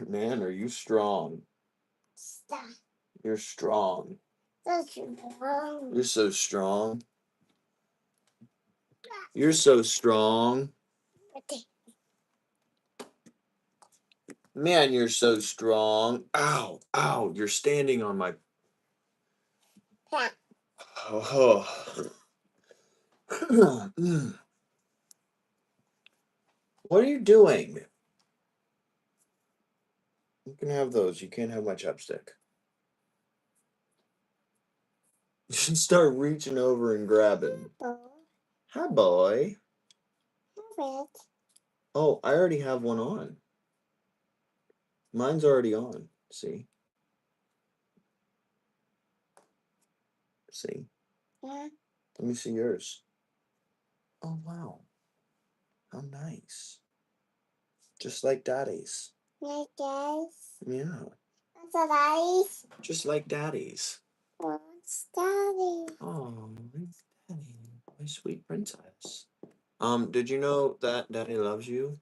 Man, are you strong? Stop. You're strong. That's wrong. You're so strong. You're so strong. Man, you're so strong. Ow, ow, you're standing on my... Oh. What are you doing? You can have those. You can't have my chapstick. You should start reaching over and grabbing. Hi, boy. Oh, I already have one on. Mine's already on. See? See? Yeah. Let me see yours. Oh, wow. How nice. Just like Daddy's. Like guys. Yeah. What's Daddy's? Just like Daddy's. What's Daddy? Oh, it's Daddy. My sweet princess. Did you know that Daddy loves you?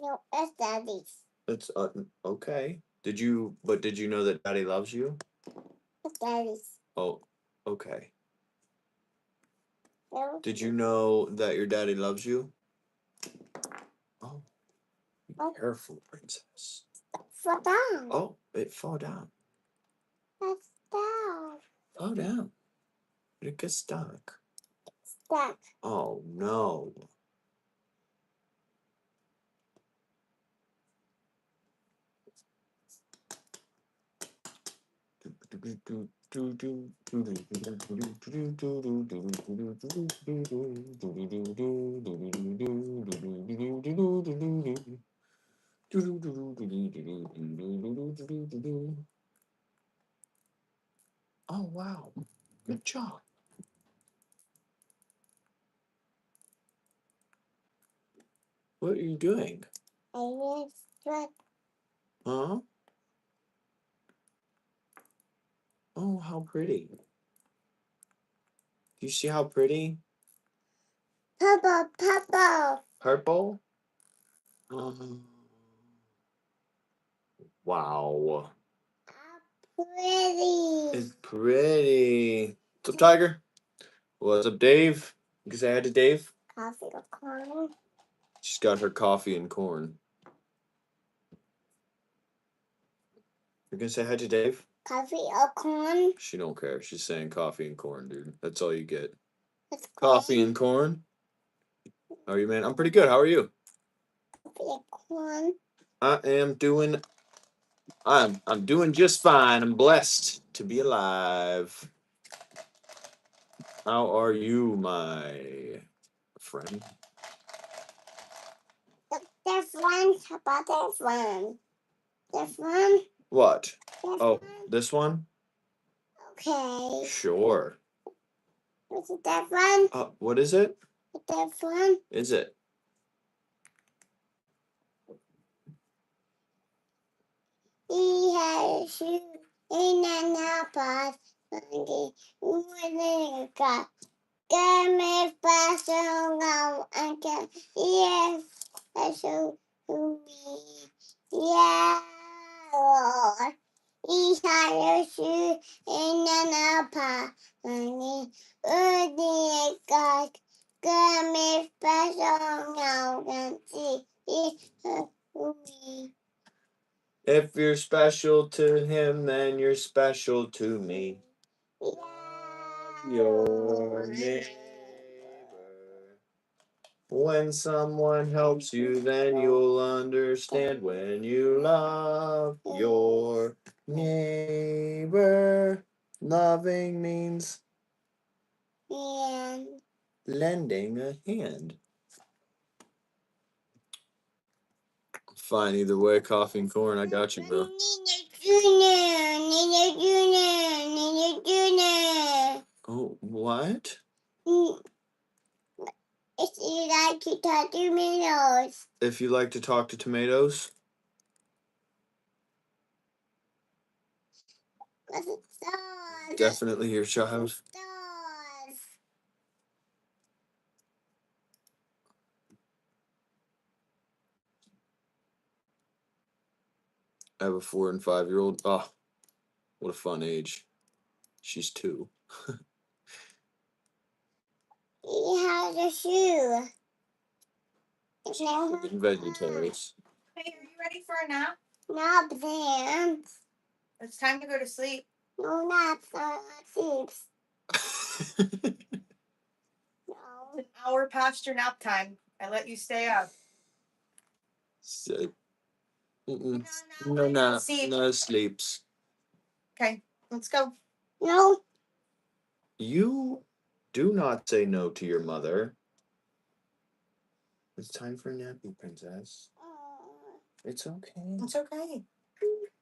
No, it's Daddy's. It's okay. Did you know that Daddy loves you? It's Daddy's. Oh, okay. No. Did you know that your daddy loves you? Oh, be careful, princess. Fall down. Oh, it fall down. It's down. Fall down. It gets stuck. Stuck. Oh, no. Oh, wow. Good job. What are you doing? I need to. Huh? Oh, how pretty. Do you see how pretty? Purple, purple. Purple? Wow. Pretty. It's pretty. What's up, Tiger? What's up, Dave? You can say hi to Dave. Coffee or corn. She's got her coffee and corn. You're gonna say hi to Dave? Coffee or corn. She don't care. She's saying coffee and corn, dude. That's all you get. It's Coffee and corn? How are you, man? I'm pretty good. How are you? Coffee or corn. I'm doing just fine. I'm blessed to be alive. How are you, my friend? They're friends. How about their friend? Their friend? What? Their Oh, friend? this one? Okay. Sure. Is it their friend? What is it? Is their friend? Is it? He had a shoe in an apple. When got me special now and can yes special to me. Yeah, Lord. He had a shoe in an apple. And he got me special now and see it to me. If you're special to him, then you're special to me. Your neighbor. When someone helps you, then you'll understand when you love your neighbor. Loving means And lending a hand. Fine, either way, coffee and corn, I got you, bro. Oh, what? If you like to talk to tomatoes. If you like to talk to tomatoes? Definitely your child. I have a 4 and 5-year-old. Oh, what a fun age. She's 2. He has a shoe. Vegetarians. Hey, are you ready for a nap? Nap dance. It's time to go to sleep. No naps, not sleeps. No. It's an hour past your nap time. I let you stay up. No sleeps. Okay, let's go. No. You do not say no to your mother. It's time for a nappy, princess. It's okay. It's okay.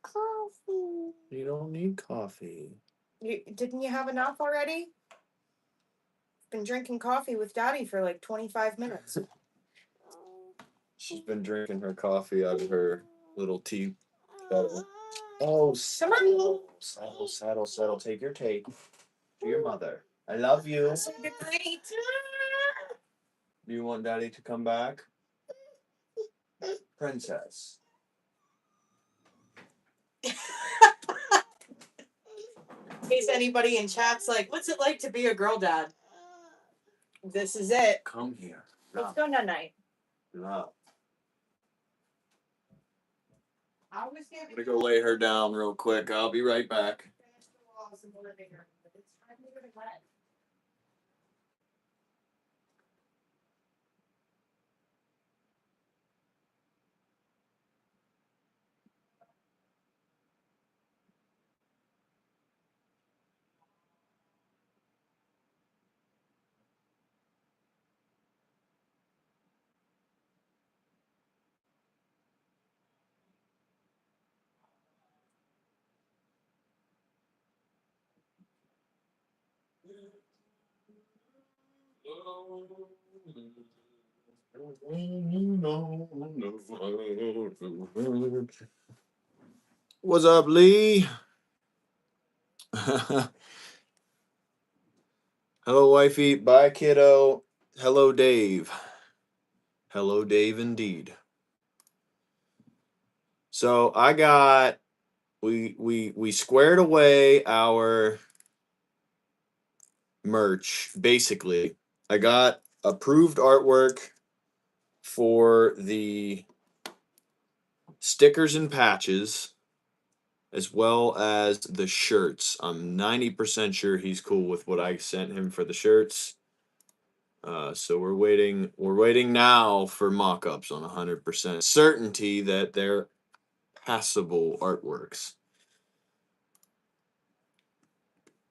Coffee. You don't need coffee. Didn't you have enough already? Been drinking coffee with Daddy for like 25 minutes. She's been drinking her coffee out of her little tea kettle. Oh, settle. Take your take to your mother. I love you. Good night. Do you want Daddy to come back? Princess. In case anybody in chat's like, what's it like to be a girl dad? This is it. Come here. Let's go night-night. No. I was I'm gonna go lay her down real quick. I'll be right back. finish the walls in the living room, but it's time to go to bed. What's up, Lee? Hello, wifey. Bye, kiddo. Hello, Dave. Hello, Dave, indeed. So I got we squared away our merch. Basically, I got approved artwork for the stickers and patches, as well as the shirts. I'm 90% sure he's cool with what I sent him for the shirts. So we're waiting now for mock-ups on 100% certainty that they're passable artworks.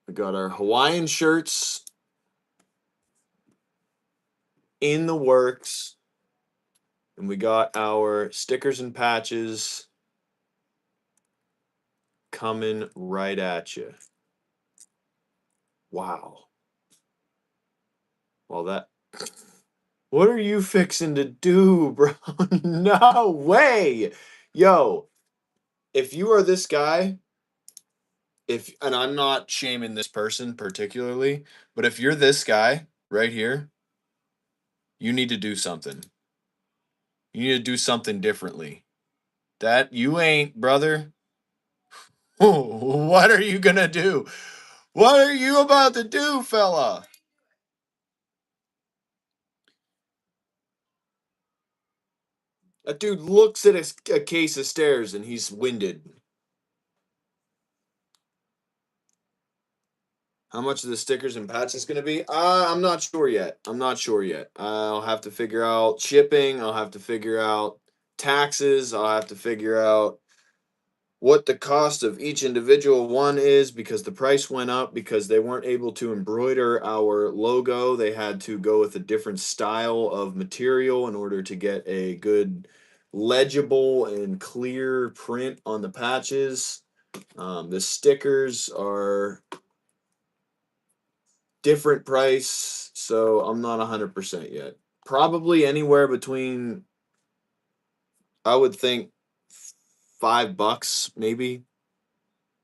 We got our Hawaiian shirts in the works, and we got our stickers and patches coming right at you. Wow. Well, that. What are you fixing to do, bro? No way. Yo, if you are this guy, and I'm not shaming this person particularly, but if you're this guy right here, you need to do something. You need to do something differently. That you ain't, brother. What are you gonna do? What are you about to do, fella? That dude looks at a case of stairs and he's winded. How much of the stickers and patches going to be? I'm not sure yet. I'll have to figure out shipping. I'll have to figure out taxes. I'll have to figure out what the cost of each individual one is, because the price went up because they weren't able to embroider our logo. They had to go with a different style of material in order to get a good legible and clear print on the patches. The stickers are different price, so I'm not 100% yet. Probably anywhere between, I would think, $5, maybe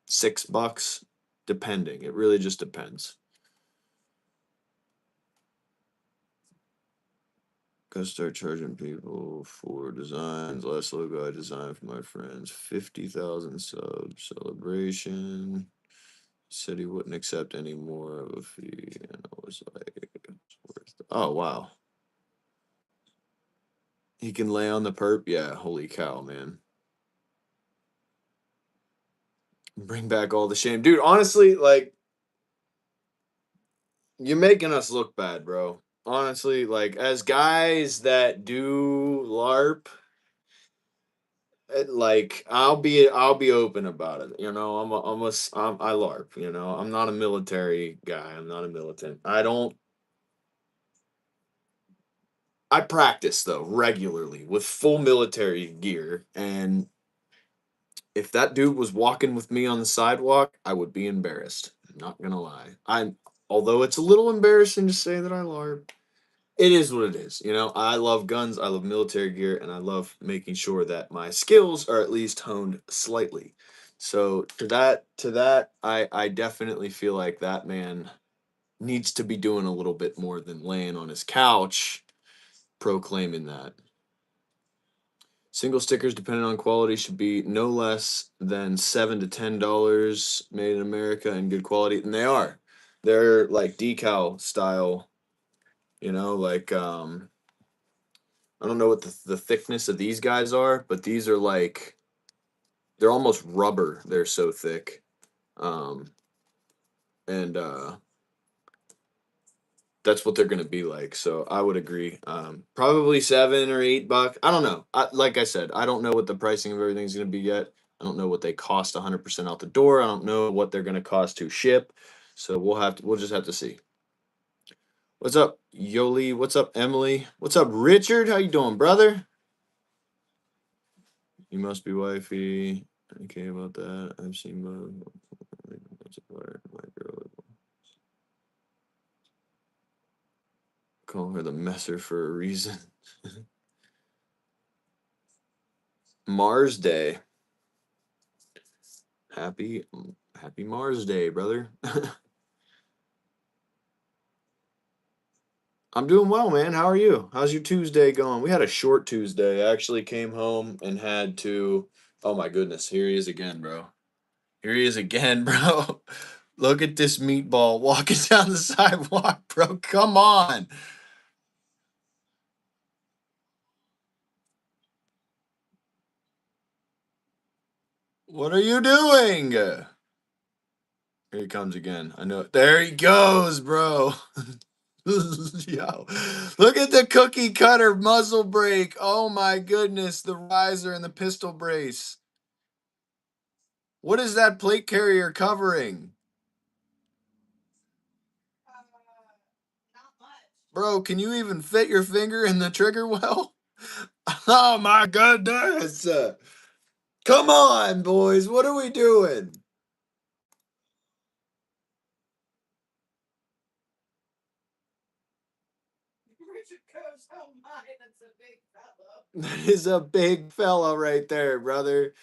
$6, depending. It really just depends. Gotta start charging people for designs. Last logo I designed for my friends. 50,000 subs. Celebration. Said he wouldn't accept any more of a fee. And I was like, it's worth it. Oh, wow. He can lay on the perp? Yeah, holy cow, man. Bring back all the shame. Dude, honestly, like, you're making us look bad, bro. Honestly, like, as guys that do LARP, like I'll be open about it. You know, I LARP. You know, I'm not a military guy. I'm not a militant. I practice though regularly with full military gear, and if that dude was walking with me on the sidewalk, I would be embarrassed. I'm not gonna lie. Although it's a little embarrassing to say that I LARP. It is what it is. You know, I love guns, I love military gear, and I love making sure that my skills are at least honed slightly. So to that, I definitely feel like that man needs to be doing a little bit more than laying on his couch proclaiming that. Single stickers, depending on quality, should be no less than $7 to $10, made in America and good quality, and they are. They're like decal style, like I don't know what the thickness of these guys are, but these are like they're almost rubber. They're so thick. And that's what they're gonna be like. So I would agree. Probably $7 or $8. I don't know. Like I said, I don't know what the pricing of everything's gonna be yet. I don't know what they cost 100% out the door. I don't know what they're gonna cost to ship. So we'll just have to see. What's up, Yoli? What's up, Emily? What's up, Richard? How you doing, brother? You must be wifey. Okay about that. I've seen both. My girl. Call her the messer for a reason. Mars Day. Happy Mars Day, brother. I'm doing well, man. How are you? How's your Tuesday going? We had a short Tuesday. I actually came home and had to. Oh my goodness, here he is again, bro. Here he is again, bro. Look at this meatball walking down the sidewalk, bro. Come on. What are you doing? Here he comes again. I know. There he goes, bro. Yo, look at the cookie cutter muzzle brake. Oh my goodness, the riser and the pistol brace. What is that plate carrier covering? Bro, can you even fit your finger in the trigger well? Oh my goodness. Come on, boys. What are we doing? That is a big fella right there, brother.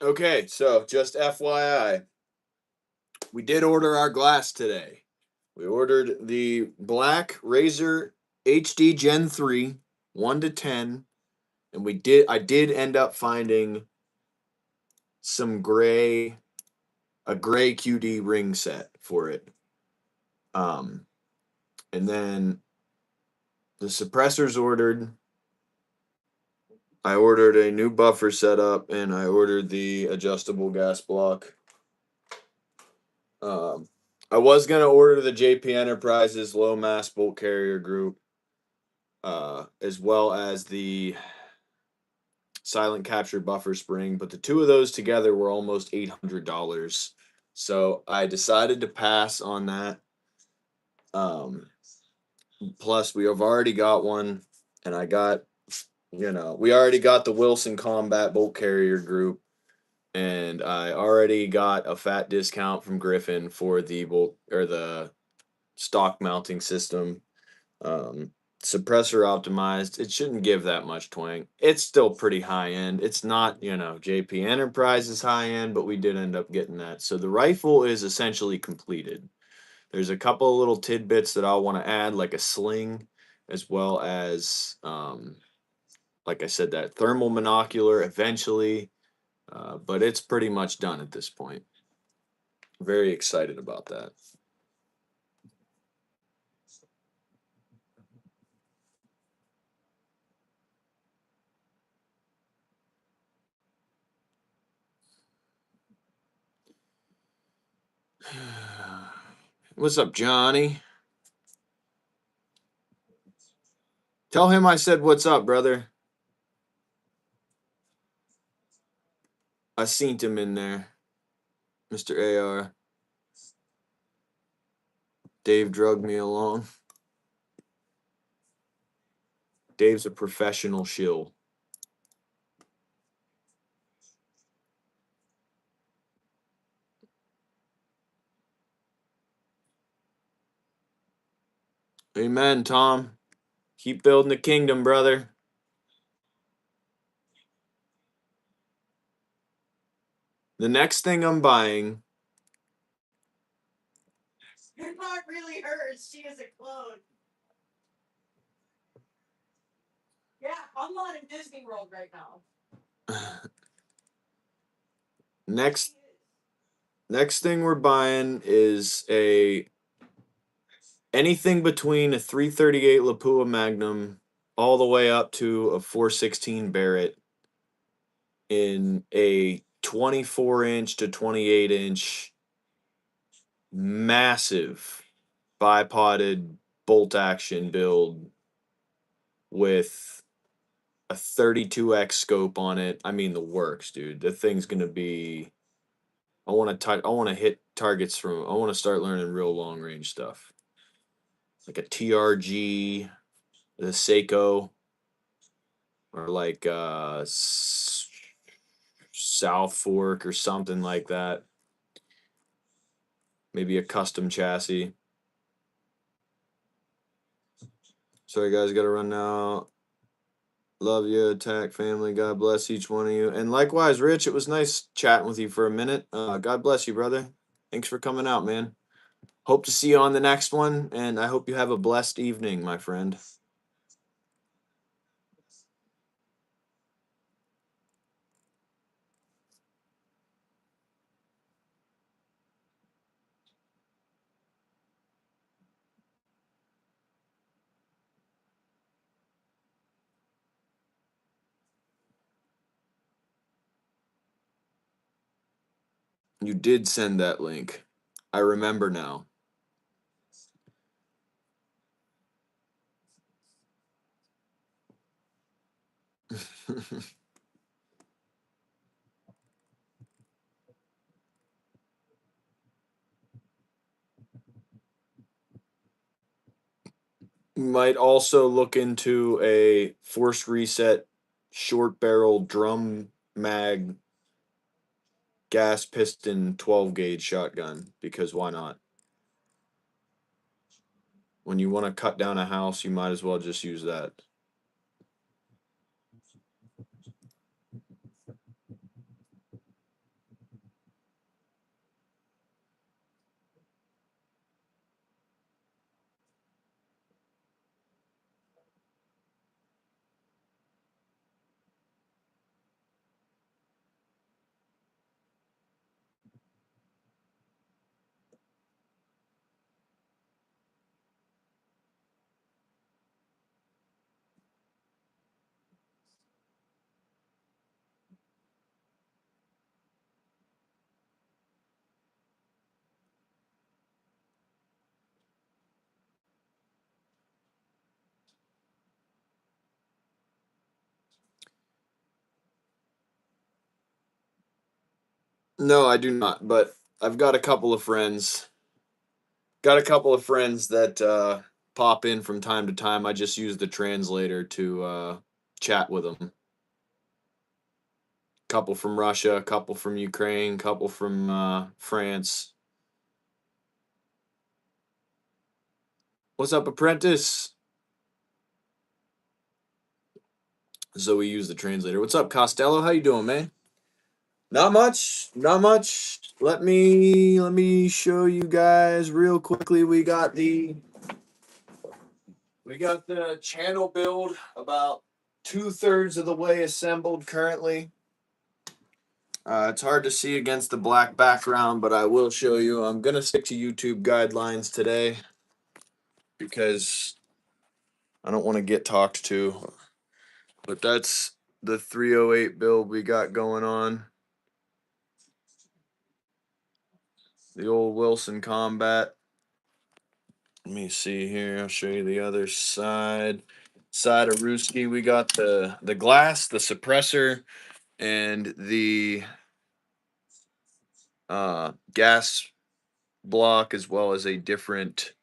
Okay, so just FYI, we did order our glass today. We ordered the black Razer HD Gen 3, 1 to 10, and I did end up finding some a gray QD ring set for it. And then the suppressors ordered. I ordered a new buffer setup and I ordered the adjustable gas block. Um, I was gonna order the JP Enterprises low mass bolt carrier group, as well as the silent capture buffer spring, but the two of those together were almost $800. So I decided to pass on that. Plus, we have already got one, and we already got the Wilson Combat Bolt Carrier Group, and I already got a fat discount from Griffin for the bolt or the stock mounting system. suppressor optimized. It shouldn't give that much twang. It's still pretty high end. It's not, JP Enterprise's high end, but we did end up getting that. So the rifle is essentially completed. There's a couple of little tidbits that I'll want to add, like a sling, as well as, like I said, that thermal monocular eventually. But it's pretty much done at this point. Very excited about that. What's up, Johnny? Tell him I said what's up, brother. I seen him in there, Mr. AR. Dave drugged me along. Dave's a professional shill. Amen, Tom. Keep building the kingdom, brother. The next thing I'm buying. You're not really hers. She is a clone. Yeah, I'm not in Disney World right now. Next thing we're buying is anything between a 338 Lapua Magnum all the way up to a 416 Barrett in a 24-inch to 28-inch massive bipoded bolt action build with a 32x scope on it. I mean, the works, dude. The thing's gonna be. I want to hit targets from. I want to start learning real long range stuff, like a TRG, the Seiko, or like South Fork or something like that. Maybe a custom chassis. Sorry, guys, got to run now. Love you, Attack family. God bless each one of you. And likewise, Rich, it was nice chatting with you for a minute. God bless you, brother. Thanks for coming out, man. Hope to see you on the next one, and I hope you have a blessed evening, my friend. You did send that link. I remember now. Might also look into a forced reset short barrel drum mag gas piston 12 gauge shotgun, because why not? When you want to cut down a house, you might as well just use that. No, I do not, but I've got a couple of friends. Got a couple of friends that pop in from time to time. I just use the translator to chat with them. Couple from Russia, couple from Ukraine, couple from France. What's up, Apprentice? so we use the translator. What's up, Costello? How you doing, man? Not much, not much. Let me show you guys real quickly. We got the channel build about 2/3 of the way assembled currently. It's hard to see against the black background, but I will show you. I'm gonna stick to YouTube guidelines today because I don't want to get talked to. But that's the 308 build we got going on. The old Wilson Combat. Let me see here. I'll show you the other side. Side of Ruski, we got the glass, the suppressor, and the gas block, as well as a different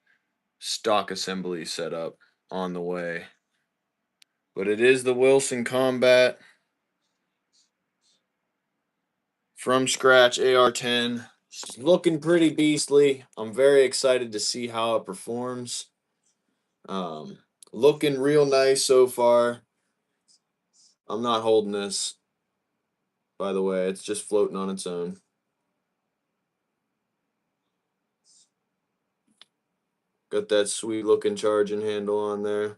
stock assembly setup on the way. But it is the Wilson Combat from scratch AR-10. It's looking pretty beastly. I'm very excited to see how it performs. Um, Looking real nice so far. I'm not holding this, by the way. It's just floating on its own. Got that sweet looking charging handle on there.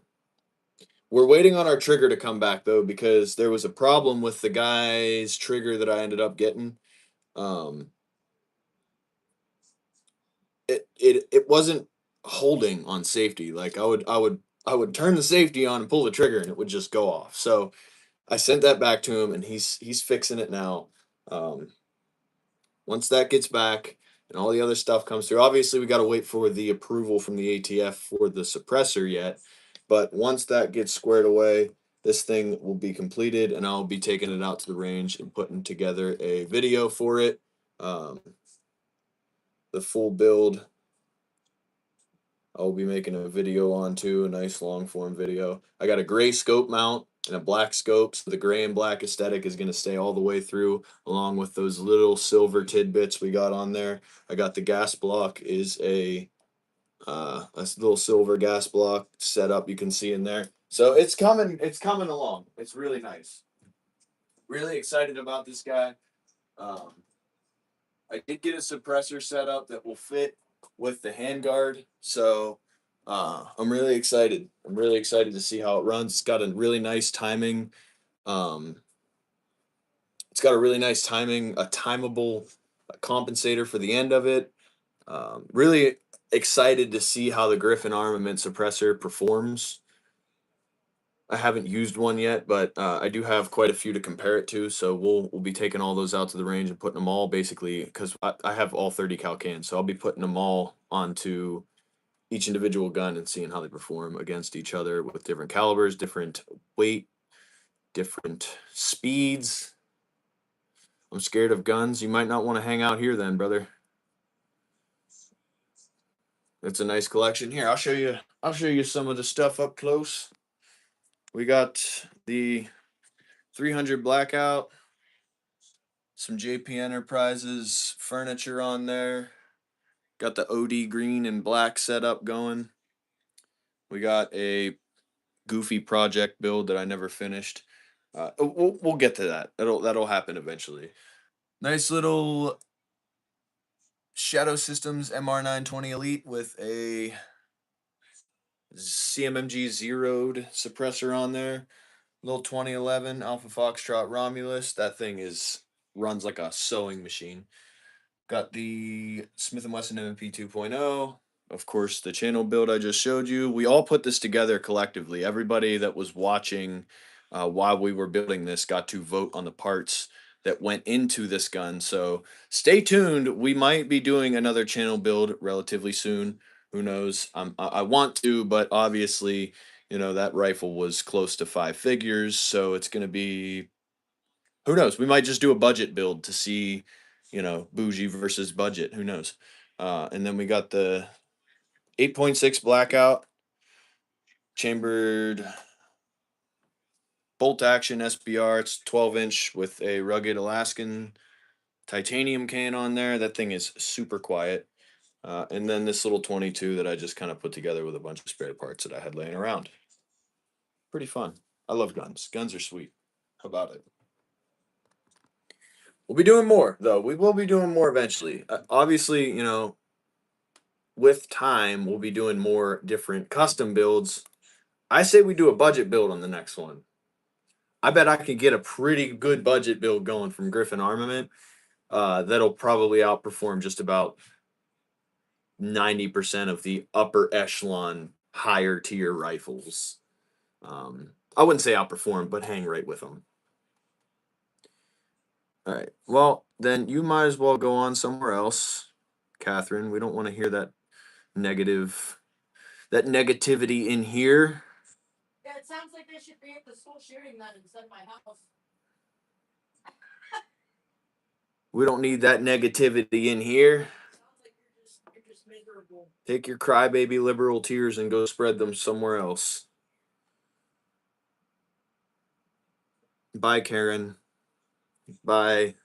We're waiting on our trigger to come back though, because there was a problem with the guy's trigger that I ended up getting. Um, it wasn't holding on safety. Like I would turn the safety on and pull the trigger and it would just go off. So I sent that back to him and he's fixing it now. Um, Once that gets back and all the other stuff comes through, obviously we got to wait for the approval from the ATF for the suppressor yet. But once that gets squared away, this thing will be completed and I'll be taking it out to the range and putting together a video for it. Um, the full build I'll be making a video on too, a nice long form video. I got a gray scope mount and a black scope, so the gray and black aesthetic is going to stay all the way through, along with those little silver tidbits we got on there. I got the gas block is a little silver gas block setup you can see in there. So it's coming along. It's really nice. Really excited about this guy. Um, I did get a suppressor set up that will fit with the handguard, so I'm really excited. I'm really excited to see how it runs. It's got a really nice timing. Um, it's got a really nice timing, a timable compensator for the end of it. Really excited to see how the Griffin armament suppressor performs. I haven't used one yet, but I do have quite a few to compare it to. So we'll be taking all those out to the range and putting them all basically, because I have all 30 cal cans, so I'll be putting them all onto each individual gun and seeing how they perform against each other with different calibers, different weight, different speeds. I'm scared of guns. You might not want to hang out here then, brother. It's a nice collection. Here, I'll show you. I'll show you some of the stuff up close. We got the 300 blackout, some JP Enterprises furniture on there. Got the OD green and black setup going. We got a goofy project build that I never finished. We'll get to that. That'll happen eventually. Nice little Shadow Systems MR920 Elite with a CMMG zeroed suppressor on there. Little 2011 Alpha Foxtrot Romulus. That thing runs like a sewing machine. Got the Smith & Wesson M&P 2.0. Of course, the channel build I just showed you. We all put this together collectively. Everybody that was watching while we were building this got to vote on the parts that went into this gun. So stay tuned. We might be doing another channel build relatively soon. Who knows? I want to, but obviously, that rifle was close to 5 figures. So it's going to be, who knows? We might just do a budget build to see, bougie versus budget. Who knows? And then we got the 8.6 blackout chambered bolt action SBR. It's 12-inch with a rugged Alaskan titanium can on there. That thing is super quiet. And then this little 22 that I just kind of put together with a bunch of spare parts that I had laying around. Pretty fun. I love guns. Guns are sweet. How about it? We'll be doing more though. We will be doing more eventually. Obviously, with time, we'll be doing more different custom builds. I say we do a budget build on the next one. I bet I could get a pretty good budget build going from Griffin Armament. That'll probably outperform just about 90% of the upper echelon, higher tier rifles. I wouldn't say outperform, but hang right with them. All right. Well, then you might as well go on somewhere else, Catherine. We don't want to hear that negativity in here. Yeah, it sounds like they should be at the school shooting that instead of my house. We don't need that negativity in here. Sounds like you're just miserable. Take your crybaby liberal tears and go spread them somewhere else. Bye, Karen. Bye.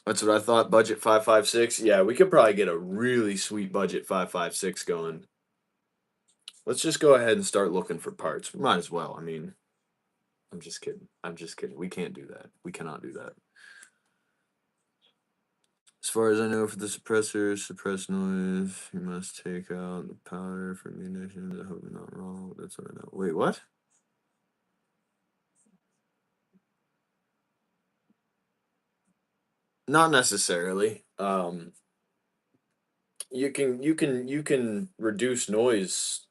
That's what I thought. Budget 556. Yeah, we could probably get a really sweet budget 556 going. Let's just go ahead and start looking for parts. We might as well. I mean, I'm just kidding. I'm just kidding. We can't do that. We cannot do that. As far as I know, for the suppressor, suppress noise, you must take out the powder for munitions. I hope I'm not wrong. That's what I know. Wait, what? Not necessarily. You can reduce noise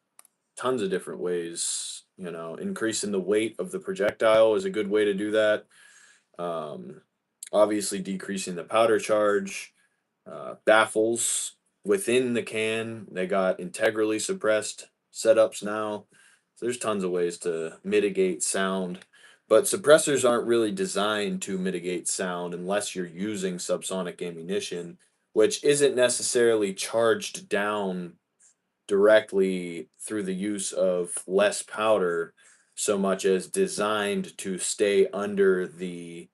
tons of different ways. Increasing the weight of the projectile is a good way to do that. Um, Obviously, decreasing the powder charge. Baffles within the can, they got integrally suppressed setups now. So there's tons of ways to mitigate sound. But suppressors aren't really designed to mitigate sound unless you're using subsonic ammunition, which isn't necessarily charged down directly through the use of less powder so much as designed to stay under the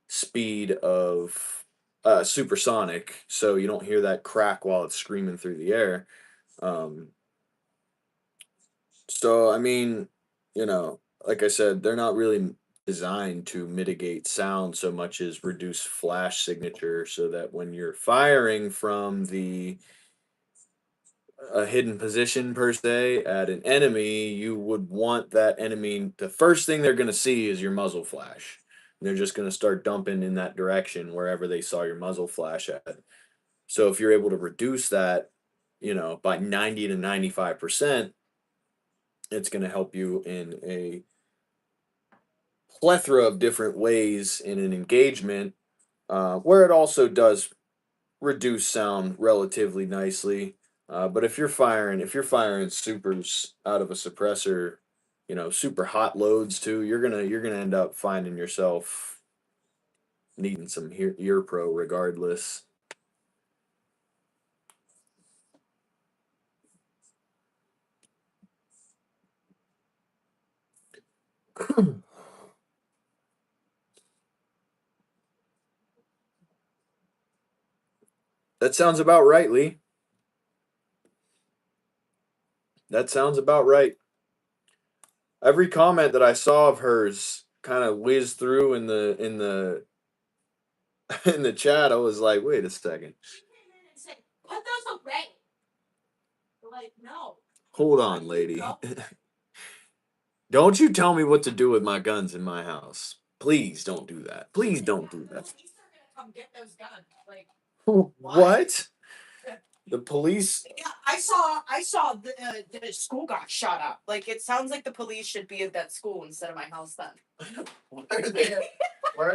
speed of supersonic so you don't hear that crack while it's screaming through the air. um, so I mean, like I said, they're not really designed to mitigate sound so much as reduce flash signature so that when you're firing from the a hidden position per se at an enemy, you would want that enemy. The first thing they're going to see is your muzzle flash. They're just going to start dumping in that direction wherever they saw your muzzle flash at. So if you're able to reduce that, by 90 to 95%, it's going to help you in a plethora of different ways in an engagement, where it also does reduce sound relatively nicely. But if you're firing supers out of a suppressor, super hot loads too, you're gonna end up finding yourself needing some ear pro regardless. That sounds about right, Lee. That sounds about right. Every comment that I saw of hers kind of whizzed through in the in the chat. I was like, wait a second. She came in and said, "Put those away." We're like, no. Hold on, lady. Don't you tell me what to do with my guns in my house. Please don't do that. Please don't do that. The police are gonna come get those guns. Like, What? The police? yeah, I saw the school got shot up. Like, it sounds like the police should be at that school instead of my house. Then Why are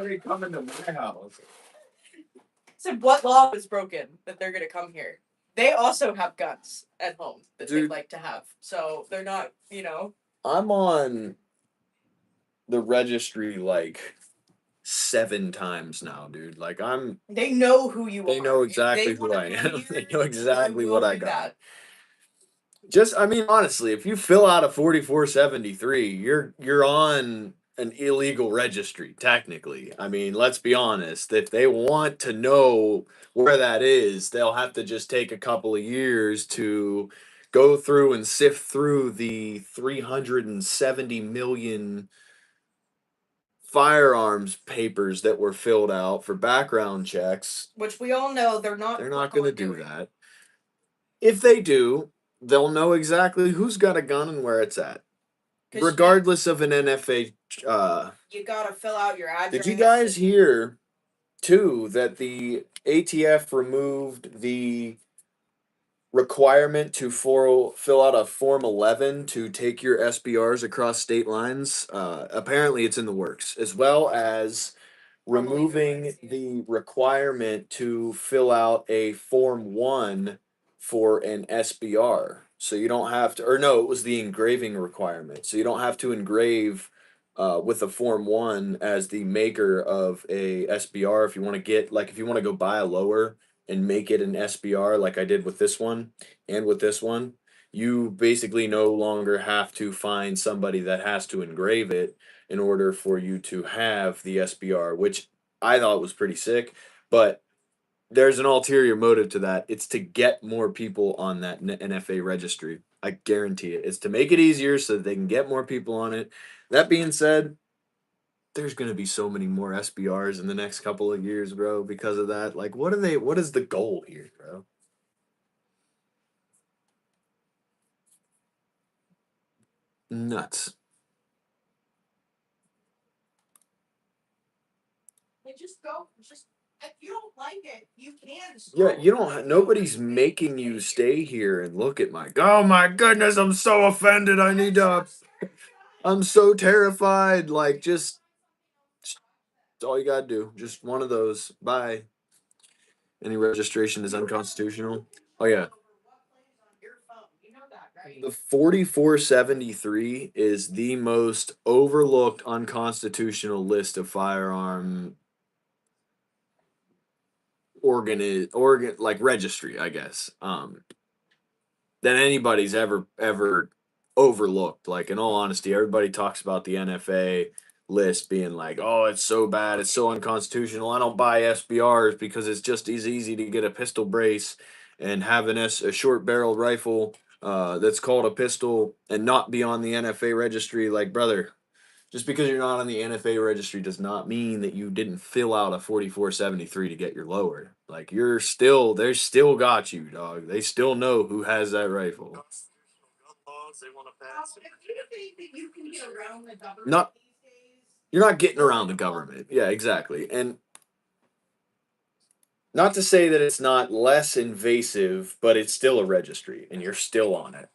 they coming to my house? said, what law was broken that they're gonna come here? They also have guns at home that they like to have, so they're not, I'm on the registry like 7 times now, dude. Like They know who you are. They know exactly who I am. They know exactly what I got. I mean, honestly, if you fill out a 4473, you're on an illegal registry, technically. I mean, let's be honest. If they want to know where that is, they'll have to just take a couple of years to go through and sift through the 370 million firearms papers that were filled out for background checks. Which we all know they're not. They're not going to do that. If they do, they'll know exactly who's got a gun and where it's at, regardless of an NFA. You gotta fill out your address. Did you guys hear, too, that the ATF removed the requirement to fill out a Form 11 to take your SBRs across state lines? Apparently, it's in the works, as well as removing the requirement to fill out a Form 1 for an SBR. So you don't have to, or no, it was the engraving requirement. So you don't have to engrave with a Form 1 as the maker of a SBR. If you want to get, like, if you want to go buy a lower and make it an SBR, like I did with this one and with this one, you basically no longer have to find somebody that has to engrave it in order for you to have the SBR, which I thought was pretty sick. But there's an ulterior motive to that. It's to get more people on that NFA registry. I guarantee it. It's to make it easier so that they can get more people on it. That being said, there's going to be so many more SBRs in the next couple of years, bro, because of that. Like, what is the goal here, bro? Nuts. Just go. Just if you don't like it, you can. Yeah, you don't. Nobody's making you stay here and look at my. Oh my goodness, I'm so offended. I need to. I'm so terrified. Like, just that's all you gotta do. Just one of those. Bye. Any registration is unconstitutional. Oh yeah. The 4473 is the most overlooked unconstitutional list of firearm organ like registry, I guess. Than anybody's ever overlooked. Like, in all honesty, everybody talks about the NFA list being like, oh, it's so bad, it's so unconstitutional. I don't buy SBRs because it's just as easy to get a pistol brace and have a short barreled rifle that's called a pistol and not be on the NFA registry. Like, brother, just because you're not on the NFA registry does not mean that you didn't fill out a 4473 to get your lower. Like, they still got you, dog. They still know who has that rifle. Not, you're not getting around the government. Yeah, exactly. And not to say that it's not less invasive, but it's still a registry and you're still on it.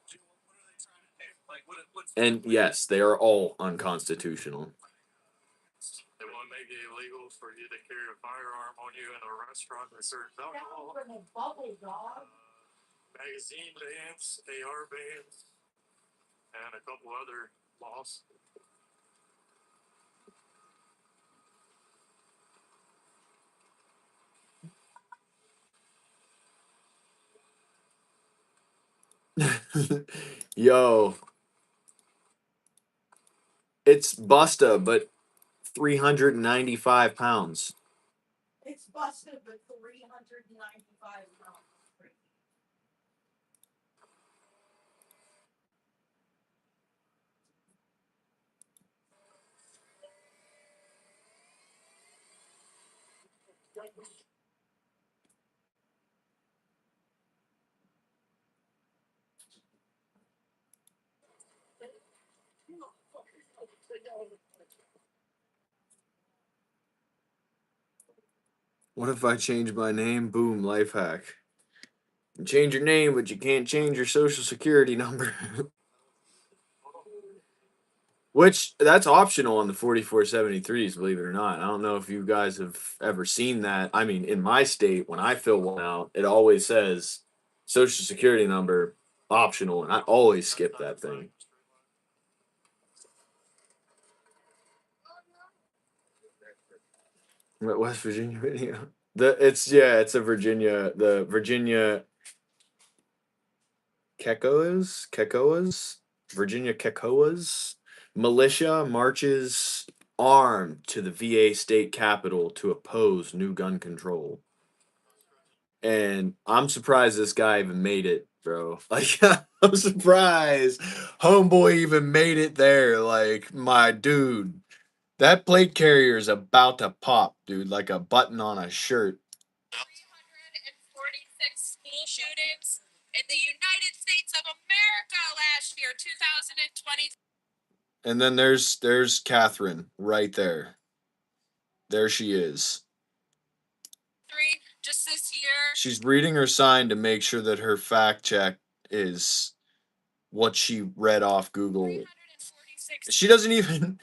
And yes, they are all unconstitutional. They want to make it illegal for you to carry a firearm on you in a restaurant that serves alcohol. Magazine bans, AR bans, and a couple other laws. Yo, it's Busta, but 395 pounds. It's busted, but 395 pounds. What if I change my name? Boom, life hack. You change your name, but you can't change your social security number. Which that's optional on the 4473s, believe it or not. I don't know if you guys have ever seen that. I mean, in my state, when I fill one out, it always says social security number optional, and I always skip that thing. What West Virginia video? It's a Virginia, the Virginia Kekos, Virginia Kekoas. Militia marches armed to the VA state capitol to oppose new gun control. And I'm surprised this guy even made it, bro. Like, I'm surprised homeboy even made it there. Like, my dude, that plate carrier is about to pop, dude, like a button on a shirt. 346 school shootings in the United States of America last year, 2020. And then there's Catherine right there. There she is. Just this year. She's reading her sign to make sure that her fact check is what she read off Google. She doesn't even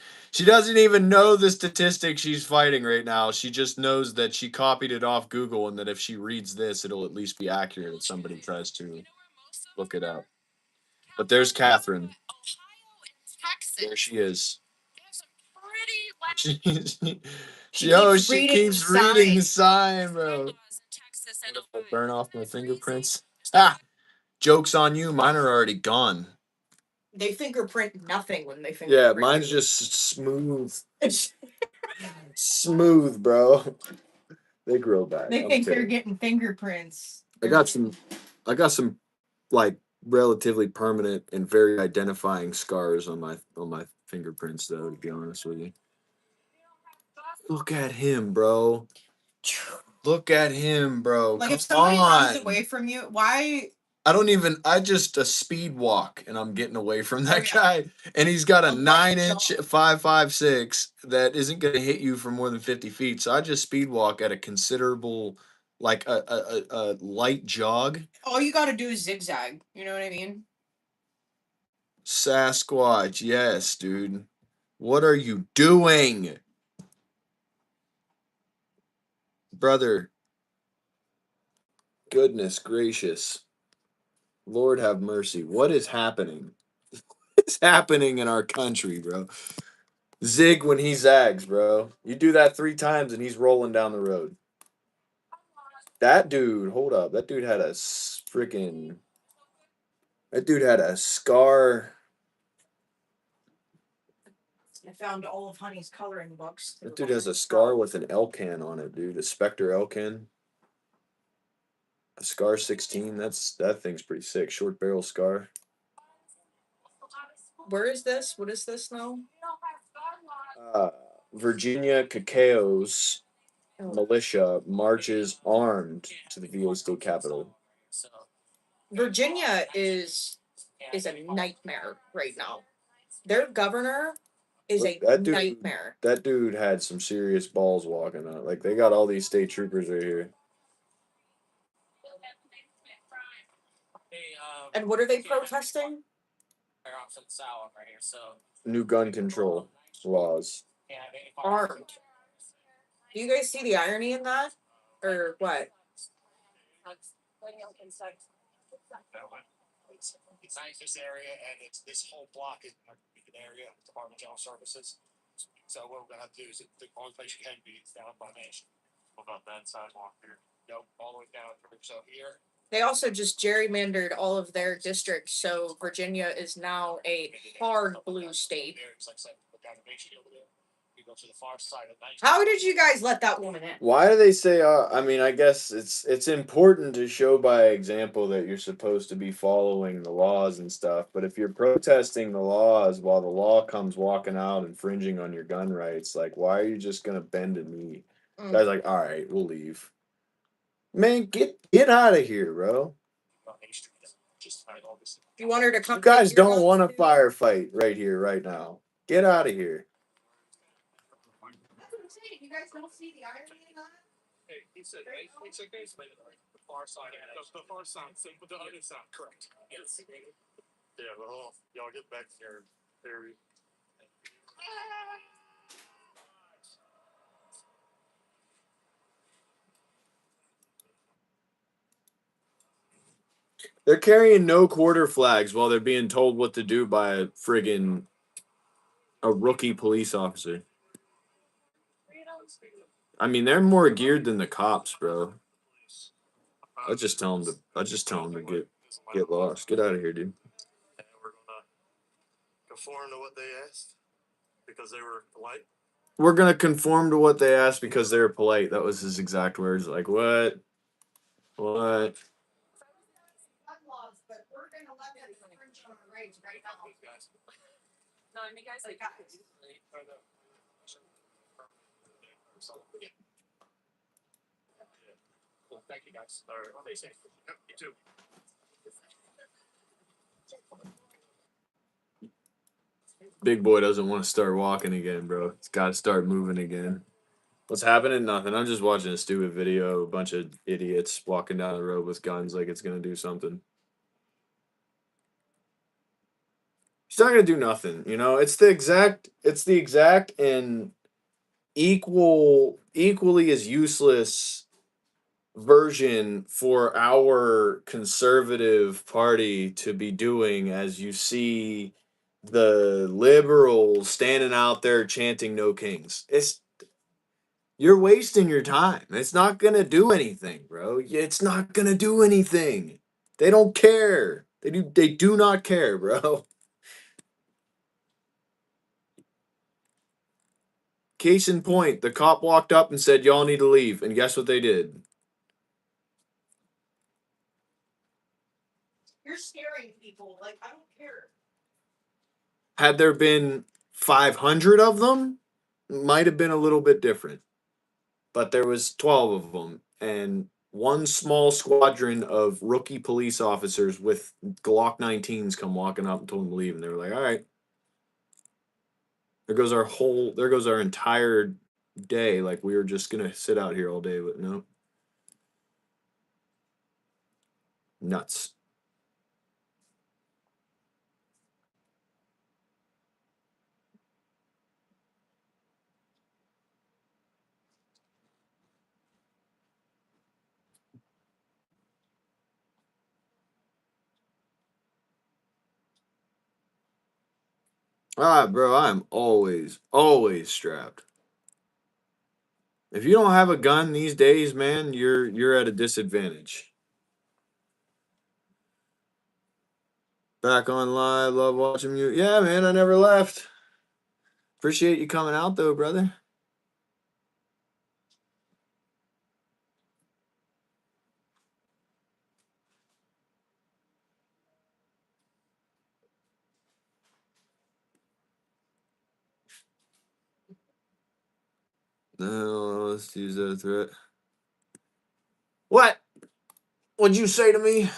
know the statistic she's fighting right now. She just knows that she copied it off Google and that if she reads this, it'll at least be accurate if somebody tries to look it up. But there's Catherine. There she is. She keeps reading the sign, bro. Burn off my fingerprints. Ah, joke's on you. Mine are already gone. They fingerprint nothing when they fingerprint. Yeah, mine's just smooth. Smooth, bro. They grow back. They think they're getting fingerprints. I got some like relatively permanent and very identifying scars on my fingerprints though, to be honest with you. Look at him, bro. Look at him, bro. Like, Come if somebody runs on. away from you, why? I just a speed walk and I'm getting away from that guy. And he's got a 9-inch 5.56 that isn't going to hit you for more than 50 feet. So I just speed walk at a considerable, like a light jog. All you got to do is zigzag. You know what I mean? Sasquatch, yes, dude. What are you doing? Brother. Goodness gracious. Lord have mercy. What is happening? What's happening in our country, bro? Zig when he zags, bro. You do that 3 times and he's rolling down the road. That dude, hold up. That dude had a freaking. That dude had a scar. I found all of Honey's coloring books. That dude has a scar with an Elcan on it, dude. A Spectre Elcan. A Scar 16. That thing's pretty sick. Short barrel scar. Where is this? What is this now? Virginia Cacao's militia marches armed to the VA state capitol. Virginia is a nightmare right now. Their governor is a nightmare. That dude had some serious balls walking on. Like, they got all these state troopers right here. And what are they protesting? New gun control laws. Armed. Do you guys see the irony in that? Or what? It's this area, and it's this whole block is an area of Department of General Services. So what we're gonna have to do is the only place you can be is down by Nation. What about that sidewalk here? Nope, all the way down through. So here. They also just gerrymandered all of their districts, so Virginia is now a hard blue state. How did you guys let that woman in? Why do they say? I mean, I guess it's important to show by example that you're supposed to be following the laws and stuff. But if you're protesting the laws while the law comes walking out infringing on your gun rights, like, why are you just gonna bend a knee? Guys, like, all right, we'll leave. Man, get out of here, bro. You want her to come? You guys don't want a firefight right here, right now. Get out of here. You guys don't see the irony in that? Hey, he said, it's okay. The far side. The far side, but the other side. Correct. Yes. Yeah, well, y'all get back to your theory. They're carrying no quarter flags while they're being told what to do by a rookie police officer. I mean, they're more geared than the cops, bro. I just tell them to get lost. Get out of here, dude. We're gonna conform to what they asked. Because they were polite. We're gonna conform to what they asked because they were polite. That was his exact words. Like what? What? No, I mean, guys like guys. Well, thank you guys. All right, stay safe. Yep, you too. Big boy doesn't want to start walking again, bro. He's got to start moving again. What's happening? Nothing. I'm just watching a stupid video. A bunch of idiots walking down the road with guns like it's gonna do something. It's not gonna do nothing. You know, it's the exact and equally as useless version for our conservative party to be doing as you see the liberals standing out there chanting no kings. You're wasting your time. It's not gonna do anything, bro. It's not gonna do anything. They don't care. They do not care, bro. Case in point, the cop walked up and said, "Y'all need to leave." And guess what they did? You're scaring people. Like, I don't care. Had there been 500 of them, might have been a little bit different. But there was 12 of them, and one small squadron of rookie police officers with Glock 19s come walking up and told them to leave, and they were like, "All right, there goes our entire day. Like we were just gonna sit out here all day, but no, nuts." Ah, bro, I'm always strapped. If you don't have a gun these days, man, you're at a disadvantage. Back on live, love watching you. Yeah, man, I never left. Appreciate you coming out though, brother. No, let's use that threat. What? What'd you say to me?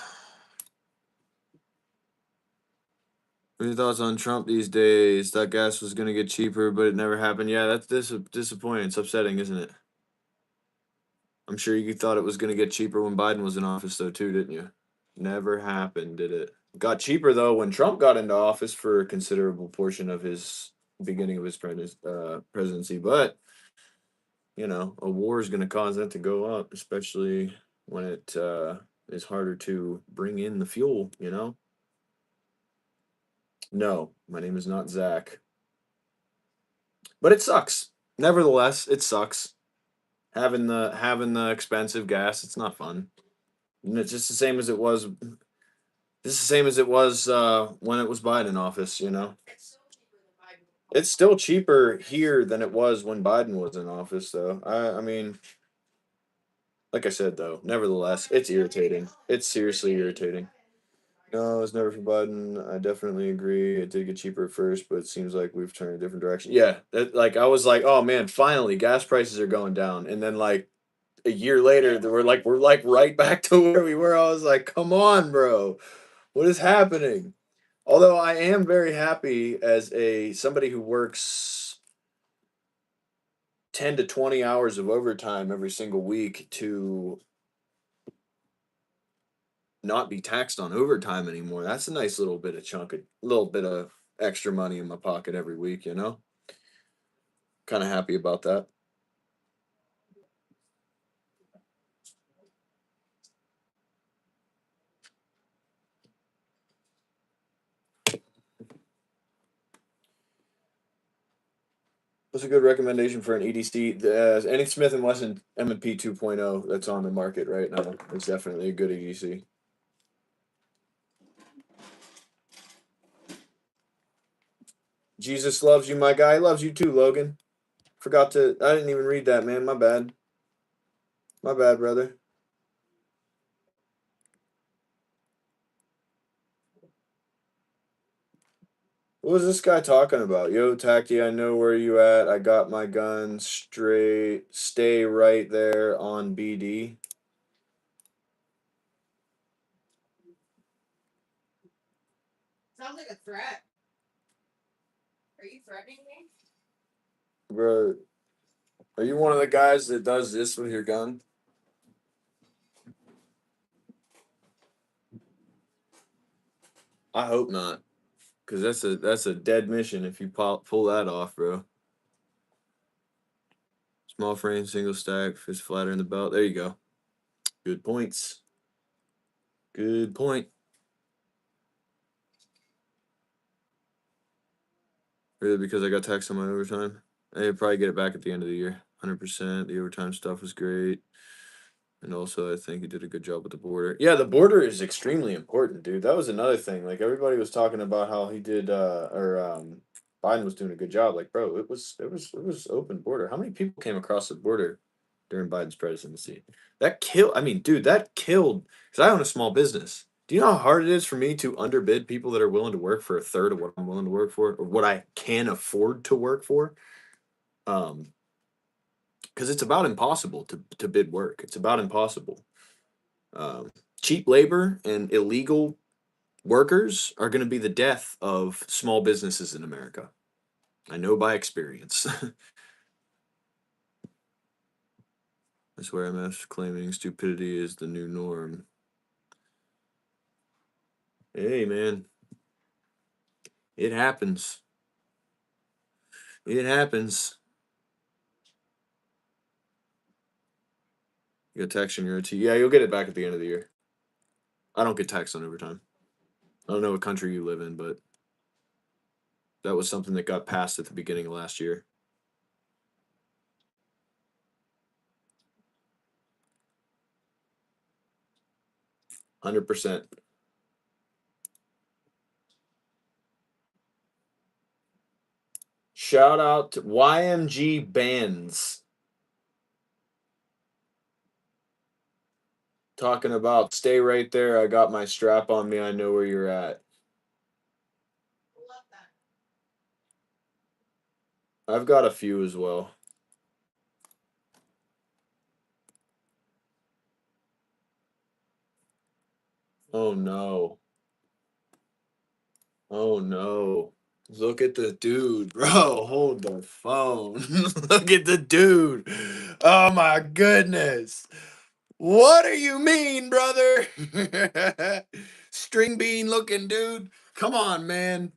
What are your thoughts on Trump these days? Thought gas was gonna get cheaper, but it never happened. Yeah, that's disappointing. It's upsetting, isn't it? I'm sure you thought it was gonna get cheaper when Biden was in office, though, too, didn't you? Never happened, did it? Got cheaper though when Trump got into office for a considerable portion of his beginning of his presidency. But you know, a war is going to cause that to go up, especially when it is harder to bring in the fuel. You know. No, my name is not Zach. But it sucks. Nevertheless, it sucks having the expensive gas. It's not fun. And it's just the same as it was. Just the same as it was when it was Biden in office. You know. It's still cheaper here than it was when Biden was in office, though. I mean, like I said, though, nevertheless, it's irritating. It's seriously irritating. No, it's never for Biden. I definitely agree. It did get cheaper at first, but it seems like we've turned a different direction. Yeah, like I was like, oh man, finally, gas prices are going down, and then like a year later, we're like right back to where we were. I was like, come on, bro, what is happening? Although I am very happy as a somebody who works 10 to 20 hours of overtime every single week to not be taxed on overtime anymore. That's a nice little bit of extra money in my pocket every week, you know? Kind of happy about that. What's a good recommendation for an EDC? Any Smith and Wesson M&P 2.0 that's on the market right now is definitely a good EDC. Jesus loves you, my guy. He loves you too, Logan. Forgot to. I didn't even read that, man. My bad. My bad, brother. What was this guy talking about? Yo, Tacti, I know where you at. I got my gun straight. Stay right there on BD. Sounds like a threat. Are you threatening me? Bro, are you one of the guys that does this with your gun? I hope not. Because that's a dead mission if you pull that off, bro. Small frame, single stack, fist flatter in the belt. There you go. Good points. Good point. Really, because I got taxed on my overtime. I'd probably get it back at the end of the year. 100%. The overtime stuff was great. And also, I think he did a good job with the border. Yeah, the border is extremely important, dude. That was another thing. Like, everybody was talking about how he did, Biden was doing a good job. Like, bro, it was open border. How many people came across the border during Biden's presidency? That killed. I mean, dude, that killed. Because I own a small business. Do you know how hard it is for me to underbid people that are willing to work for a third of what I'm willing to work for, or what I can afford to work for? Because it's about impossible to bid work. It's about impossible. Um, Cheap labor and illegal workers are going to be the death of small businesses in America. I know by experience. I swear MF's claiming stupidity is the new norm. Hey, man. It happens. It happens. You got tax on your OT. Yeah, you'll get it back at the end of the year. I don't get taxed on overtime. I don't know what country you live in, but that was something that got passed at the beginning of last year. 100%. Shout out to YMG Bands. Talking about stay right there. I got my strap on me. I know where you're at. Love that. I've got a few as well. Oh no. Oh no. Look at the dude, bro. Hold the phone. Look at the dude. Oh my goodness. What do you mean, brother? String bean looking dude. Come on, man.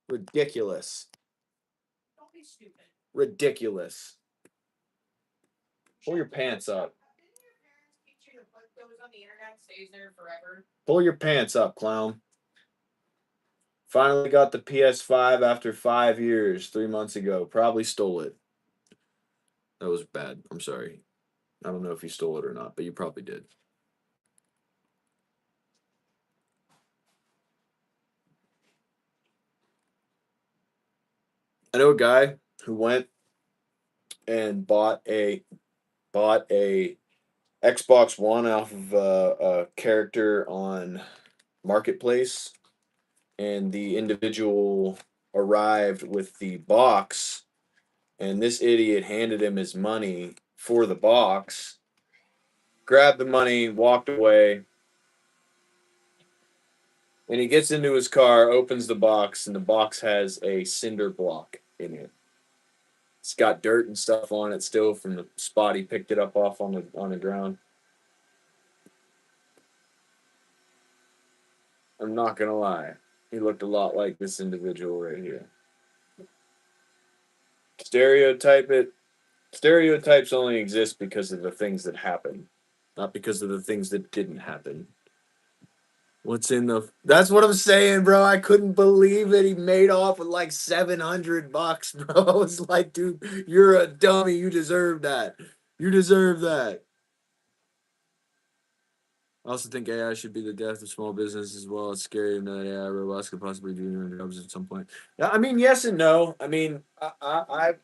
Ridiculous. Don't be stupid. Ridiculous. Pull your pants up. Didn't your parents teach you to put those on the internet stays there forever? Pull your pants up, clown. Finally got the PS5 after 5 years, 3 months ago. Probably stole it. That was bad. I'm sorry. I don't know if you stole it or not, but you probably did. I know a guy who went and bought a Xbox One off of a character on Marketplace, and the individual arrived with the box, and this idiot handed him his money for the box, grabbed the money, walked away, and he gets into his car, opens the box, and the box has a cinder block in it. It's got dirt and stuff on it still from the spot he picked it up off on the ground. I'm not gonna lie. He looked a lot like this individual right here. Stereotype it. Stereotypes only exist because of the things that happen, not because of the things that didn't happen. What's in the? That's what I'm saying, bro. I couldn't believe it. He made off with like $700, bro. I was like, dude, you're a dummy. You deserve that. You deserve that. I also think AI should be the death of small business as well. It's scary to know that AI robots could possibly do their jobs at some point. Yeah, I mean, yes and no. I mean, I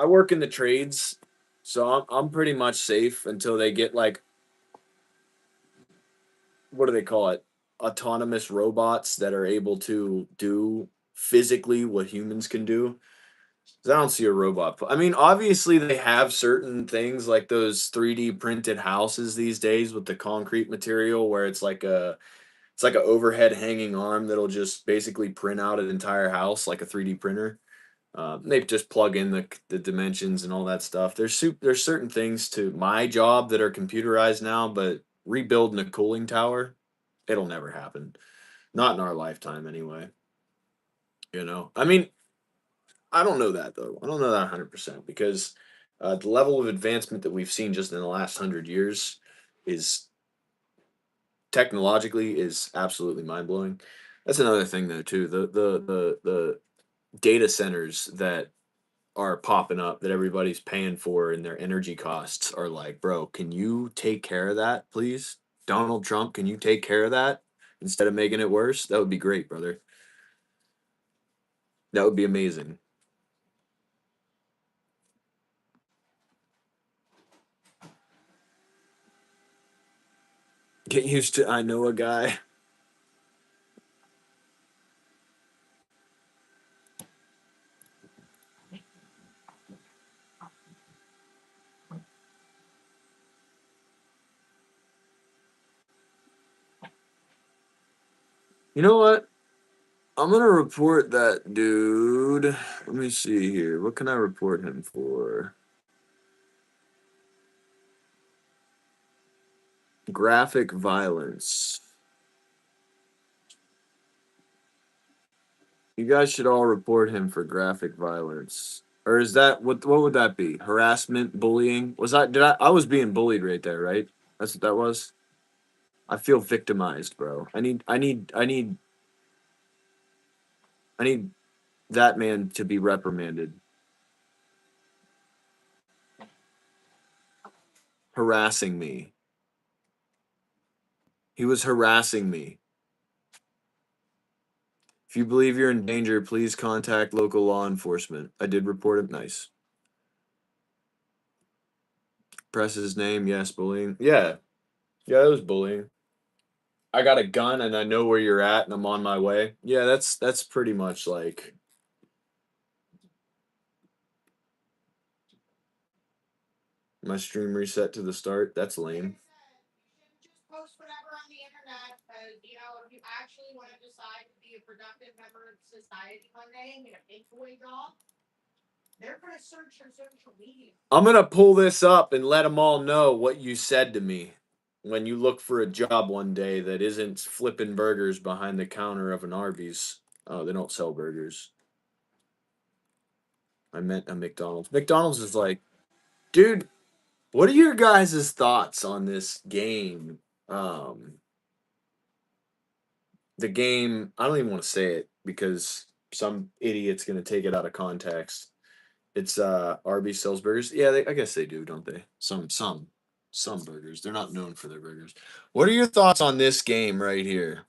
work in the trades, so I'm pretty much safe until they get like, what do they call it? Autonomous robots that are able to do physically what humans can do. 'Cause I don't see a robot. I mean, obviously they have certain things like those 3D printed houses these days with the concrete material where it's like an overhead hanging arm that'll just basically print out an entire house like a 3D printer. They just plug in the dimensions and all that stuff. There's certain things to my job that are computerized now, but rebuilding a cooling tower, it'll never happen. Not in our lifetime, anyway. I mean, I don't know that though. I don't know that 100% because the level of advancement that we've seen just in the last 100 years is technologically is absolutely mind blowing. That's another thing though too. The data centers that are popping up that everybody's paying for and their energy costs are like, bro, can you take care of that, please? Donald Trump, can you take care of that instead of making it worse? That would be great, brother. That would be amazing. Get used to I know a guy. You know what? I'm gonna report that dude. Let me see here. What can I report him for? Graphic violence. You guys should all report him for graphic violence. Or is that what would that be? Harassment, bullying? I was being bullied right there, right? That's what that was? I feel victimized, bro. I need that man to be reprimanded. Harassing me. He was harassing me. If you believe you're in danger, please contact local law enforcement. I did report it. Nice. Press his name. Yes, bullying. Yeah. Yeah, that was bullying. I got a gun and I know where you're at and I'm on my way. Yeah, that's pretty much like my stream reset to the start. That's lame. Just post whatever on the internet, because if you actually want to decide to be a productive member of society one day and get a big boy job, they're gonna search your social media. I'm gonna pull this up and let them all know what you said to me when you look for a job one day that isn't flipping burgers behind the counter of an Arby's. Oh, they don't sell burgers. I meant a McDonald's. McDonald's is like, dude, what are your guys' thoughts on this game? Um, the game, I don't even want to say it because some idiot's gonna take it out of context. It's Arby's sells burgers. Yeah, I guess they do, don't they? Some burgers. They're not known for their burgers. What are your thoughts on this game right here?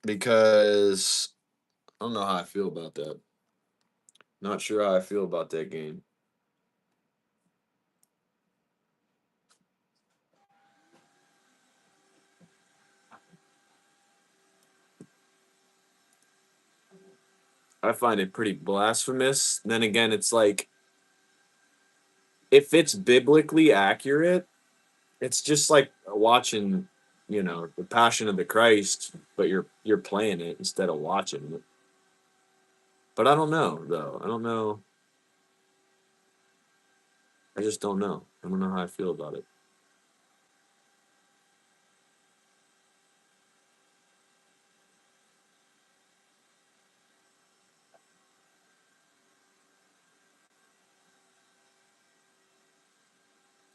Because I don't know how I feel about that. Not sure how I feel about that game. I find it pretty blasphemous. Then again, it's like if it's biblically accurate, it's just like watching, the Passion of the Christ, but you're playing it instead of watching it. But I don't know though. I don't know. I just don't know. I don't know how I feel about it.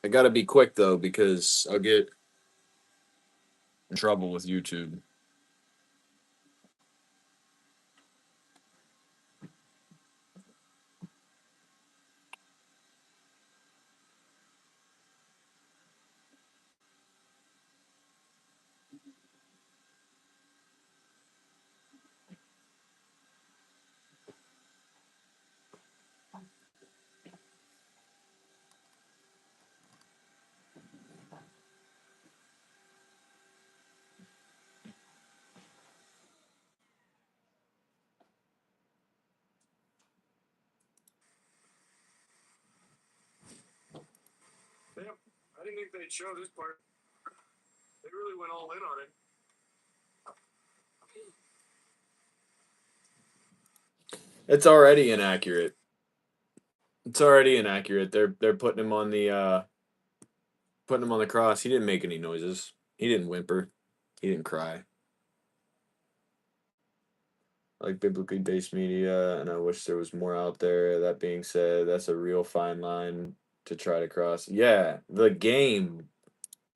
I gotta be quick though because I'll get in trouble with YouTube. I didn't think they'd show this part. They really went all in on it. It's already inaccurate. It's already inaccurate. They're putting him on the cross. He didn't make any noises. He didn't whimper. He didn't cry. I like biblically based media, and I wish there was more out there. That being said, that's a real fine line to try to cross. Yeah, the game,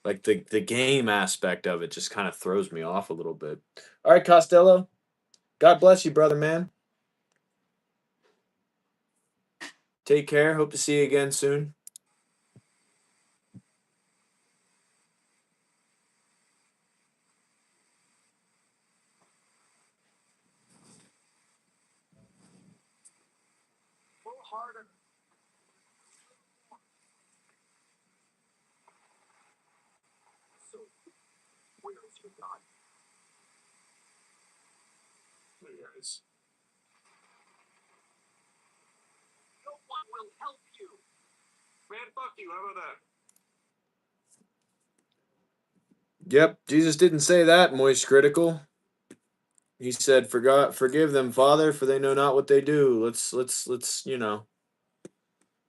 like the game aspect of it, just kind of throws me off a little bit. All right, Costello. God bless you, brother, man. Take care. Hope to see you again soon. A little harder. So, where is your God? There he is. No one will help you. Man, fuck you. How about that? Yep, Jesus didn't say that, moist critical. He said, forgive them, Father, for they know not what they do. Let's,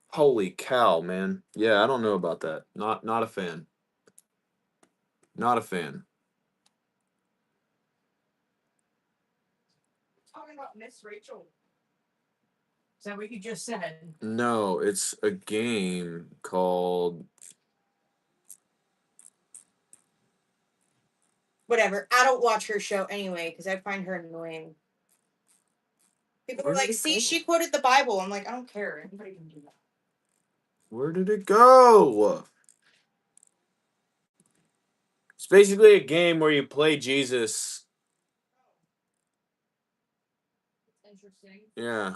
Holy cow, man. Yeah, I don't know about that. Not a fan. Not a fan. Talking about Miss Rachel. Is that what you just said? No, it's a game called Whatever. I don't watch her show anyway because I find her annoying. People Where are did like, it see, go? she quoted the Bible. I'm like, I don't care. Anybody can do that. Where did it go? It's basically a game where you play Jesus. Interesting. Yeah.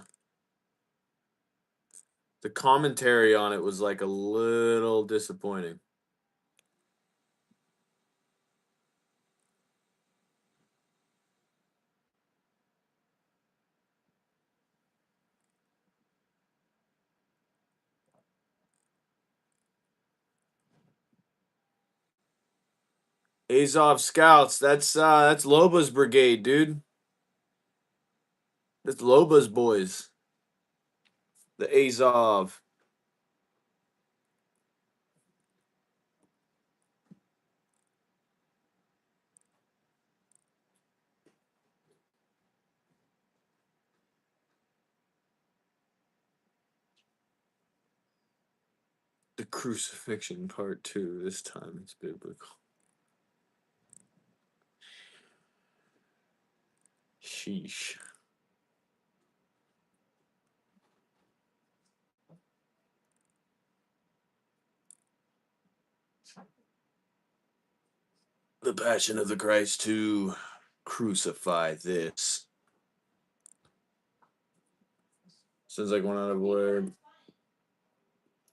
The commentary on it was like a little disappointing. Azov Scouts, that's Loba's brigade, dude. That's Loba's boys. The Azov. The crucifixion part 2. This time it's biblical. Sheesh. The Passion of the Christ 2. Crucify this. Sounds like one out of word.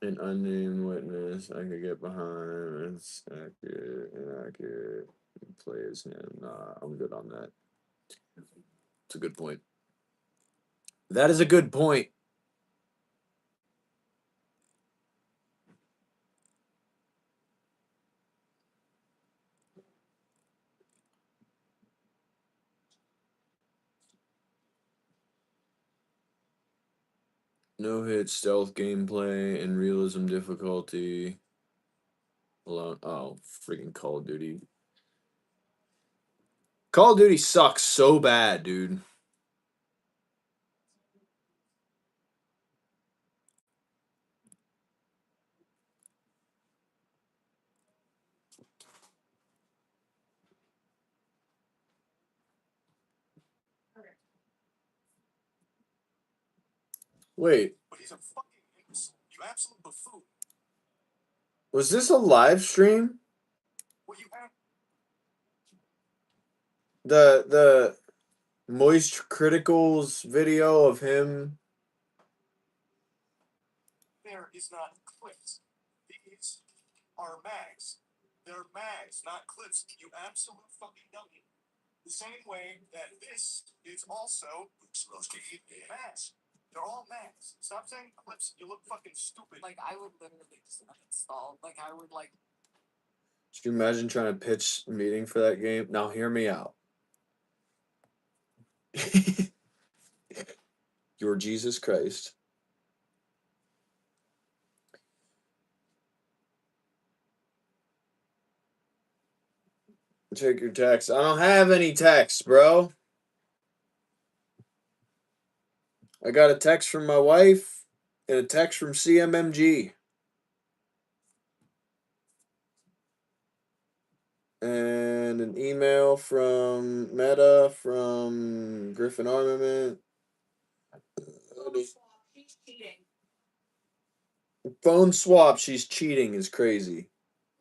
An unnamed witness I could get behind. It's accurate, inaccurate. Play his name. Nah, I'm good on that. It's a good point. That is a good point. No hit, stealth gameplay, and realism difficulty. Alone. Oh, freaking Call of Duty. Call of Duty sucks so bad, dude. Wait, But he's a fucking imbecile. You absolute buffoon. was this a live stream? What you have The Moist Critical's video of him. there is not clips. These are mags. They're mags, not clips. You absolute fucking dummy. The same way that this is also mags. They're all Macs. Stop saying clips. You look fucking stupid. Like, I would literally just uninstall. Like, I would, like... Could you imagine trying to pitch a meeting for that game? Now, hear me out. Your Jesus Christ. Check your text. I don't have any text, bro. I got a text from my wife and a text from CMMG. And an email from Meta, from Griffin Armament. She's cheating. Phone swap, she's cheating is crazy.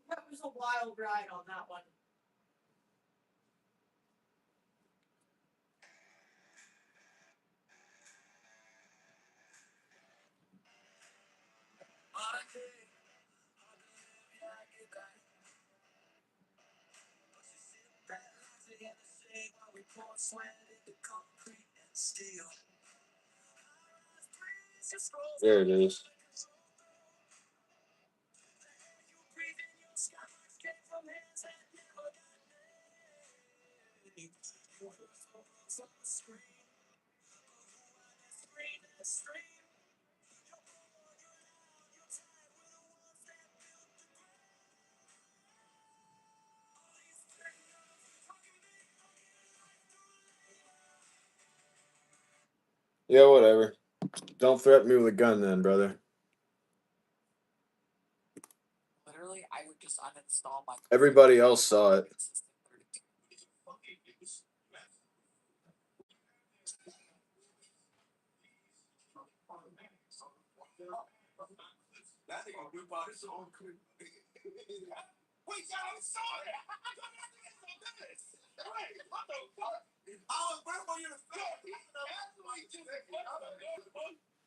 That was a wild ride on that one. There it is. Yeah, whatever. Don't threaten me with a gun then, brother. Literally, I would just uninstall my... Everybody else saw it. Wait, y'all saw it! Right, what the fuck? I was waiting for you to say it.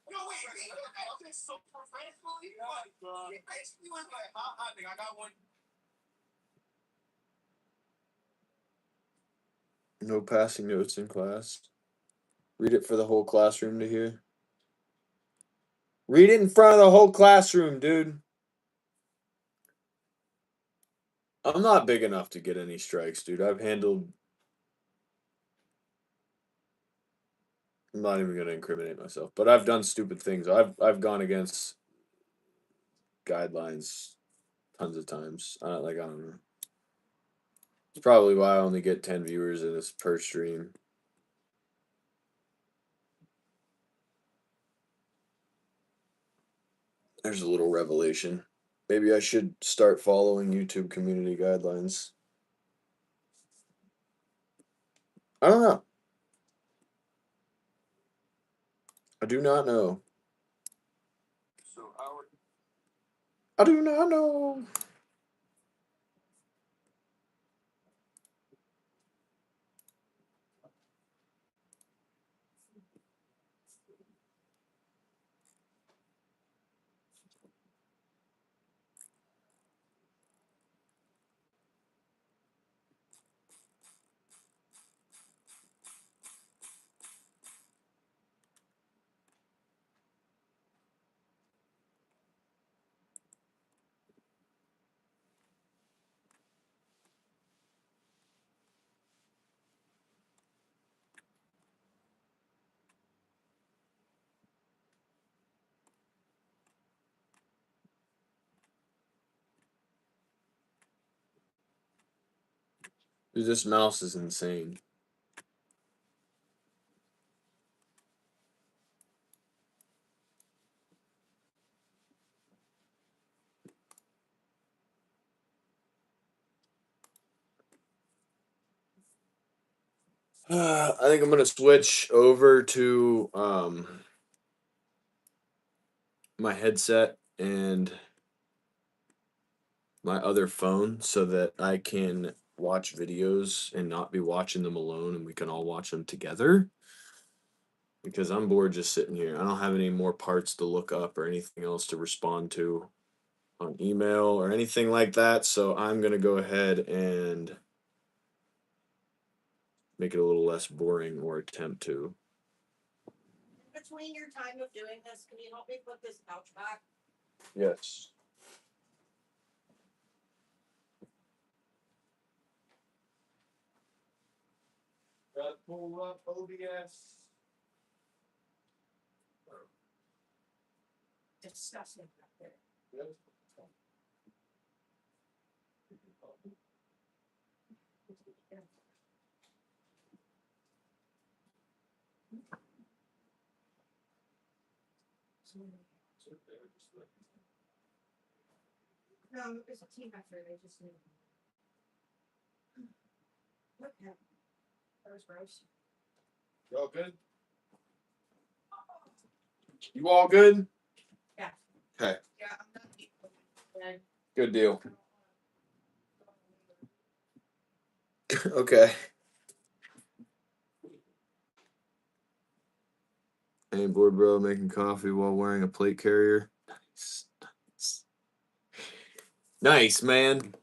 Yo, wait, he did that shit so professionally. He basically was like, nigga, I got one. No passing notes in class. Read it for the whole classroom to hear. Read it in front of the whole classroom, dude. I'm not big enough to get any strikes, dude. I'm not even gonna incriminate myself, but I've done stupid things. I've gone against guidelines tons of times. I don't know. It's probably why I only get 10 viewers in this per stream. There's a little revelation. Maybe I should start following YouTube community guidelines. I don't know. I do not know. So, I do not know. Dude, this mouse is insane. I think I'm gonna switch over to my headset and my other phone so that I can watch videos and not be watching them alone and we can all watch them together. Because I'm bored just sitting here. I don't have any more parts to look up or anything else to respond to on email or anything like that. So I'm gonna go ahead and make it a little less boring or attempt to. between your time of doing this, can you help me put this couch back? Yes. Gotta pull up OBS. Disgusting back there. Yep. No, it's a team effort. I just knew. What happened? That was gross. You all good? You all good? Yeah. Okay. Yeah, I'm done eating. Good deal. Okay. Hey, board bro, making coffee while wearing a plate carrier. Nice. Nice. Nice, man.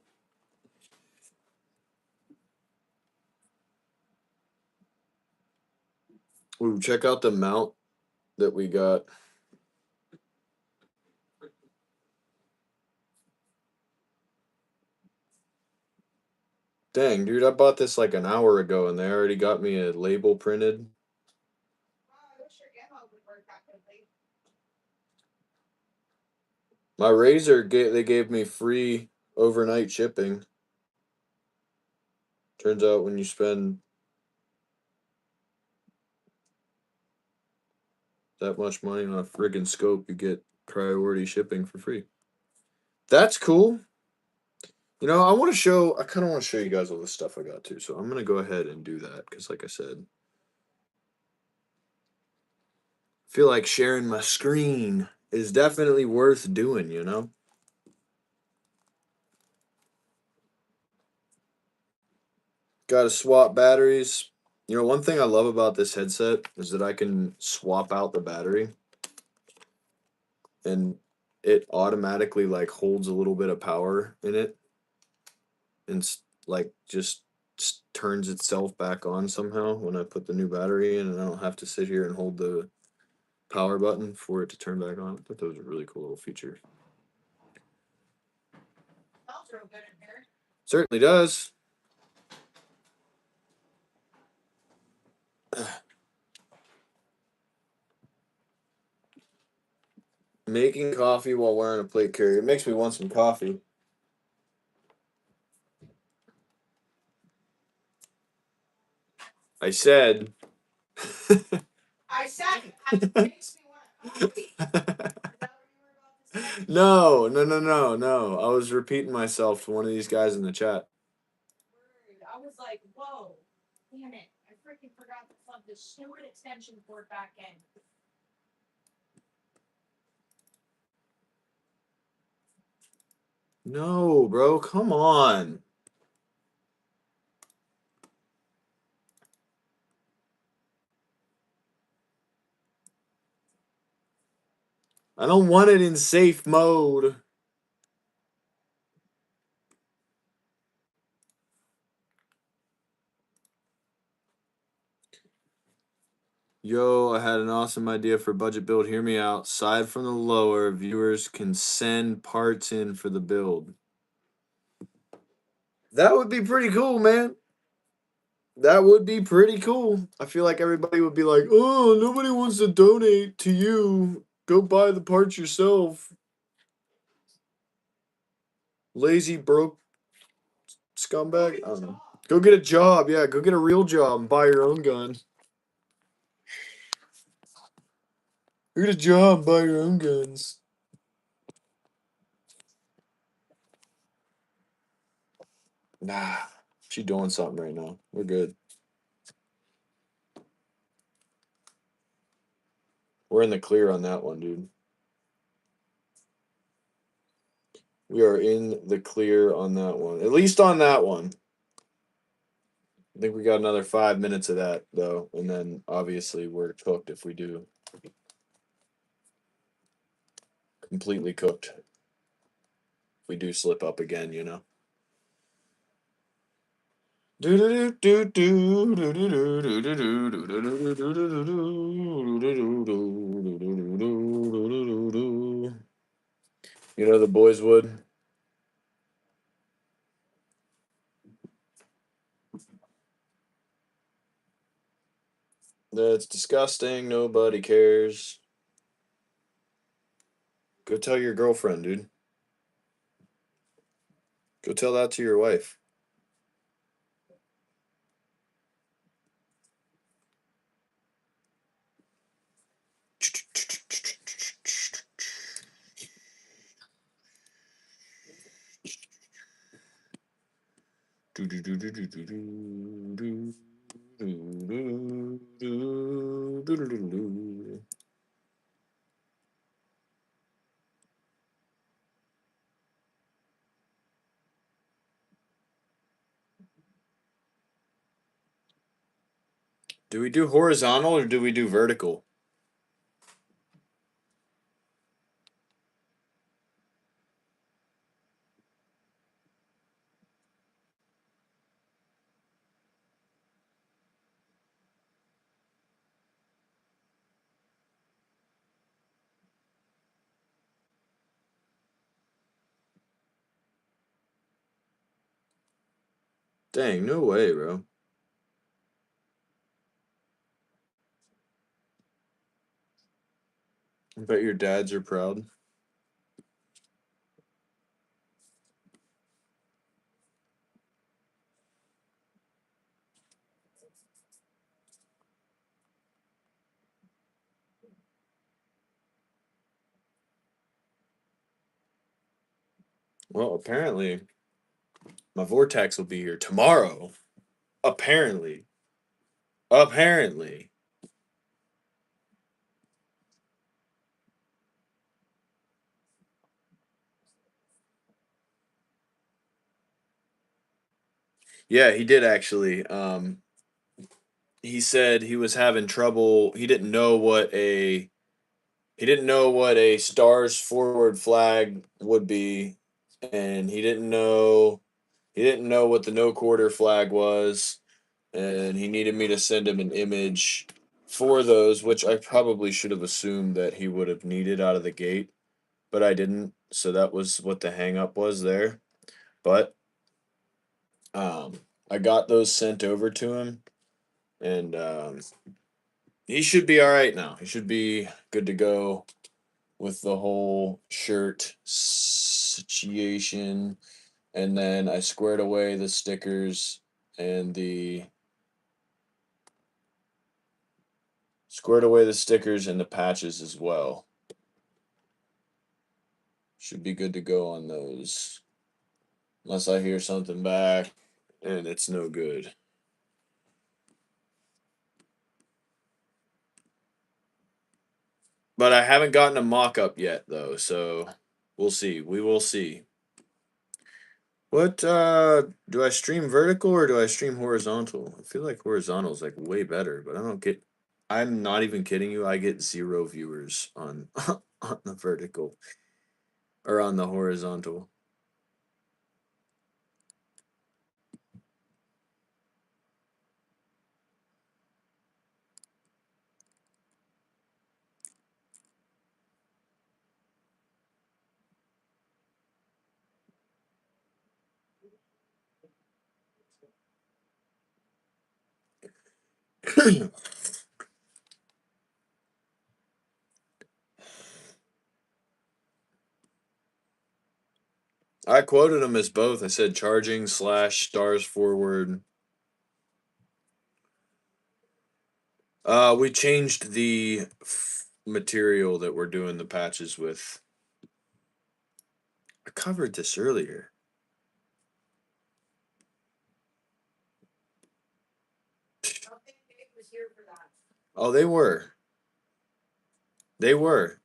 Ooh, check out the mount that we got. Dang, dude, I bought this like an hour ago and they already got me a label printed. I wish your ammo would work that quickly. My razor, they gave me free overnight shipping. Turns out when you spend that much money on a friggin' scope, you get priority shipping for free. That's cool. You know, I kind of want to show you guys all the stuff I got too. So I'm going to go ahead and do that because, like I said, I feel like sharing my screen is definitely worth doing, you know? Got to swap batteries. You know, one thing I love about this headset is that I can swap out the battery and it automatically like holds a little bit of power in it and like just turns itself back on somehow when I put the new battery in, and I don't have to sit here and hold the power button for it to turn back on. I thought that was a really cool little feature. Smells real good in here. Certainly does. Making coffee while wearing a plate carrier. It makes me want some coffee. I said. I said it makes me want coffee. Is that what you were about to say? No. I was repeating myself to one of these guys in the chat. I was like, whoa, damn it. I freaking forgot to plug this stupid extension cord back in. No, bro, come on. I don't want it in safe mode. Yo, I had an awesome idea for budget build. Hear me out. Side from the lower, viewers can send parts in for the build. That would be pretty cool, man. That would be pretty cool. I feel like everybody would be like, oh, nobody wants to donate to you. Go buy the parts yourself. Lazy, broke scumbag. I don't know. Go get a job. Yeah, go get a real job and buy your own gun. Go get a job and buy your own guns. Nah, she's doing something right now. We're good. We're in the clear on that one, dude. We are in the clear on that one. At least on that one. I think we got another 5 minutes of that, though. And then, obviously, we're cooked if we do. Completely cooked. If we do slip up again, you know. You know the boys would. That's disgusting. Nobody cares. Go tell your girlfriend, dude. Go tell that to your wife. Do we do horizontal or do we do vertical? Dang, no way, bro. I bet your dads are proud. Well, apparently, my vortex will be here tomorrow. Apparently. Apparently. Yeah, he did actually. He said he was having trouble. He didn't know what a stars forward flag would be, and he didn't know what the no quarter flag was, and he needed me to send him an image for those, which I probably should have assumed that he would have needed out of the gate, but I didn't. So that was what the hang up was there. But um, I got those sent over to him, and he should be all right now. He should be good to go with the whole shirt situation. And then I squared away the stickers and the patches as well. Should be good to go on those. Unless I hear something back and it's no good. But I haven't gotten a mock up yet though, so we'll see. We will see. What do I stream vertical or do I stream horizontal? I feel like horizontal is like way better, but I'm not even kidding you, I get 0 viewers on on the vertical or on the horizontal. I quoted them as both. I said charging / stars forward. We changed the material that we're doing the patches with. I covered this earlier. Oh, they were. They were.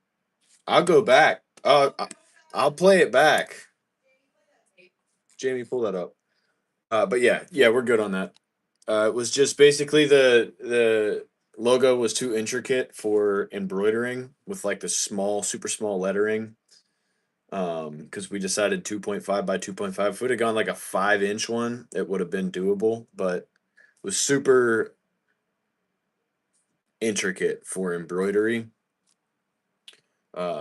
I'll go back. I'll play it back. Jamie, pull that up. But yeah, we're good on that. It was just basically the logo was too intricate for embroidering with like the small, super small lettering. because we decided 2.5 by 2.5. If we'd have gone like a 5-inch one, it would have been doable, but it was super intricate for embroidery.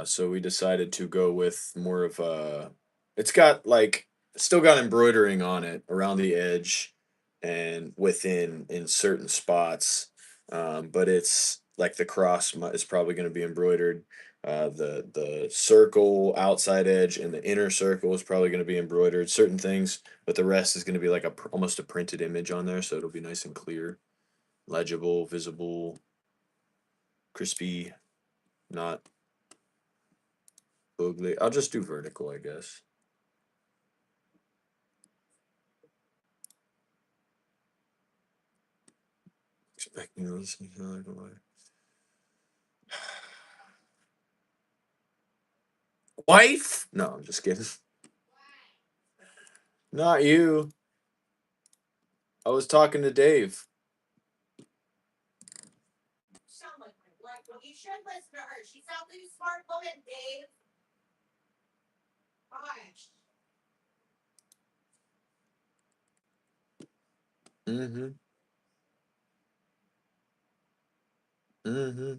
So we decided to go with more of a. It's got like still got embroidering on it around the edge and within in certain spots, but it's like the cross is probably going to be embroidered. The circle outside edge and the inner circle is probably going to be embroidered. Certain things, but the rest is going to be like almost a printed image on there, so it'll be nice and clear, legible, visible, crispy, not ugly. I'll just do vertical, I guess. Expecting to listen to another one. Wife? No, I'm just kidding. Not you. I was talking to Dave. You sound like my wife. Well, you should listen to her. She sounds like a smart woman, Dave. Gosh. Mm-hmm. Mm-hmm.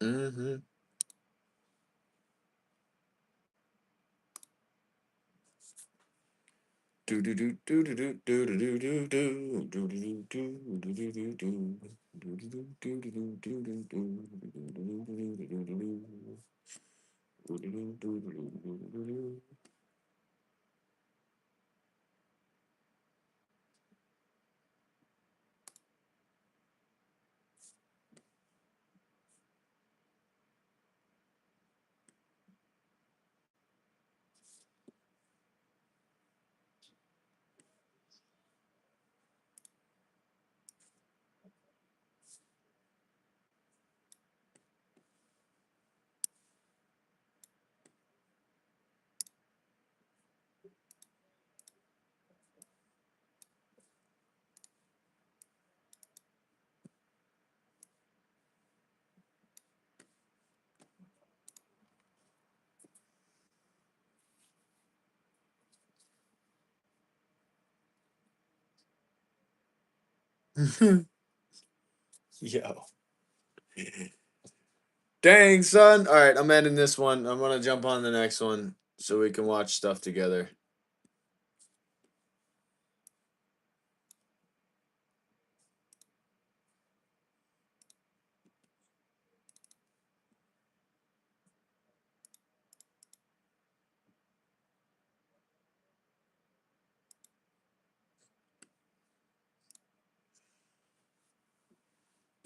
Mm-hmm. Do do do do do do do do do do do do do do do do do. Yo. Dang, son. All right, I'm ending this one. I'm gonna jump on the next one so we can watch stuff together.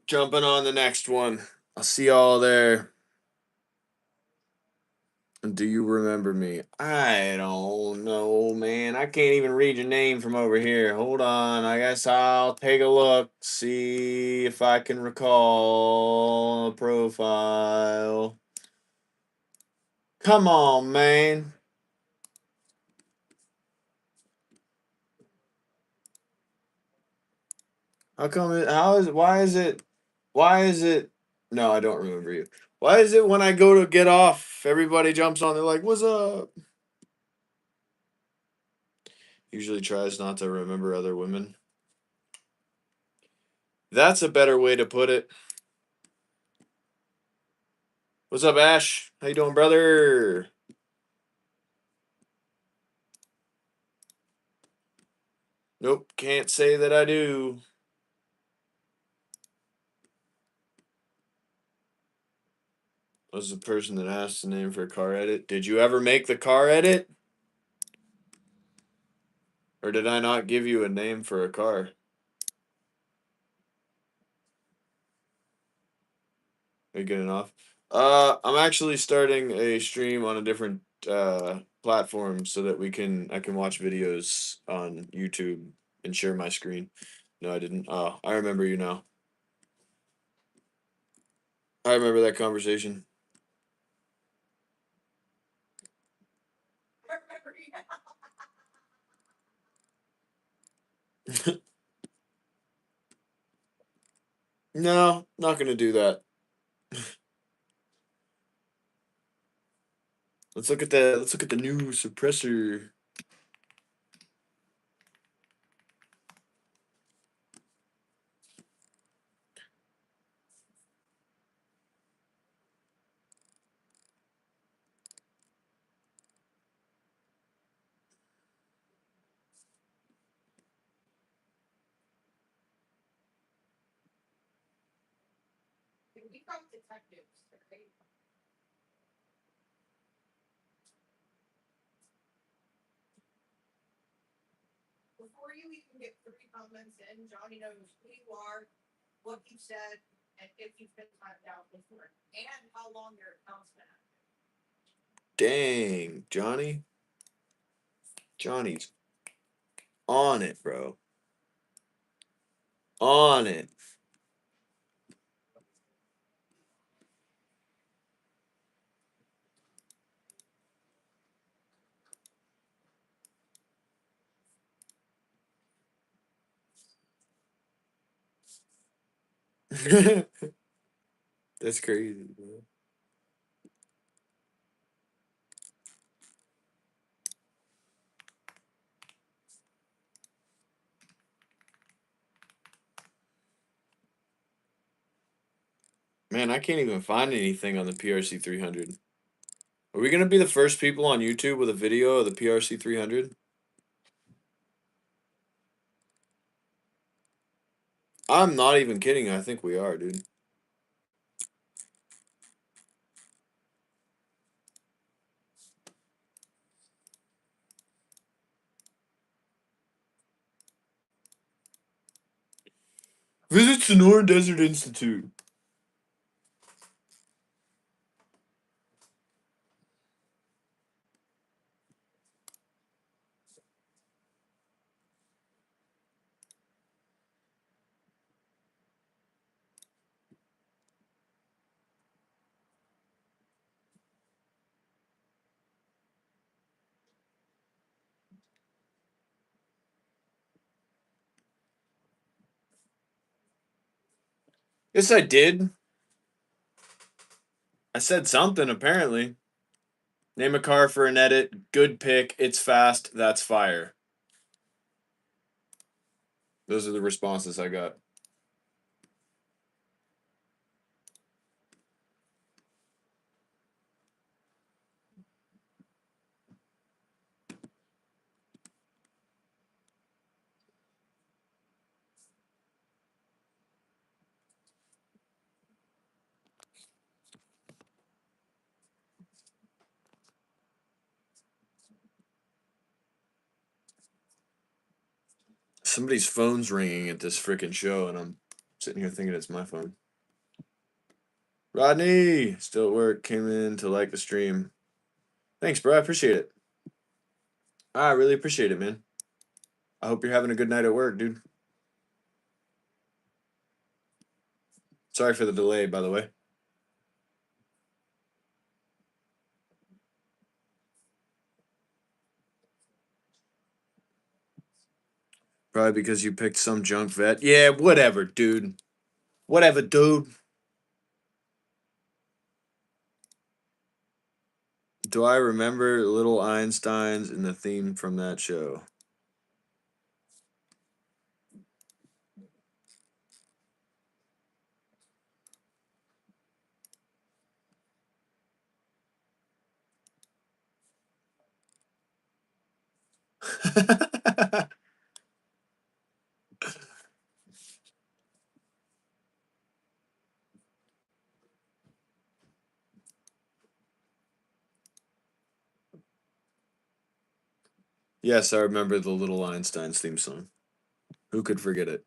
Jumping on the next one. I'll see y'all there. Do you remember me? I don't know, man. I can't even read your name from over here. Hold on. I guess I'll take a look, see if I can recall a profile. Come on, man. How come it, how is, why is it, no, I don't remember you. Why is it when I go to get off, everybody jumps on, they're like, what's up? Usually tries not to remember other women. That's a better way to put it. What's up, Ash? How you doing, brother? Nope, can't say that I do. Was the person that asked the name for a car edit. Did you ever make the car edit? Or did I not give you a name for a car? Are you getting off? I'm actually starting a stream on a different platform so that I can watch videos on YouTube and share my screen. No, I didn't. Oh, I remember you now. I remember that conversation. No, not gonna do that. Let's look at the new suppressor. We from detectives, right? Before you even get 3 comments in, Johnny knows who you are, what you said, and if you've been timed out before, and how long your account's been active. Dang, Johnny. Johnny's on it, bro. On it. That's crazy, bro. Man, I can't even find anything on the PRC 300. Are we gonna be the first people on YouTube with a video of the PRC 300? I'm not even kidding. I think we are, dude. Visit Sonora Desert Institute. Yes, I did. I said something, apparently. Name a car for an edit. Good pick. It's fast. That's fire. Those are the responses I got. Somebody's phone's ringing at this freaking show, and I'm sitting here thinking it's my phone. Rodney, still at work, came in to like the stream. Thanks, bro. I appreciate it. I really appreciate it, man. I hope you're having a good night at work, dude. Sorry for the delay, by the way. Probably because you picked some junk vet. Yeah, whatever, dude. Whatever, dude. Do I remember little Einsteins in the theme from that show? Yes, I remember the little Einsteins theme song. Who could forget it?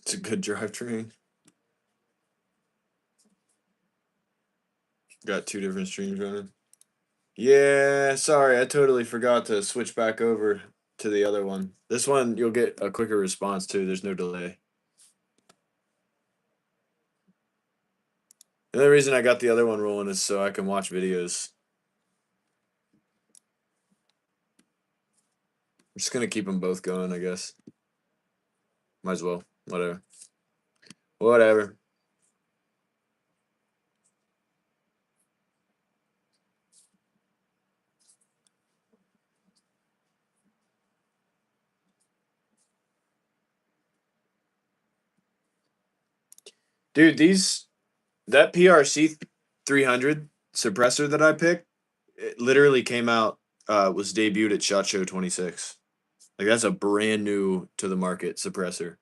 It's a good drivetrain. Got 2 different streams running. Yeah, sorry, I totally forgot to switch back over to the other one. This one you'll get a quicker response too. There's no delay. The only reason I got the other one rolling is so I can watch videos. I'm just gonna keep them both going, I guess. Might as well. Whatever. Whatever. Dude, that PRC 300 suppressor that I picked, it literally came out, was debuted at SHOT Show 26. Like that's a brand new to the market suppressor.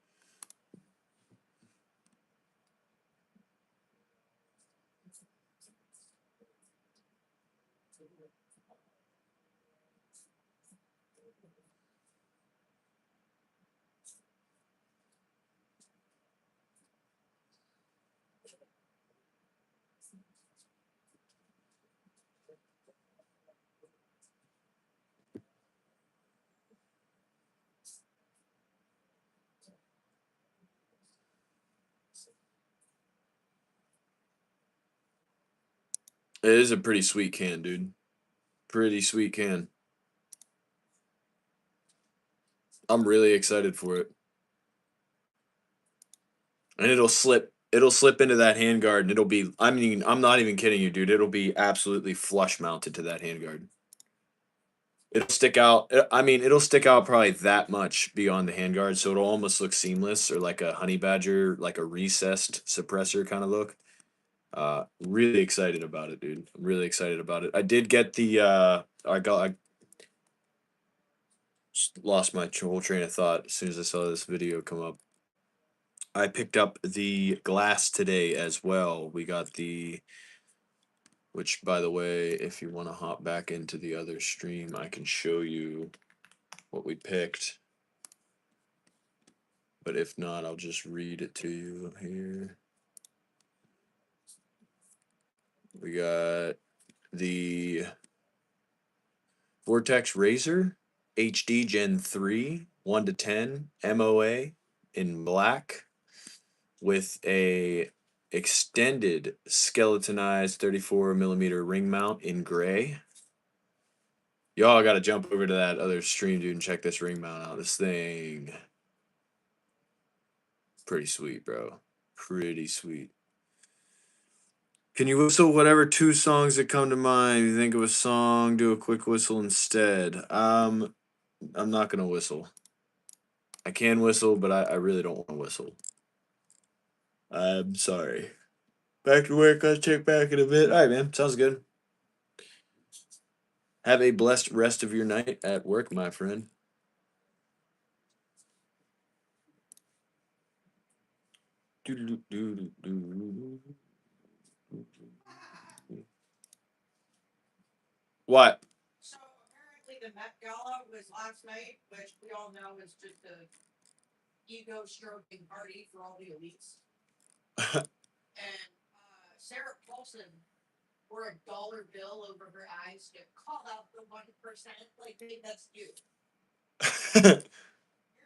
It is a pretty sweet can, dude. Pretty sweet can. I'm really excited for it. And it'll slip into that handguard and it'll be, I mean, I'm not even kidding you, dude. It'll be absolutely flush mounted to that handguard. It'll stick out. I mean, it'll stick out probably that much beyond the handguard, so it'll almost look seamless or like a honey badger, like a recessed suppressor kind of look. Really excited about it, dude. I'm really excited about it. I did get the I just lost my whole train of thought as soon as I saw this video come up. I picked up the glass today as well. We got the, which by the way, if you want to hop back into the other stream, I can show you what we picked. But if not, I'll just read it to you here. We got the Vortex Razor HD Gen 3 1 to 10 MOA in black with a extended skeletonized 34 millimeter ring mount in gray. Y'all got to jump over to that other stream, dude, and check this ring mount out. This thing, pretty sweet, bro. Pretty sweet. Can you whistle whatever 2 songs that come to mind? If you think of a song, do a quick whistle instead. I'm not gonna whistle. I can whistle, but I really don't want to whistle. I'm sorry. Back to work. I'll check back in a bit. All right, man. Sounds good. Have a blessed rest of your night at work, my friend. What? So apparently the Met Gala was last night, which we all know is just a ego stroking party for all the elites. And Sarah Paulson wore a dollar bill over her eyes to call out the 1%. Like, babe, that's you. Your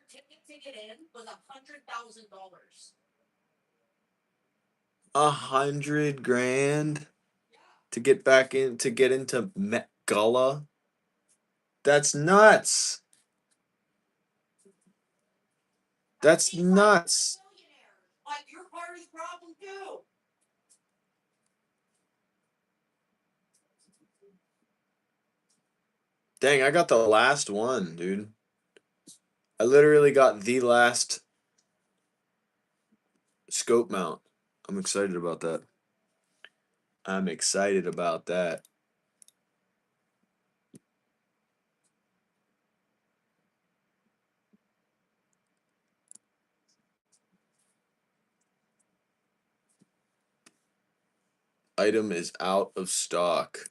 ticket to get in was $100,000. $100,000 Yeah. to get back in, to get into Met Gala. That's nuts. That's nuts. Like, you're part of the problem too. Dang, I got the last one, dude. I literally got the last scope mount. I'm excited about that. I'm excited about that. Item is out of stock.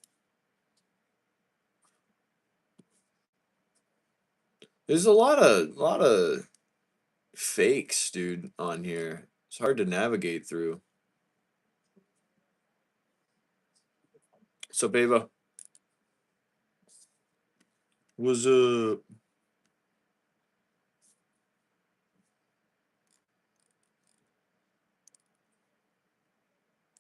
There's a lot of fakes, dude, on here. It's hard to navigate through. So, Bava. What's up?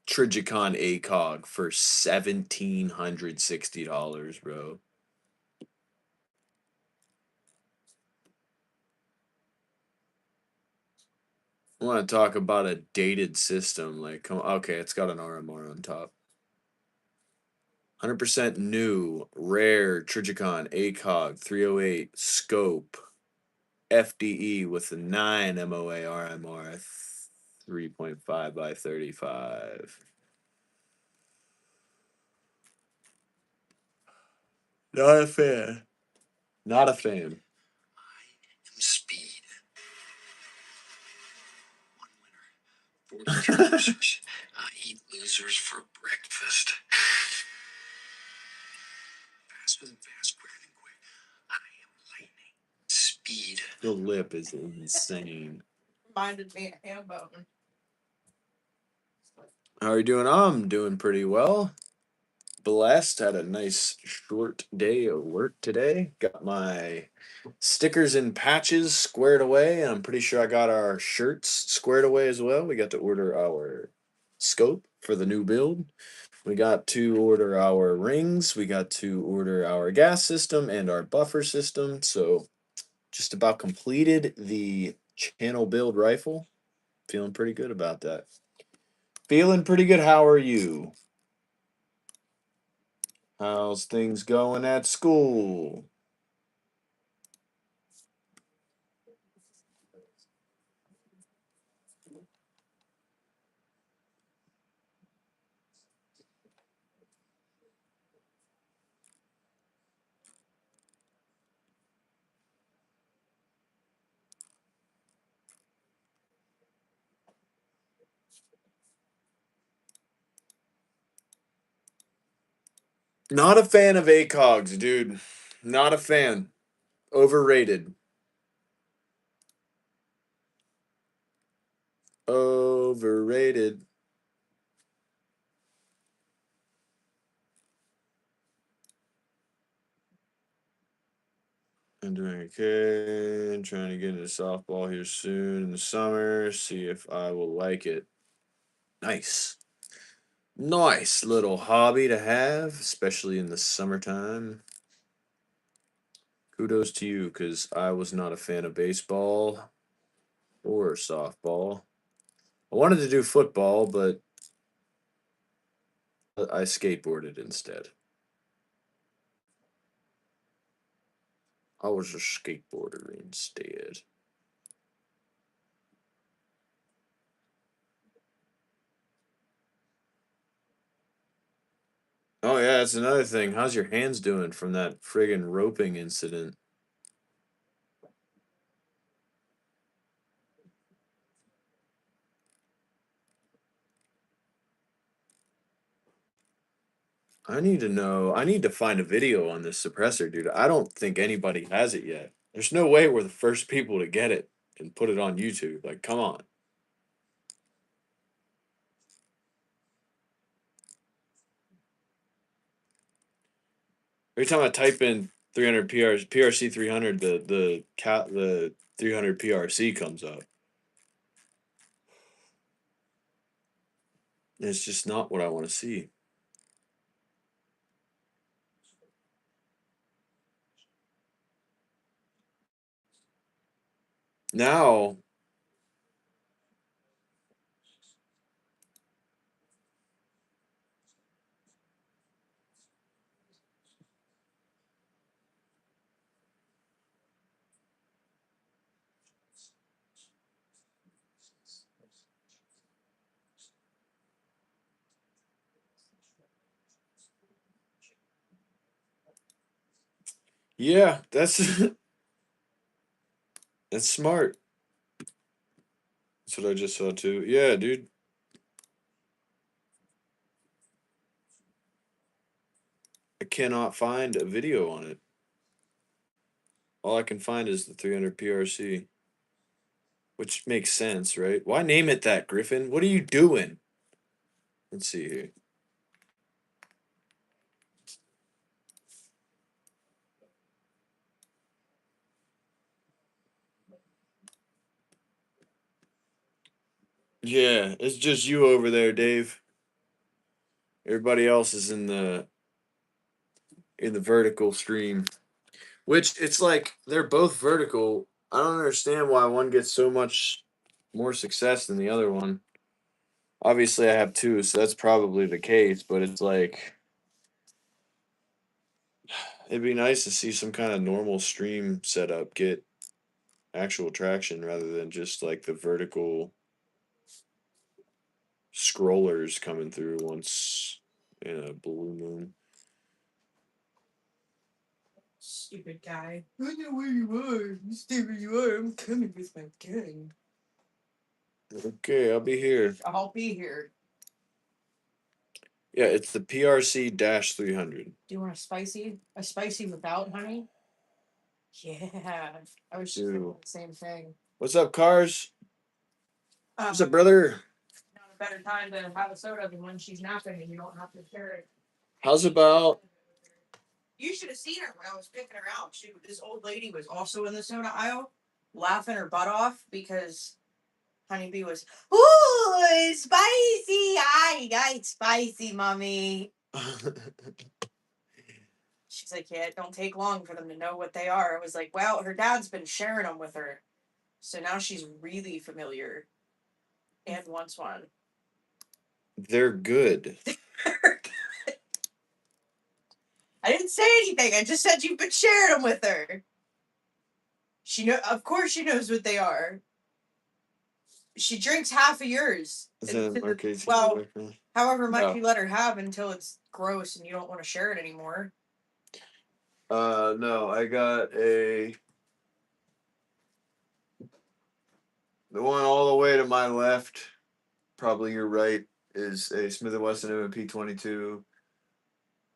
Trigicon ACOG for $1,760, bro. I want to talk about a dated system. Like, come okay, it's got an RMR on top. 100% new, rare Trigicon ACOG 308 scope FDE with a 9 MOA RMR 3.5 by 35. Not a fan. Not a fan. Speed. One winner. 42 losers. Eat losers for breakfast. Faster than fast, quicker than quick. I am lightning. Speed. The lip is insane. Reminded me of ham bone. How are you doing? I'm doing pretty well. Blessed. Had a nice short day of work today. Got my stickers and patches squared away, and I'm pretty sure I got our shirts squared away as well. We got to order our scope for the new build. We got to order our rings. We got to order our gas system and our buffer system. So just about completed the channel build rifle. Feeling pretty good about that. Feeling pretty good. How are you? How's things going at school? Not a fan of ACOGs, dude. Not a fan. Overrated. Overrated. I'm doing okay. Trying to get into softball here soon in the summer. See if I will like it. Nice. Nice little hobby to have, especially in the summertime. Kudos to you, because I was not a fan of baseball or softball. I wanted to do football, but I skateboarded instead. I was a skateboarder instead. Oh yeah, that's another thing. How's your hands doing from that friggin' roping incident? I need to know. I need to find a video on this suppressor, dude. I don't think anybody has it yet. There's no way we're the first people to get it and put it on YouTube. Like, come on. Every time I type in 300 PRC 300, the 300 PRC comes up. It's just not what I want to see. Now, yeah, that's that's smart. That's what I just saw too. Yeah, dude. I cannot find a video on it. All I can find is the 300 PRC. which makes sense, right? Why name it that, Griffin? What are you doing? Let's see here. Yeah, it's just you over there, Dave. Everybody else is in the vertical stream, which it's like they're both vertical. I don't understand why one gets so much more success than the other one. Obviously, I have two, so that's probably the case. But it's like it'd be nice to see some kind of normal stream setup get actual traction rather than just like the vertical scrollers coming through once in a blue moon. Stupid guy. I know where you are. You stay where you are. I'm coming with my gun. Okay, I'll be here. I'll be here. Yeah, it's the PRC-300. Do you want a spicy? A spicy without honey? Yeah. I was just thinking the same thing. What's up, Cars? What's up, Um, brother? not a better time to have a soda than when she's napping and you don't have to share it. How's about You should have seen her when I was picking her out. This old lady was also in the soda aisle, laughing her butt off because Honeybee was, ooh, spicy. I got spicy, mommy. She's like, yeah, it don't take long for them to know what they are. I was like, well, her dad's been sharing them with her. So now she's really familiar and wants one. They're good. I didn't say anything. I just said you've been sharing them with her. Of course she knows what they are. She drinks half of yours. Is that an arcade TV Well, background? however much No. you let her have until it's gross and you don't want to share it anymore. No, I got the one all the way to my left, probably your right, is a Smith & Wesson M&P 22.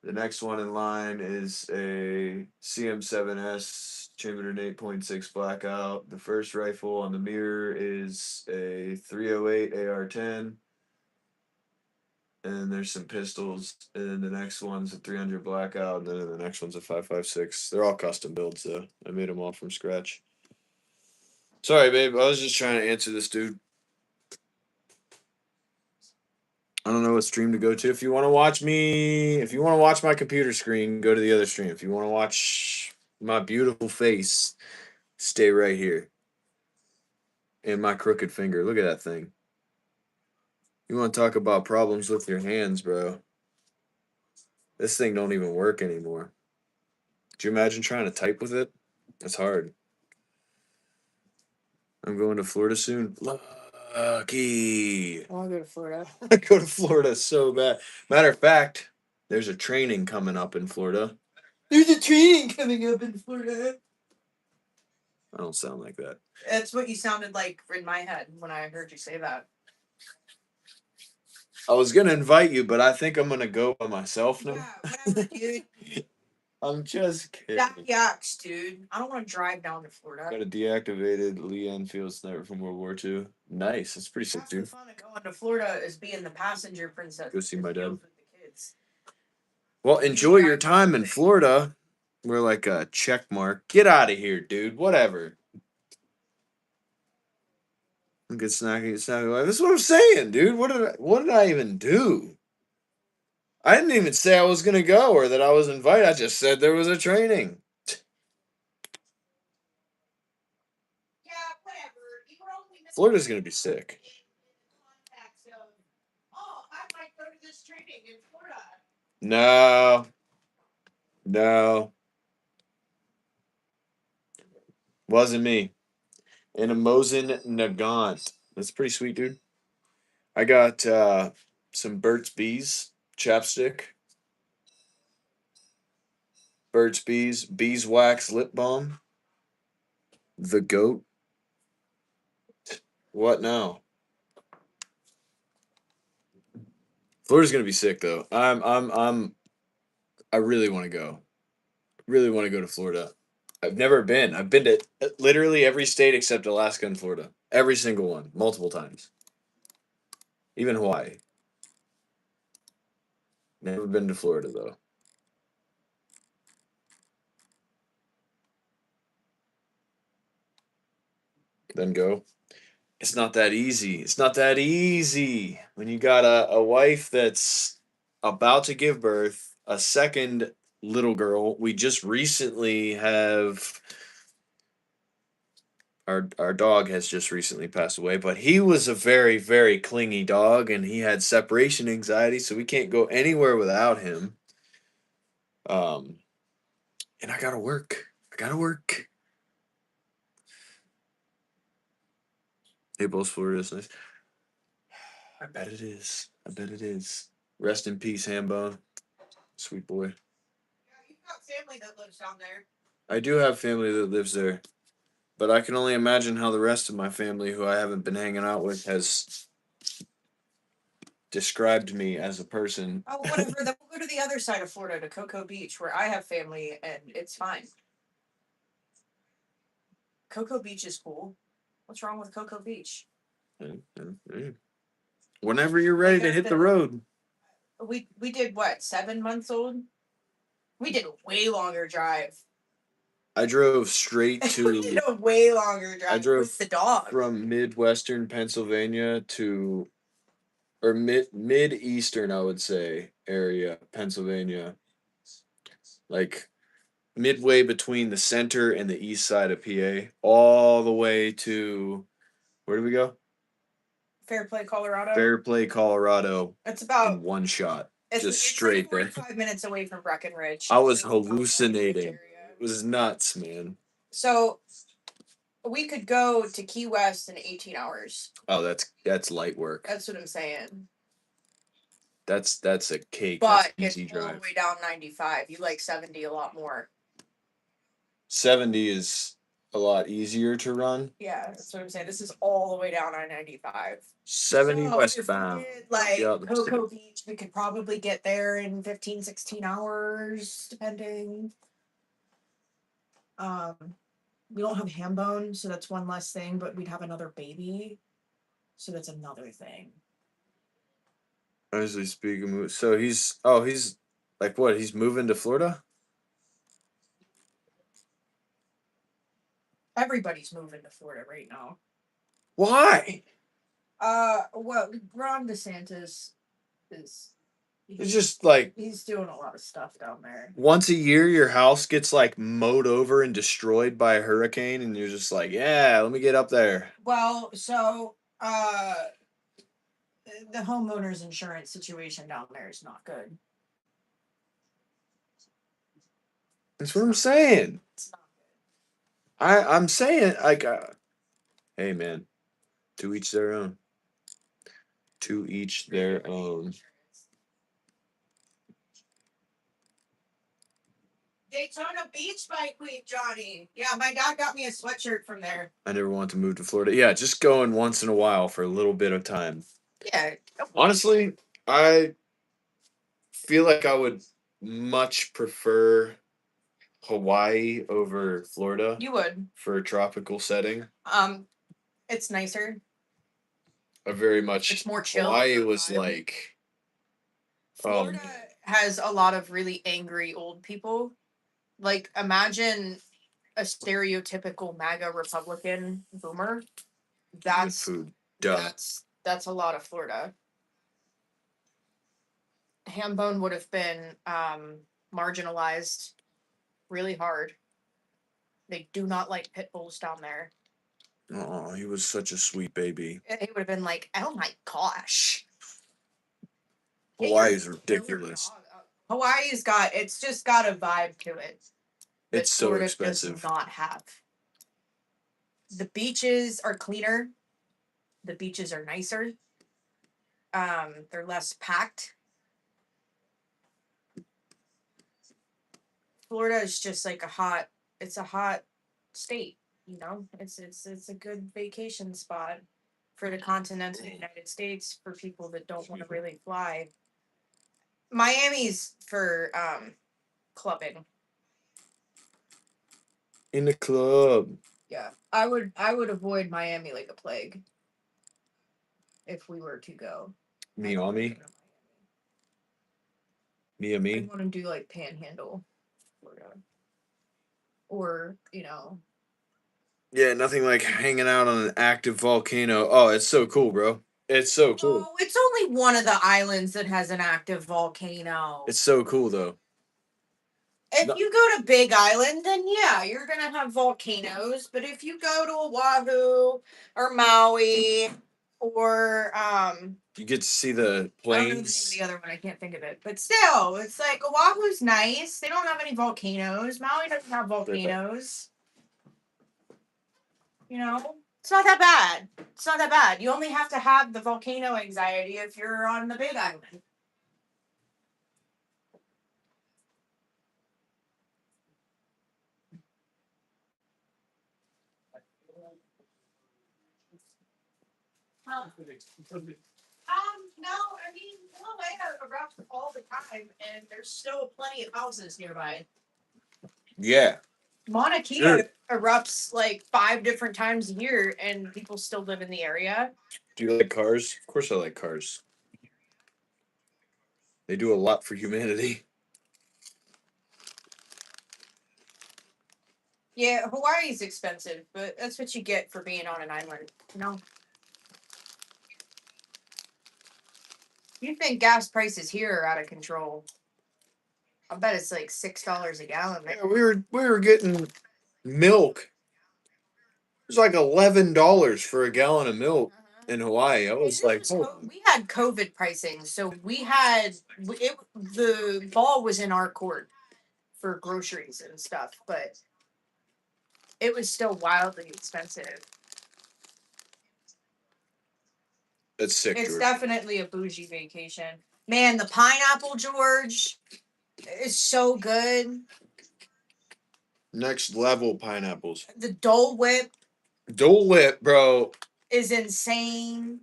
The next one in line is a CM7S chambered in 8.6 blackout. The first rifle on the mirror is a 308 AR-10. And there's some pistols, and then the next one's a 300 blackout, and then the next one's a 5.56. They're all custom builds, though. I made them all from scratch. Sorry, babe. I was just trying to answer this dude. I don't know what stream to go to. If you want to watch my computer screen, go to the other stream. If you want to watch my beautiful face, stay right here. And my crooked finger. Look at that thing. You want to talk about problems with your hands, bro? This thing don't even work anymore. Could you imagine trying to type with it? It's hard. I'm going to Florida soon. Lucky. I want to go to Florida. I go to Florida so bad. Matter of fact, there's a training coming up in Florida. There's a training coming up in Florida. I don't sound like that. That's what you sounded like in my head when I heard you say that. I was gonna invite you, but I think I'm gonna go by myself now. Yeah, whatever, dude. I'm just kidding. That yucks, dude. I don't want to drive down to Florida. Got a deactivated Lee Enfield sniper from World War II. Nice. That's pretty sick, Half the dude. fun of going to Florida is being the passenger princess. Go see my dad. With the kids. Well, enjoy your time in Florida. We're like a check mark. Get out of here, dude. Whatever. Good snacking, snacking. That's what I'm saying, dude. What did I even do? I didn't even say I was gonna go or that I was invited. I just said there was a training. Yeah, whatever. You were only Florida's gonna be sick. Oh, I might go to this training in Florida. No. Wasn't me. And a Mosin Nagant. That's pretty sweet, dude. I got some Burt's Bees chapstick. Burt's Bees beeswax lip balm. The goat. What now? Florida's gonna be sick though. I really want to go. Really want to go to Florida. I've never been. I've been to literally every state except Alaska and Florida. Every single one, multiple times. Even Hawaii. Never been to Florida though. Then go. It's not that easy. It's not that easy when you got a wife that's about to give birth, a second little girl. We just recently have our dog has just recently passed away, but he was a very, very clingy dog and he had separation anxiety, so we can't go anywhere without him. Um and I gotta work. I gotta work. Naples, Florida is nice. I bet it is. I bet it is. Rest in peace, Hambone. Sweet boy. Yeah, you've got family that lives down there. I do have family that lives there, but I can only imagine how the rest of my family, who I haven't been hanging out with, has described me as a person. Oh, whatever. Then we'll go to the other side of Florida, to Cocoa Beach, where I have family, and it's fine. Cocoa Beach is cool. What's wrong with Cocoa Beach? Whenever you're ready to hit the road. We did what, 7 months old? We did a way longer drive. I drove straight We did to. a way longer drive I drove with the dog. from Midwestern Pennsylvania to, or mid-eastern, I would say, area, Pennsylvania. Like midway between the center and the east side of PA, all the way to, where do we go? Fairplay, Colorado. Fairplay, Colorado. It's about in one shot, it's just like straight there. 45 minutes away from Breckenridge. I was So about hallucinating. area. It was nuts, man. So we could go to Key West in 18 hours. Oh, that's light work. That's what I'm saying. That's a cake. But That's it's easy all the drive. way down 95. You like 70 a lot more. 70 is a lot easier to run. Yeah, that's what I'm saying. This is all the way down I-95. 70 So westbound. if we did, like Yeah, Cocoa Beach, we could probably get there in 15, 16 hours, depending. We don't have Hambone, so that's one less thing, but we'd have another baby. So that's another thing. Honestly speaking, so he's like what? He's moving to Florida? Everybody's moving to Florida right now. Why? Well, Ron DeSantis is It's just like he's doing a lot of stuff down there. once a year your house gets like mowed over and destroyed by a hurricane and you're just like, yeah, let me get up there. Well, so the homeowners insurance situation down there is not good. That's what I'm saying. It's not good. I'm saying like hey man, to each their own. To each their own. Daytona Beach Bike Week, Johnny. Yeah, my dad got me a sweatshirt from there. I never want to move to Florida. Yeah, just going once in a while for a little bit of time. Yeah. Honestly, I feel like I would much prefer Hawaii over Florida You would. for a tropical setting. It's nicer. I very much. It's more chill. Hawaii was like. Florida has a lot of really angry old people. Like, imagine a stereotypical MAGA Republican boomer. That's food. Duh. That's a lot of Florida. Hambone would have been marginalized really hard. They do not like pit bulls down there. Oh, he was such a sweet baby. He would have been like, oh my gosh. Hawaii is ridiculous. Hawaii's it's just got a vibe to it. It's so Florida expensive. does not have. The beaches are cleaner. The beaches are nicer. They're less packed. Florida is just like it's a hot state, you know? It's a good vacation spot for the continental United States for people that don't want to really fly. Miami's for clubbing. In the club. Yeah, I would avoid Miami like a plague if we were to go. Miami. I Miami. want to do like Panhandle, Florida, or Yeah, nothing like hanging out on an active volcano. Oh, it's so cool, bro. It's so cool. Oh, it's only one of the islands that has an active volcano. It's so cool, though. If you go to Big Island, then yeah, you're gonna have volcanoes. But if you go to Oahu or Maui or You get to see the I don't know the name of plains. the other one. I can't think of it. But still, it's like Oahu's nice. They don't have any volcanoes. Maui doesn't have volcanoes. It's not that bad. It's not that bad. You only have to have the volcano anxiety if you're on the Big Island. No, I mean, Kilauea erupts all the time, and there's still plenty of houses nearby. Yeah. Mauna Kea Sure. erupts like 5 different times a year, and people still live in the area. Do you like cars? Of course I like cars. They do a lot for humanity. Yeah, Hawaii's expensive, but that's what you get for being on an island. You think gas prices here are out of control? I bet it's like $6 a gallon. Yeah, we were getting milk. It was like $11 for a gallon of milk in Hawaii. I was like, We had COVID pricing, so the ball was in our court for groceries and stuff, but it was still wildly expensive. that's sick. It's George. definitely a bougie vacation. Man, the pineapple George is so good. Next level pineapples. The Dole Whip Dole Whip, bro. is insane.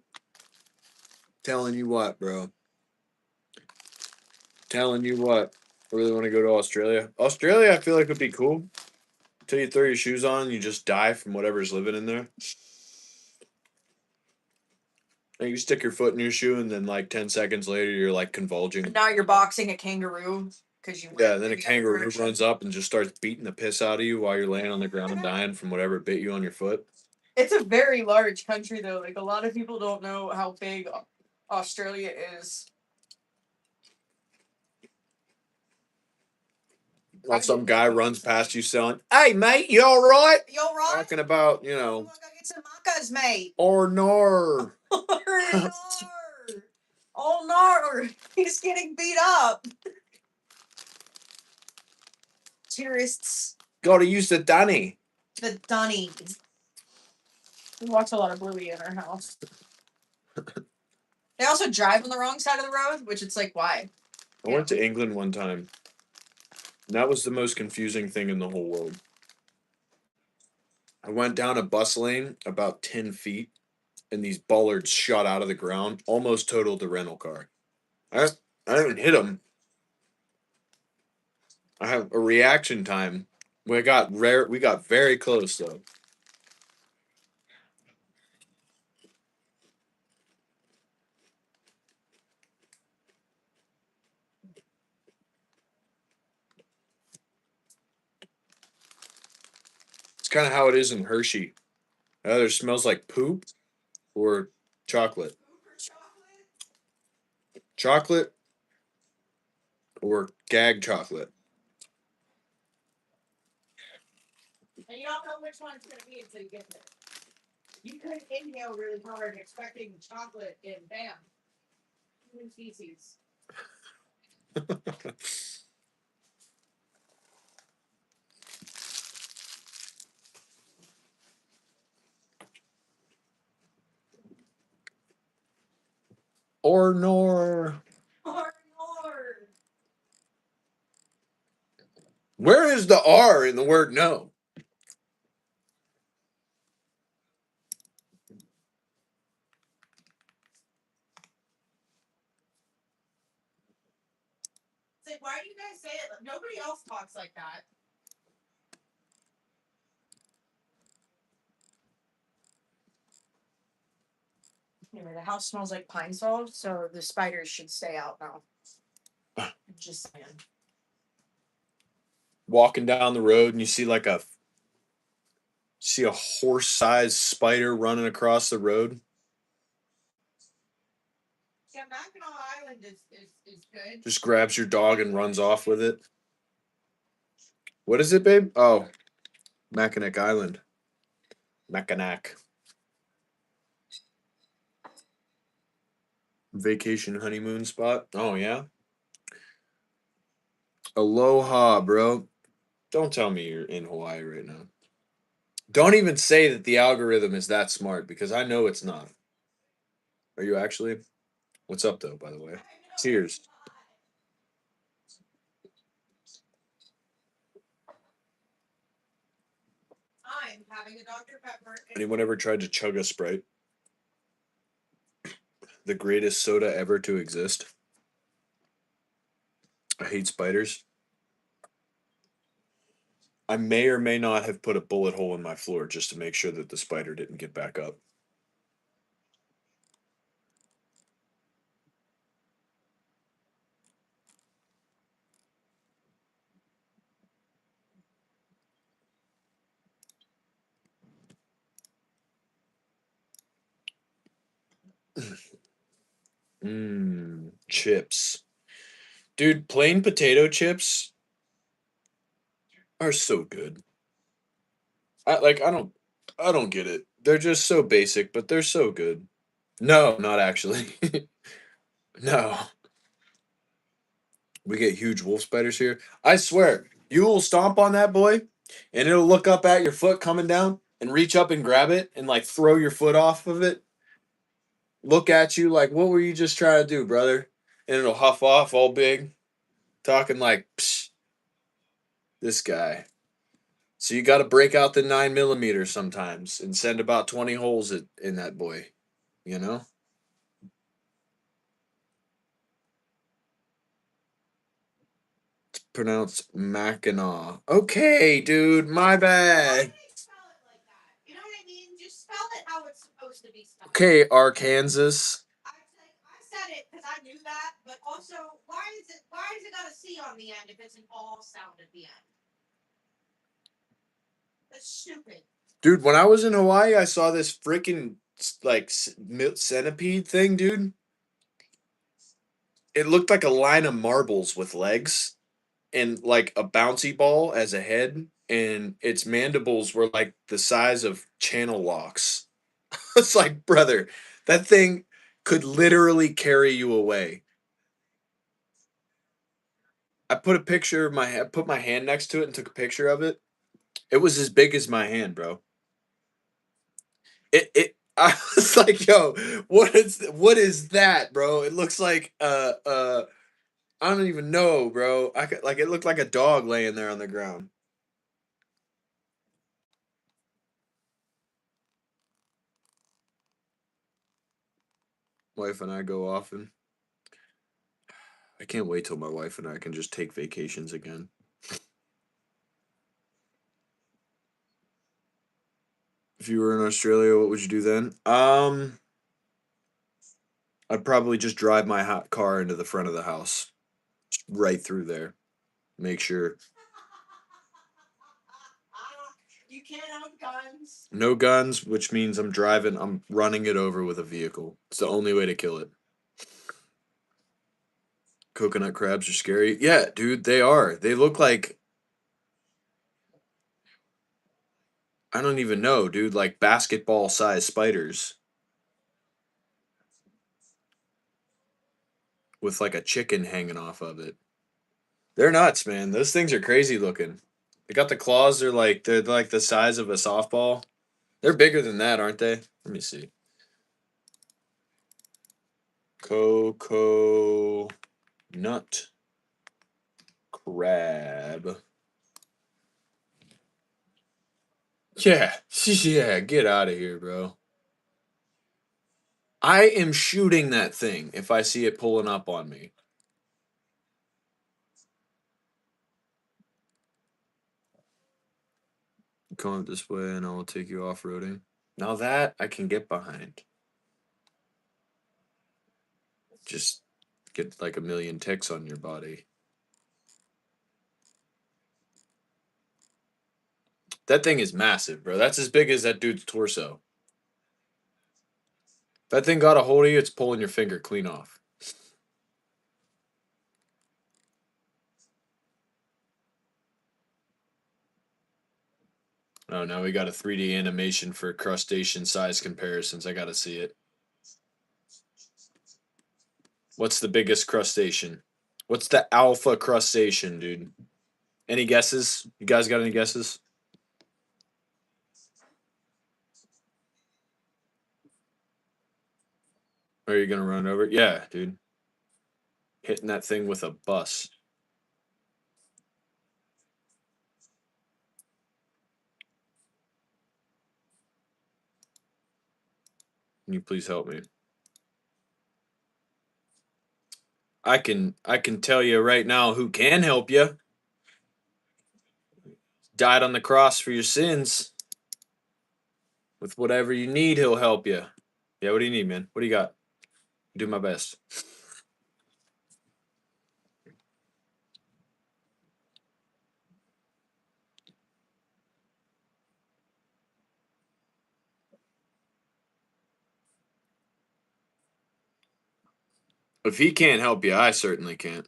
Telling you what, bro. Telling you what. I really want to go to Australia. Australia, I feel like would be cool. Until you throw your shoes on, you just die from whatever's living in there. And you stick your foot in your shoe, and then like 10 seconds later, you're like convulsing. Now you're boxing a kangaroo because you. Yeah, then a kangaroo runs up and just starts beating the piss out of you while you're laying on the ground dying from whatever bit you on your foot. It's a very large country, though. Like, a lot of people don't know how big Australia is. While some guy runs past you selling, "Hey, mate, you all right?" You all right? Talking about, I'm gonna go get some macas, mate. or nor. Oh no, he's getting beat up. Tourists. Gotta use the dunny. The dunny. We watch a lot of Bluey in our house. They also drive on the wrong side of the road, which it's like, why? I went to England one time. And that was the most confusing thing in the whole world. I went down a bus lane about 10 feet, and these bollards shot out of the ground, almost totaled the rental car. I didn't hit them. I have a reaction time. We got very close though. It's kind of how it is in Hershey. It either smells like poop or chocolate. Chocolate or gag chocolate. And you don't know which one it's going to be until you get there. You could inhale really hard expecting chocolate and bam. Human feces. Or nor. Or. Where is the R in the word no? It's like, why do you guys say it? Nobody else talks like that. Anyway, the house smells like pine sol, so the spiders should stay out now. Just saying. Walking down the road and you see like a horse-sized spider running across the road. Yeah, Mackinac Island is good. Just grabs your dog and runs off with it. What is it, babe? Oh, Mackinac Island. Mackinac. Vacation honeymoon spot. Oh, yeah? Aloha, bro. Don't tell me you're in Hawaii right now. Don't even say that the algorithm is that smart because I know it's not. Are you actually? What's up, though, by the way? Cheers. I'm having a Dr. Pepper. Anyone ever tried to chug a Sprite? The greatest soda ever to exist. I hate spiders. I may or may not have put a bullet hole in my floor just to make sure that the spider didn't get back up. Mmm, chips. Dude, plain potato chips are so good. I don't get it. They're just so basic, but they're so good. No, not actually. No. We get huge wolf spiders here. I swear, you will stomp on that boy and it'll look up at your foot coming down and reach up and grab it and like throw your foot off of it. Look at you like, what were you just trying to do, brother? And it'll huff off all big, talking like, psh, this guy. So you got to break out the 9mm sometimes and send about 20 holes in that boy, you know? It's pronounced Mackinac. Okay, dude, my Why bad. do they spell it like that? You know what I mean? Just spell it how it's supposed to be spelled. Okay, Arkansas. I said it because I knew that, but also why is it got a C on the end if it's an all sound at the end? That's stupid. Dude, when I was in Hawaii, I saw this freaking like centipede thing, dude. It looked like a line of marbles with legs and like a bouncy ball as a head, and its mandibles were like the size of channel locks. It's like, brother, that thing could literally carry you away. I put my hand next to it and took a picture of it. It was as big as my hand, bro. I was like, yo, what is that, bro? It looks like I don't even know, bro. Like it looked like a dog laying there on the ground. Wife and I go often. I can't wait till my wife and I can just take vacations again. If you were in Australia, what would you do then? I'd probably just drive my hot car into the front of the house, just right through there. Make sure You can't have guns. no guns, which means I'm running it over with a vehicle. It's the only way to kill it. Coconut crabs are scary. Yeah, dude, they are. They look like I don't even know, dude, like basketball sized spiders with like a chicken hanging off of it. They're nuts, man. Those things are crazy looking. They got the claws, they're like the size of a softball. They're bigger than that, aren't they? Let me see. Cocoa nut crab. Yeah, yeah, get out of here, bro. I am shooting that thing if I see it pulling up on me. Come up this way and I will take you off roading. Now that I can get behind. just get like a million ticks on your body. That thing is massive, bro. That's as big as that dude's torso. If that thing got a hold of you, it's pulling your finger clean off. Oh, now we got a 3D animation for crustacean size comparisons. I gotta see it. What's the biggest crustacean? What's the alpha crustacean, dude? Any guesses? You guys got any guesses? Are you gonna run over? Yeah, dude. Hitting that thing with a bus. Can you please help me? I can tell you right now who can help you. Died on the cross for your sins. With whatever you need, he'll help you. Yeah, what do you need, man? What do you got? Do my best. If he can't help you, I certainly can't.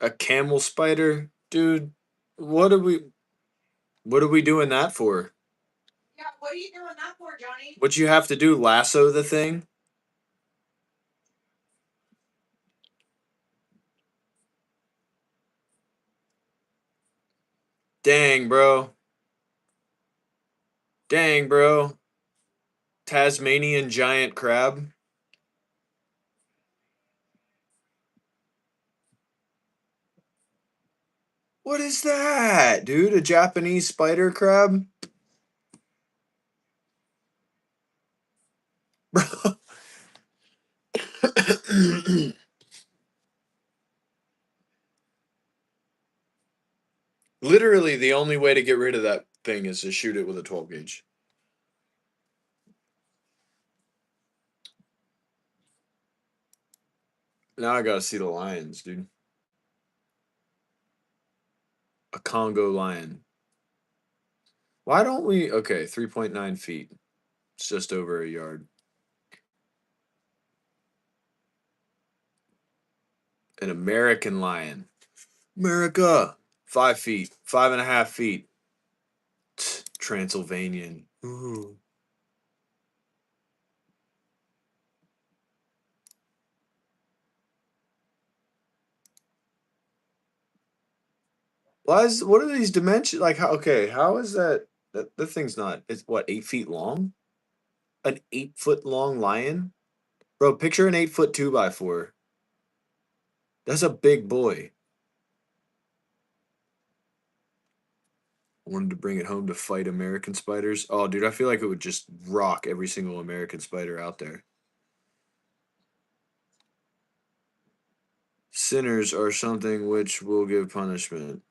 A camel spider, dude. What are we doing that for? Yeah, what are you doing that for, Johnny? What you have to do? Lasso the thing? Dang, bro. Dang, bro. Tasmanian giant crab. What is that, dude? A Japanese spider crab? Bro. Literally, the only way to get rid of that thing is to shoot it with a 12 gauge. Now I gotta see the lions, dude. A Congo lion. Why don't we? Okay, 3.9 feet. It's just over a yard. An American lion. America. 5 feet. 5.5 feet. Transylvanian. Ooh. What are these dimensions? Like, how, okay, how is that? That thing's not, it's what, 8 feet long? An 8 foot long lion? Bro, picture an 8 foot 2x4. That's a big boy. I wanted to bring it home to fight American spiders. Oh, dude, I feel like it would just rock every single American spider out there. Sinners are something which will give punishment.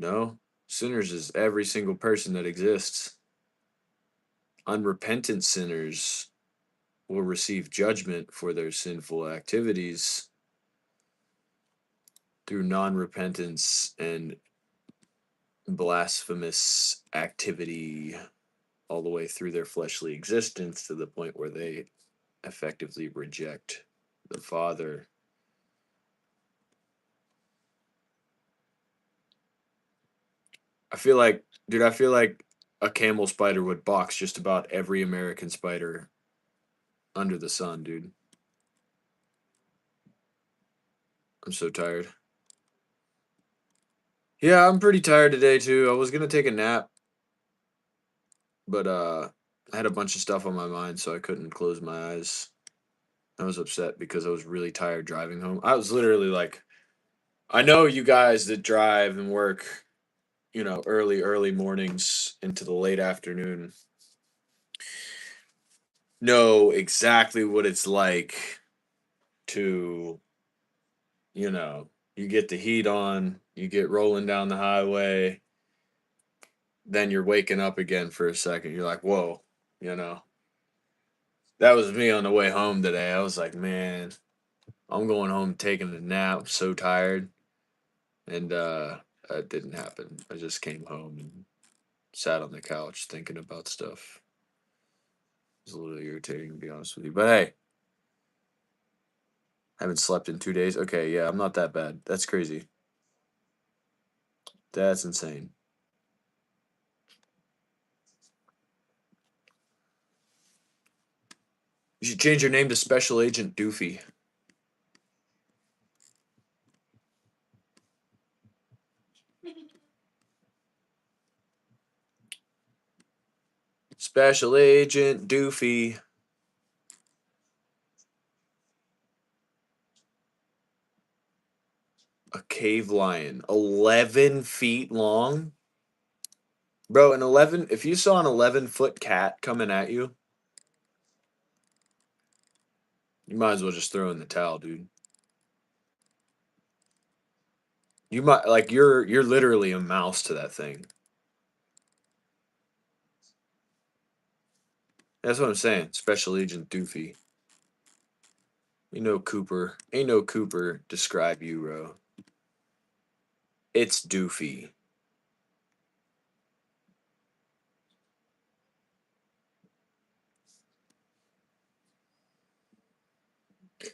No, sinners is every single person that exists. Unrepentant sinners will receive judgment for their sinful activities through non repentance and blasphemous activity, all the way through their fleshly existence to the point where they effectively reject the Father. I feel like, dude, I feel like a camel spider would box just about every American spider under the sun, dude. I'm so tired. Yeah, I'm pretty tired today too. I was gonna take a nap, but I had a bunch of stuff on my mind, so I couldn't close my eyes. I was upset because I was really tired driving home. I was literally like, I know you guys that drive and work, early mornings into the late afternoon know exactly what it's like to, you get the heat on, you get rolling down the highway, then you're waking up again for a second. You're like, whoa, you know. That was me on the way home today. I was like, man, I'm going home taking a nap. I'm so tired. And it didn't happen. I just came home and sat on the couch thinking about stuff. It was a little irritating to be honest with you. But hey, haven't slept in 2 days. Okay, yeah, I'm not that bad. That's crazy. That's insane. You should change your name to Special Agent Doofy. Special Agent Doofy. A cave lion. 11 feet long? Bro, if you saw an 11-foot cat coming at you, you might as well just throw in the towel, dude. You might like you're literally a mouse to that thing. That's what I'm saying. Special Agent Doofy. Cooper. Ain't no Cooper describe you, bro. It's Doofy.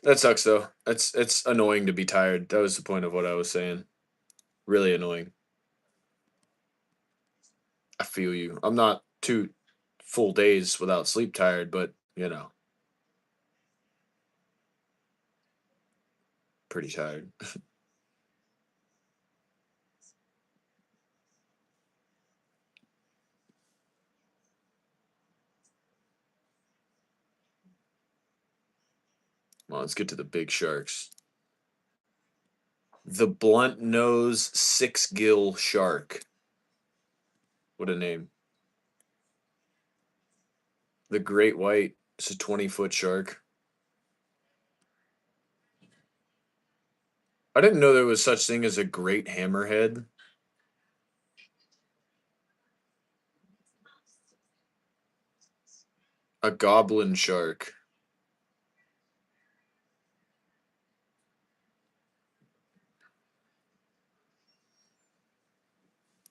That sucks though. It's annoying to be tired. That was the point of what I was saying. Really annoying. I feel you. I'm not 2 full days without sleep tired, but pretty tired. Well, let's get to the big sharks. The blunt nose 6-gill shark. What a name. The great white. It's a 20-foot shark. I didn't know there was such thing as a great hammerhead. A goblin shark.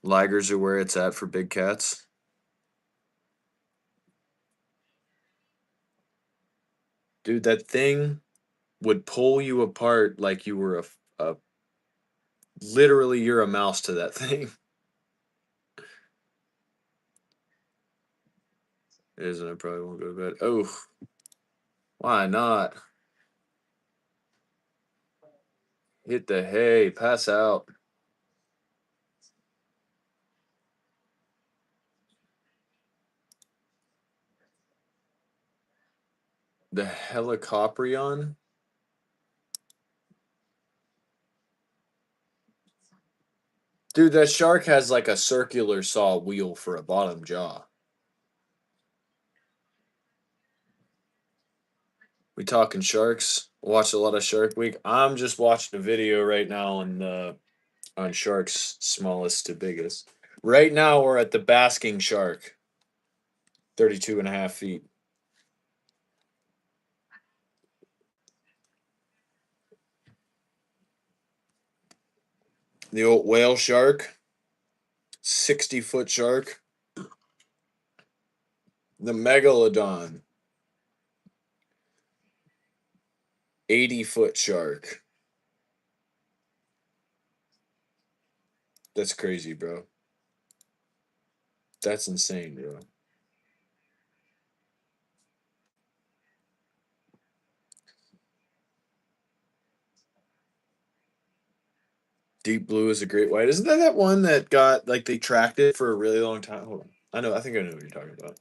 Ligers are where it's at for big cats. Dude, that thing would pull you apart like you were a literally you're a mouse to that thing. It isn't. I probably won't go to bed. Oh, why not? Hit the hay, pass out. The helicoprion? Dude, that shark has like a circular saw wheel for a bottom jaw. We talking sharks? Watched a lot of Shark Week. I'm just watching a video right now on sharks smallest to biggest. Right now we're at the basking shark. 32 and a half feet. The old whale shark. 60-foot shark. The megalodon. 80-foot shark. That's crazy, bro. That's insane, bro. Deep blue is a great white. Isn't that one that got like they tracked it for a really long time? Hold on. I know. I think I know what you're talking about.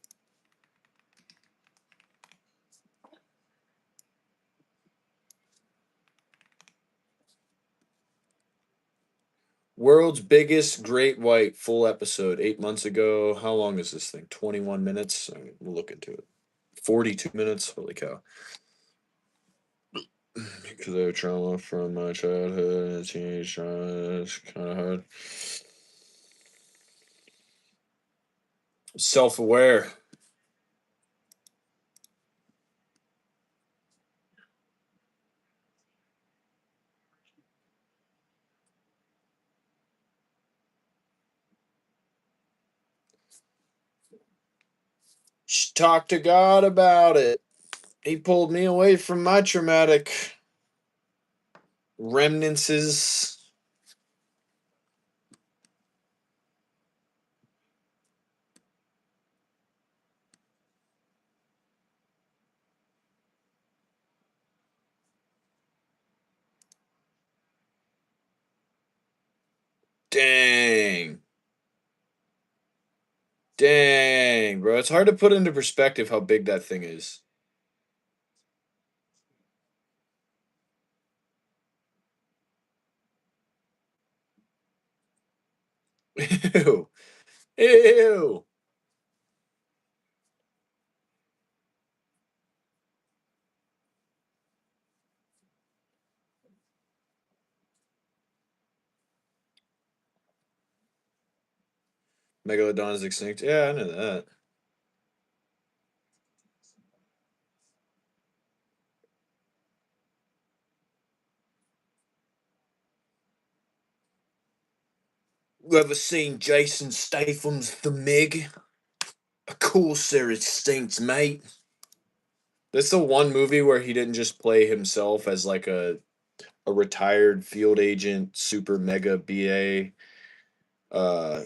World's biggest great white full episode 8 months ago. How long is this thing? 21 minutes. We'll look into it. 42 minutes. Holy cow. Because I have trauma from my childhood and teenage trauma. It's kind of hard. Self aware. talk to God about it. He pulled me away from my traumatic remnances. Dang. Dang, bro. It's hard to put into perspective how big that thing is. Ew. Ew. Megalodon is extinct. Yeah, I know that. You ever seen Jason Statham's The Mig? Of course they're extinct, mate. That's the one movie where he didn't just play himself as like a retired field agent, super mega BA, uh,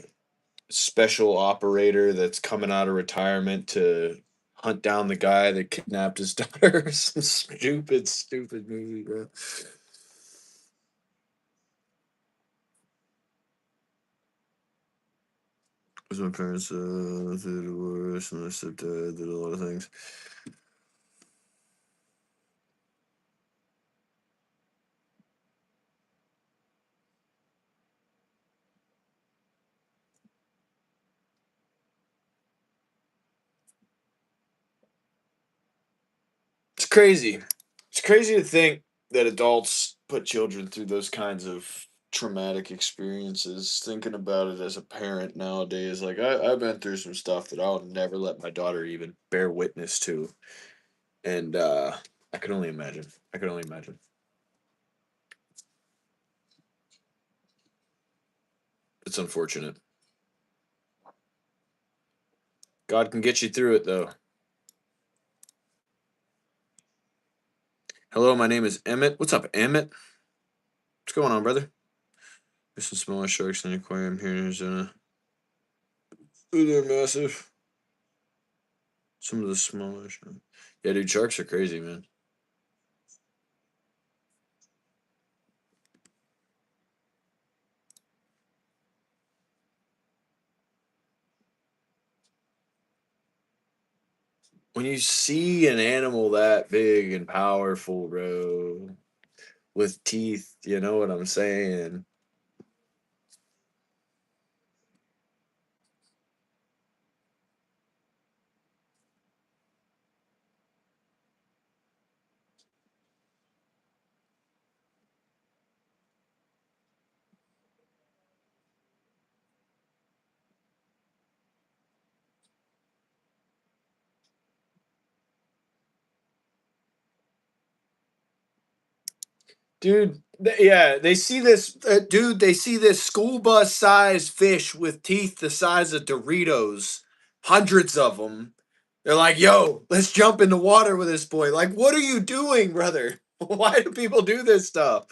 special operator that's coming out of retirement to hunt down the guy that kidnapped his daughter. Some stupid, stupid movie, bro. Was my parents through divorce and my stepdad did a lot of things. It's crazy. It's crazy to think that adults put children through those kinds of traumatic experiences. Thinking about it as a parent nowadays, like I've been through some stuff that I'll never let my daughter even bear witness to. And I can only imagine. I can only imagine. It's unfortunate. God can get you through it though. Hello, my name is Emmett. What's up, Emmett? What's going on, brother? There's some smaller sharks in the aquarium here in Arizona. Ooh, they're massive. Some of the smaller sharks. Yeah, dude, sharks are crazy, man. When you see an animal that big and powerful, bro, with teeth, you know what I'm saying? Dude, yeah, they see this, dude, they see this school bus sized fish with teeth the size of Doritos, hundreds of them. They're like, yo, let's jump in the water with this boy. Like, what are you doing, brother? Why do people do this stuff?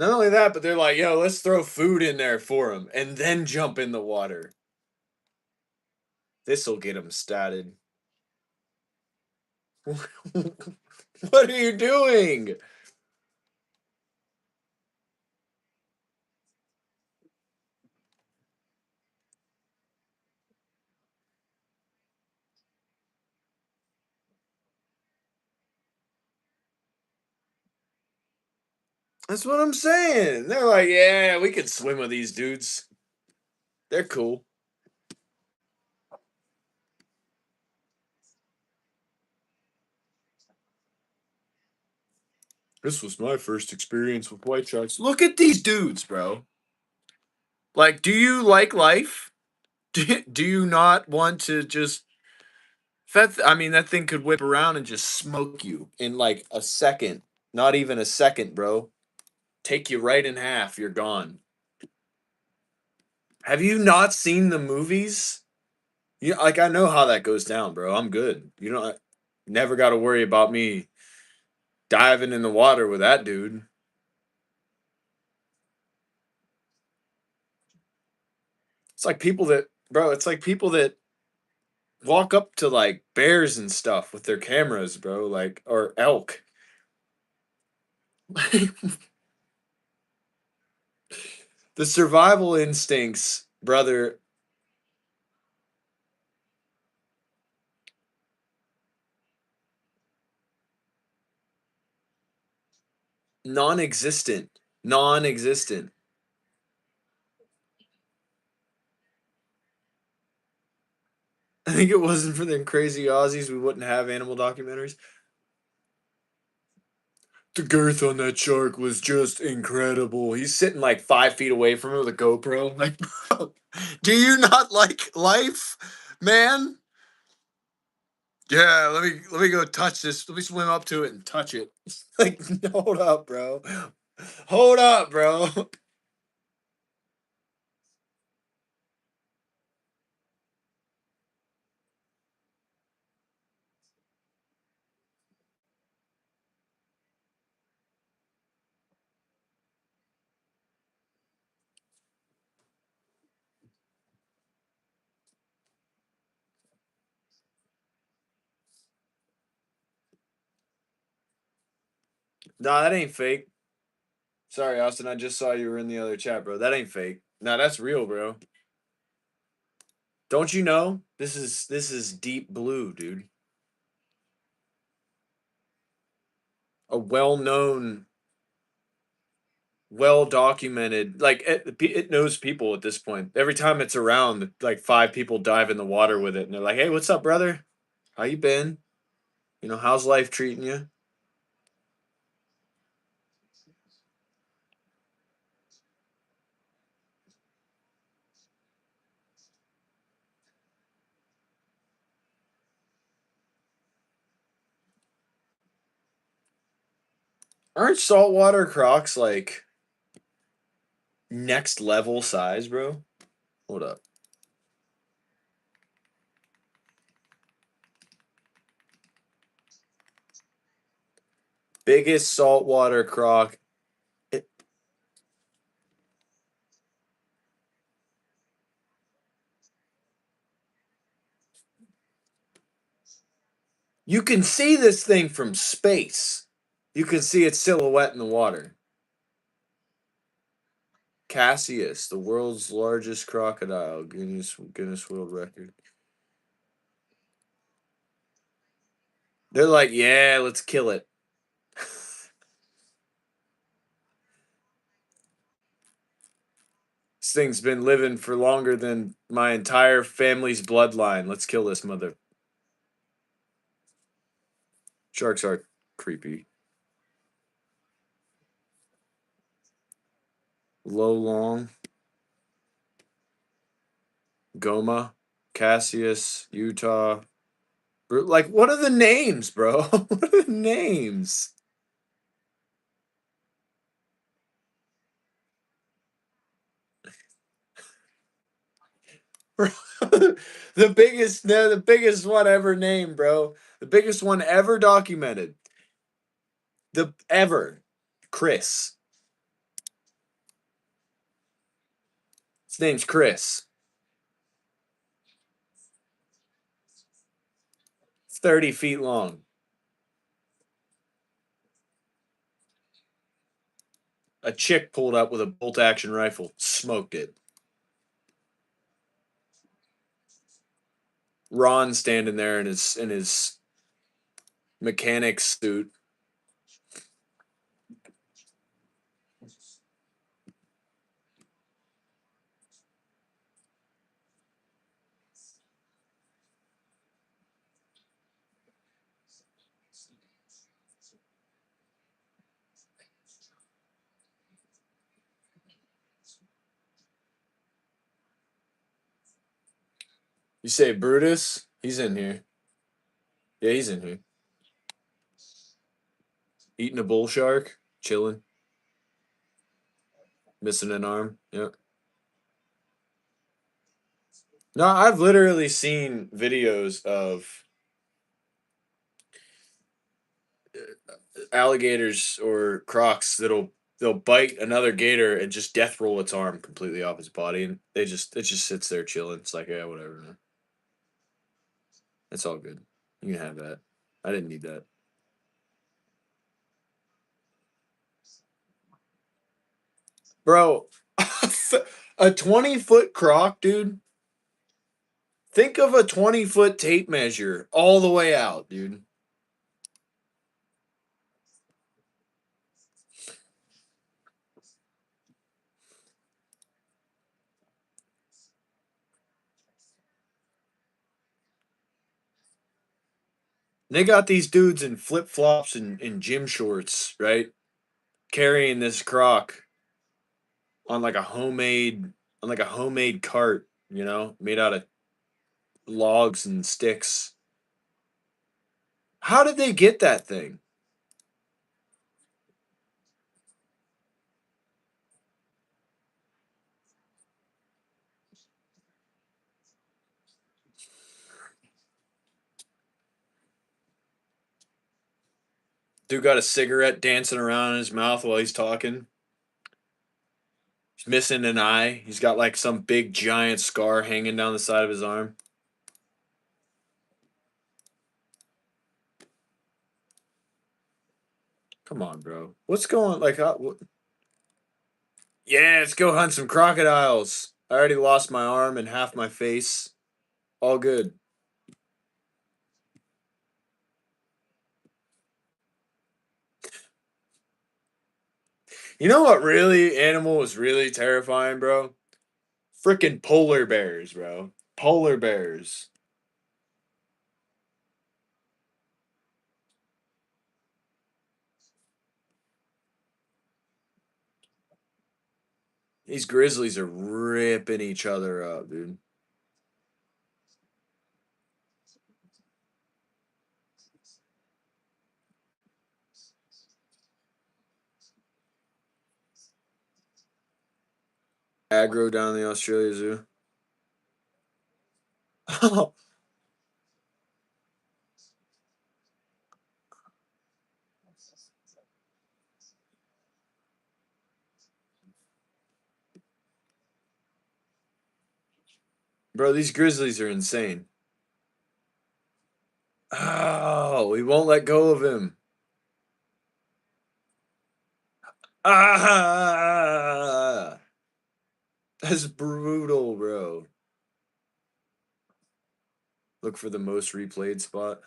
Not only that, but they're like, yo, let's throw food in there for him and then jump in the water. This'll get him started. What are you doing? That's what I'm saying. They're like, yeah, we can swim with these dudes. They're cool. This was my first experience with white sharks. Look at these dudes, bro. Like, do you like life? Do you not want to just I mean, that thing could whip around and just smoke you in like a second. Not even a second, bro. Take you right in half. You're gone. Have you not seen the movies? Yeah, like I know how that goes down, bro. I'm good. You know, never got to worry about me diving in the water with that dude. It's like people that, bro. It's like people that walk up to like bears and stuff with their cameras, bro. Like or elk. The survival instincts, brother, non-existent. Non-existent. I think it wasn't for them crazy Aussies, we wouldn't have animal documentaries. The girth on that shark was just incredible. He's sitting like 5 feet away from him with a GoPro. Like, bro, do you not like life, man? Yeah, let me go touch this. Let me swim up to it and touch it. Like, hold up, bro. Hold up, bro. Nah, that ain't fake. Sorry, Austin. I just saw you were in the other chat, bro. That ain't fake. Nah, that's real, bro. Don't you know? This is deep blue, dude. A well-known, well-documented. Like it knows people at this point. Every time it's around, like 5 people dive in the water with it, and they're like, "Hey, what's up, brother? How you been? You know, how's life treating you?" Aren't saltwater crocs like next level size, bro? Hold up. Biggest saltwater croc. It, you can see this thing from space. You can see its silhouette in the water. Cassius, the world's largest crocodile, Guinness World Record. They're like, yeah, let's kill it. This thing's been living for longer than my entire family's bloodline. Let's kill this mother. Sharks are creepy. Low long, Goma, Cassius, Utah. Like, what are the names, bro? What are the names? Bro, the biggest one ever named, bro. The biggest one ever documented. The ever. Chris. His name's Chris. 30 feet long. A chick pulled up with a bolt action rifle, smoked it. Ron standing there in his mechanic suit. You say Brutus? He's in here. Yeah, he's in here. Eating a bull shark, chilling, missing an arm. Yep. No, I've literally seen videos of alligators or crocs they'll bite another gator and just death roll its arm completely off its body, and it just sits there chilling. It's like, yeah, whatever, man. It's all good. You can have that. I didn't need that. Bro, a 20-foot croc, dude. Think of a 20-foot tape measure all the way out, dude. They got these dudes in flip flops and gym shorts, right? Carrying this croc on like a homemade cart, made out of logs and sticks. How did they get that thing? Dude got a cigarette dancing around in his mouth while he's talking. He's missing an eye. He's got like some big giant scar hanging down the side of his arm. Come on, bro. What's going like? Yeah, let's go hunt some crocodiles. I already lost my arm and half my face. All good. You know what really animal was really terrifying, bro? Freaking polar bears, bro. Polar bears. These grizzlies are ripping each other up, dude. Aggro down in the Australia Zoo. Bro, these grizzlies are insane. Oh, we won't let go of him. Ah, that's brutal, bro. Look for the most replayed spot.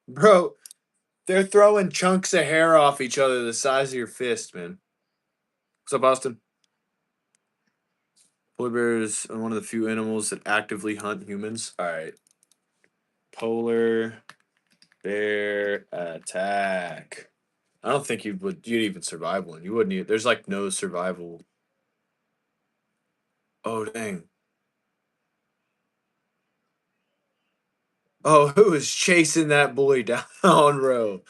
Bro, they're throwing chunks of hair off each other the size of your fist, man. What's up, Austin? Polar bears are one of the few animals that actively hunt humans. All right. Polar bear attack. I don't think you'd even survive one. You wouldn't. There's like no survival. Oh dang. Oh, who is chasing that boy down, bro?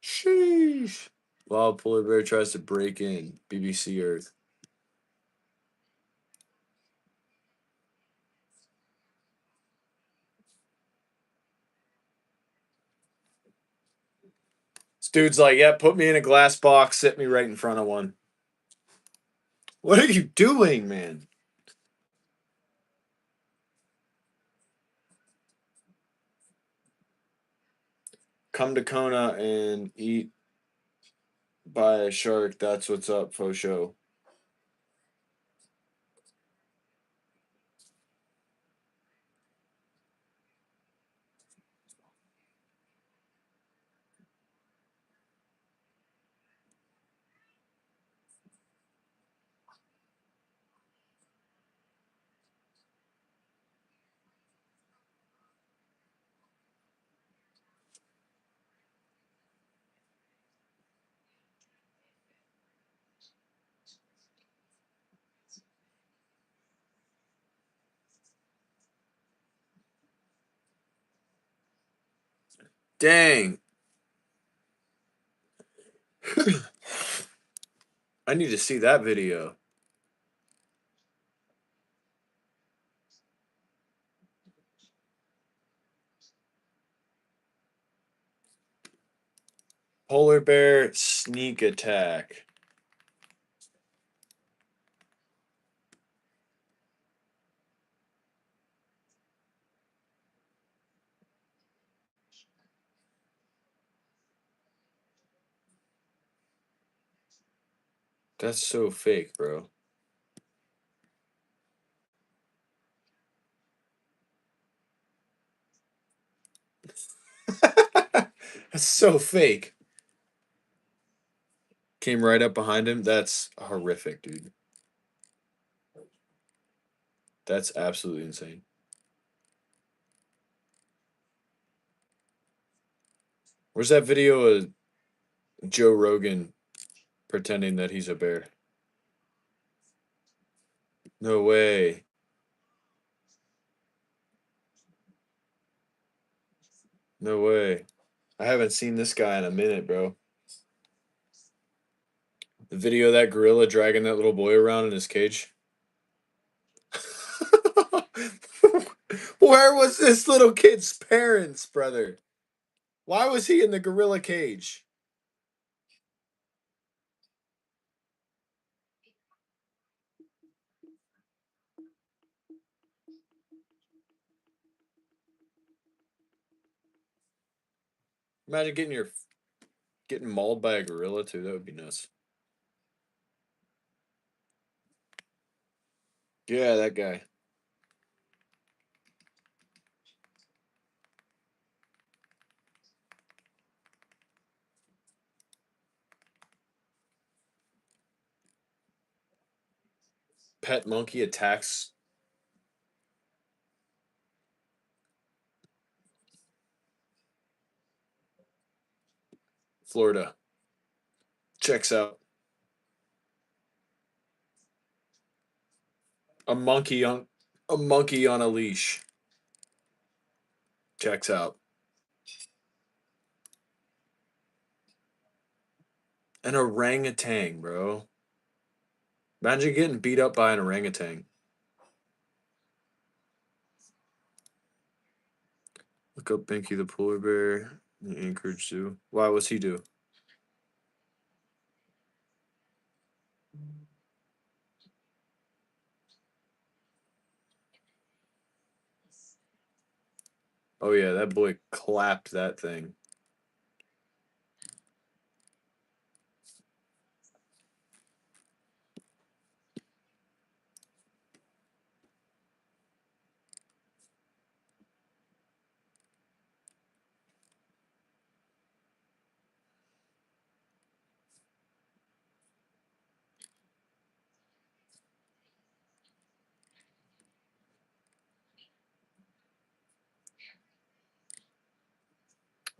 Sheesh. Wild polar bear tries to break in. BBC Earth. This dude's like, yeah, put me in a glass box, sit me right in front of one. What are you doing, man? Come to Kona and eat by a shark. That's what's up, faux show. Dang. I need to see that video. Polar bear sneak attack. That's so fake, bro. That's so fake. Came right up behind him. That's horrific, dude. That's absolutely insane. Where's that video of Joe Rogan pretending that he's a bear? No way. No way. I haven't seen this guy in a minute, bro. The video of that gorilla dragging that little boy around in his cage. Where was this little kid's parents, brother? Why was he in the gorilla cage? Imagine getting mauled by a gorilla too. That would be nuts. Yeah, that guy. Pet monkey attacks Florida. Checks out. A monkey on a leash. Checks out. An orangutan, bro. Imagine getting beat up by an orangutan. Look up Binky the polar bear in Anchorage Zoo. Why? What's he do? Oh yeah, that boy clapped that thing.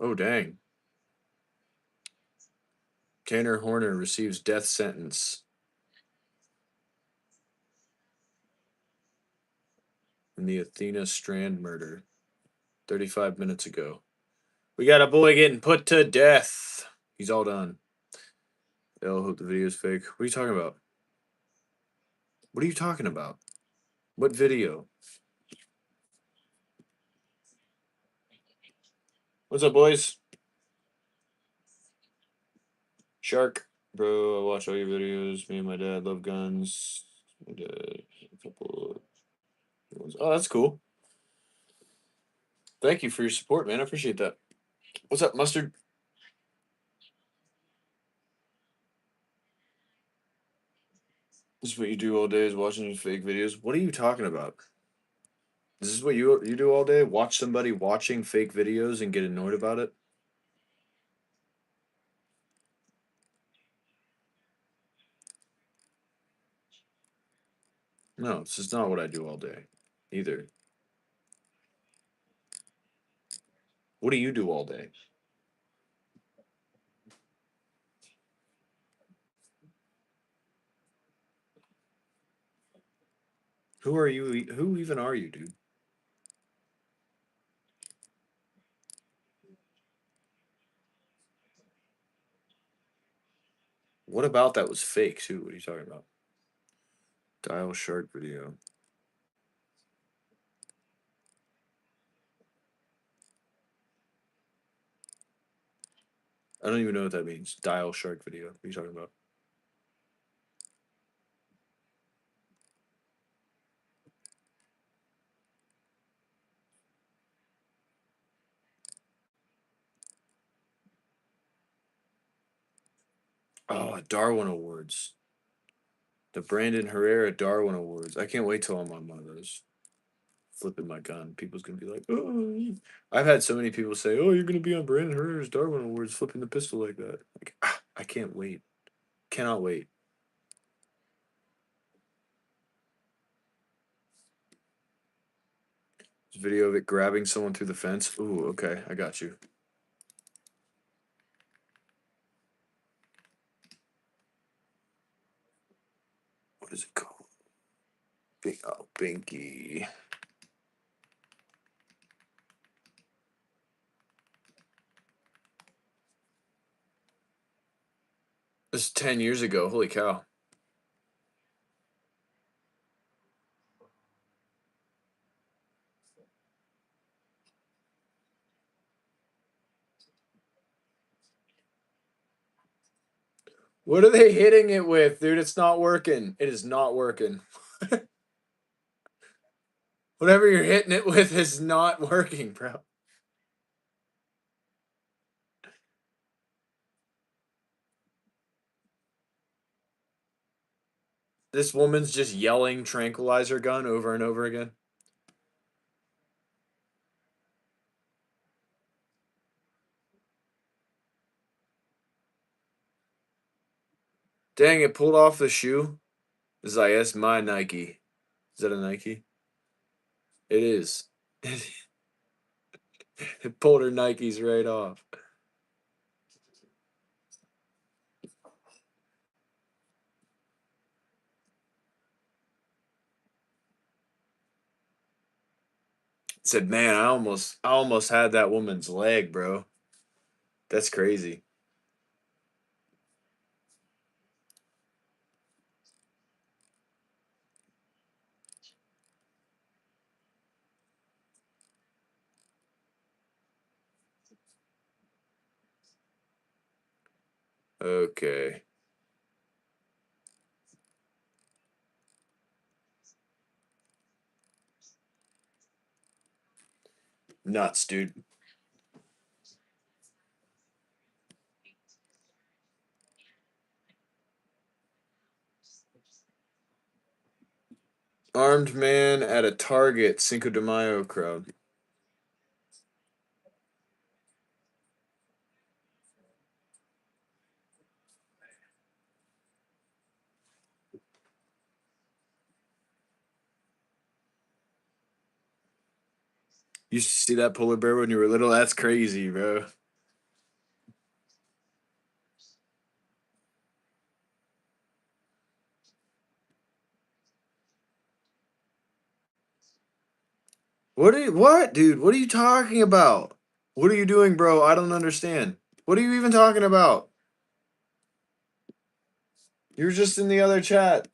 Oh dang. Tanner Horner receives death sentence in the Athena Strand murder 35 minutes ago. We got a boy getting put to death. He's all done. They'll hope the video is fake. What are you talking about? What are you talking about? What video? What's up, boys? Shark. Bro, I watch all your videos. Me and my dad love guns. My dad, a couple of ones. Oh, that's cool. Thank you for your support, man. I appreciate that. What's up, Mustard? This is what you do all day is watching these fake videos. What are you talking about? This is what you do all day? Watch somebody watching fake videos and get annoyed about it? No, this is not what I do all day. Either. What do you do all day? Who are you? Who even are you, dude? What about that was fake too? What are you talking about? Dial shark video. I don't even know what that means. Dial shark video. What are you talking about? Oh, Darwin Awards. The Brandon Herrera Darwin Awards. I can't wait till I'm on one of those. Flipping my gun. People's gonna be like, oh. I've had so many people say, oh, you're gonna be on Brandon Herrera's Darwin Awards flipping the pistol like that. Like, I can't wait. Cannot wait. Video of it grabbing someone through the fence. Ooh, okay, I got you. What is it called? Binky. This is 10 years ago. Holy cow. What are they hitting it with, dude? It's not working. It is not working. Whatever you're hitting it with is not working, bro. This woman's just yelling tranquilizer gun over and over again. Dang, it pulled off the shoe. It's like, that's my Nike. Is that a Nike? It is. It pulled her Nikes right off. Said, man, I almost had that woman's leg, bro. That's crazy. Okay. Nuts, dude. Armed man at a Target Cinco de Mayo crowd. You used to see that polar bear when you were little? That's crazy, bro. What, dude? What are you talking about? What are you doing, bro? I don't understand. What are you even talking about? You were just in the other chat.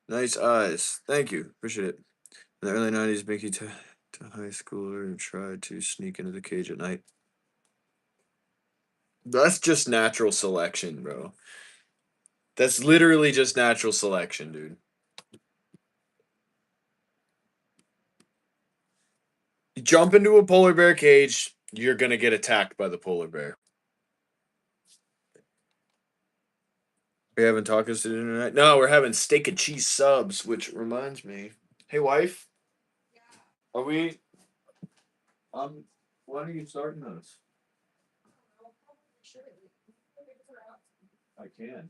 Nice eyes. Thank you. Appreciate it. In the early 90s, Mickey to high schooler and tried to sneak into the cage at night. That's just natural selection, bro. That's literally just natural selection, dude. You jump into a polar bear cage, you're gonna get attacked by the polar bear. We having tacos to dinner tonight? No, we're having steak and cheese subs, which reminds me. Hey, wife, are we? When are you starting those? I can.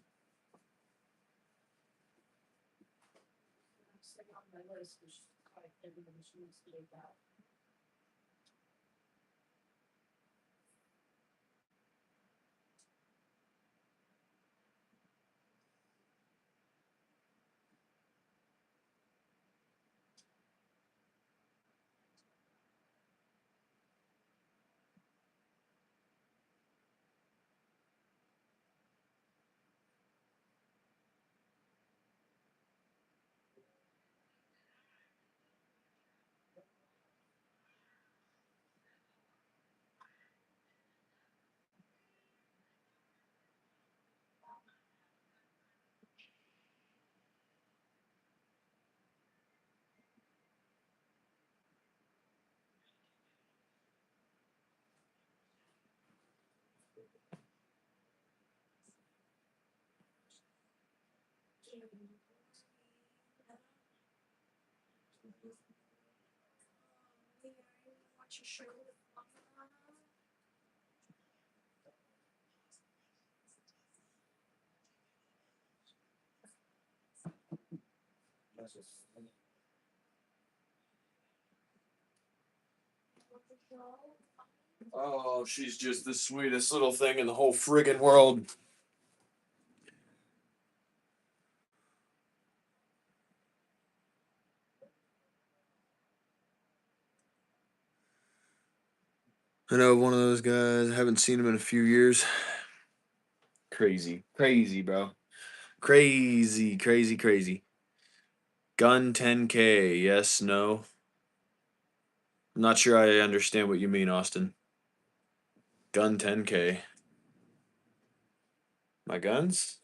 Oh, she's just the sweetest little thing in the whole friggin' world. I know one of those guys. I haven't seen him in a few years. Crazy. Crazy, bro. Crazy, crazy, crazy. Gun 10K. Yes, no. I'm not sure I understand what you mean, Austin. Gun 10K. My guns?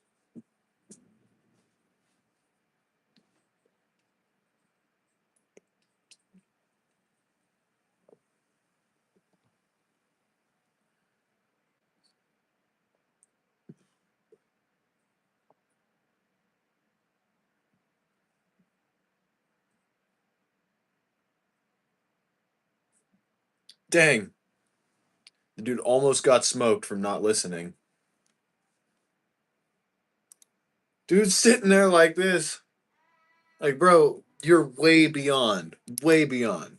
Dang. The dude almost got smoked from not listening. Dude's sitting there like this. Like, bro, you're way beyond. Way beyond.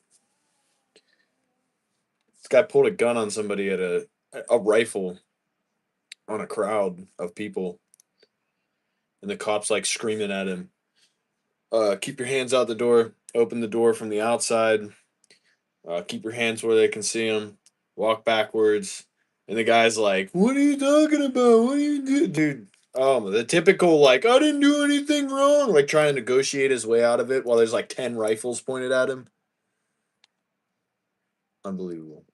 This guy pulled a gun on somebody at a rifle on a crowd of people. And the cops like screaming at him. Keep your hands out the door. Open the door from the outside. Keep your hands where they can see them. Walk backwards. And the guy's like, "What are you talking about? What are you doing, dude?" The typical like, "I didn't do anything wrong," like trying to negotiate his way out of it while there's like 10 rifles pointed at him. Unbelievable.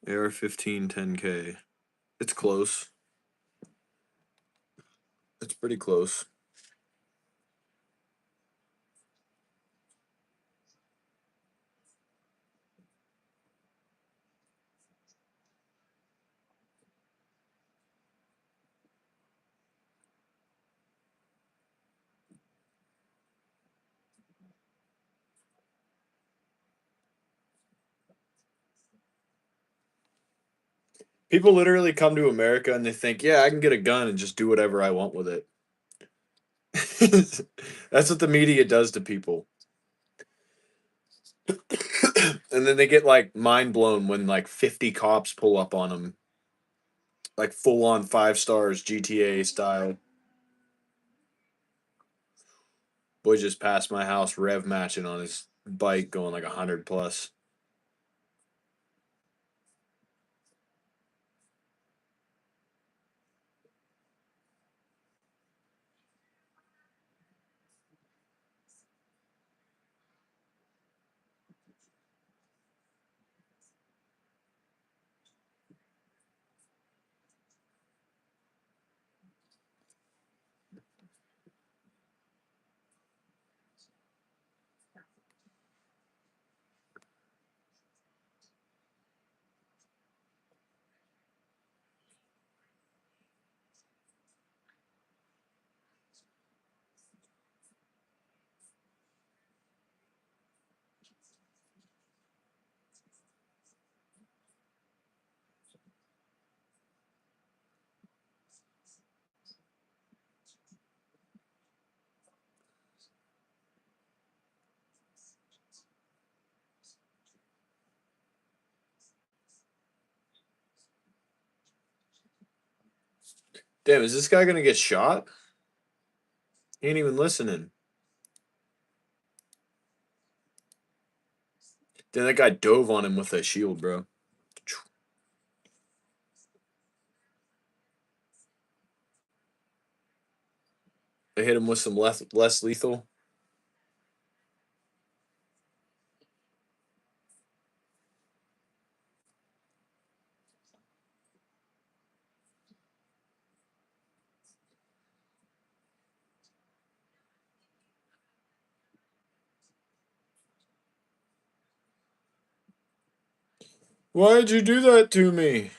AR-15 10K. It's close. It's pretty close. People literally come to America and they think, "Yeah, I can get a gun and just do whatever I want with it." That's what the media does to people. And then they get like mind blown when like 50 cops pull up on them, like full on 5 stars GTA style. Boy just passed my house rev matching on his bike going like 100 plus. Damn, is this guy gonna get shot? He ain't even listening. Then that guy dove on him with a shield, bro. They hit him with some less lethal. Why'd you do that to me?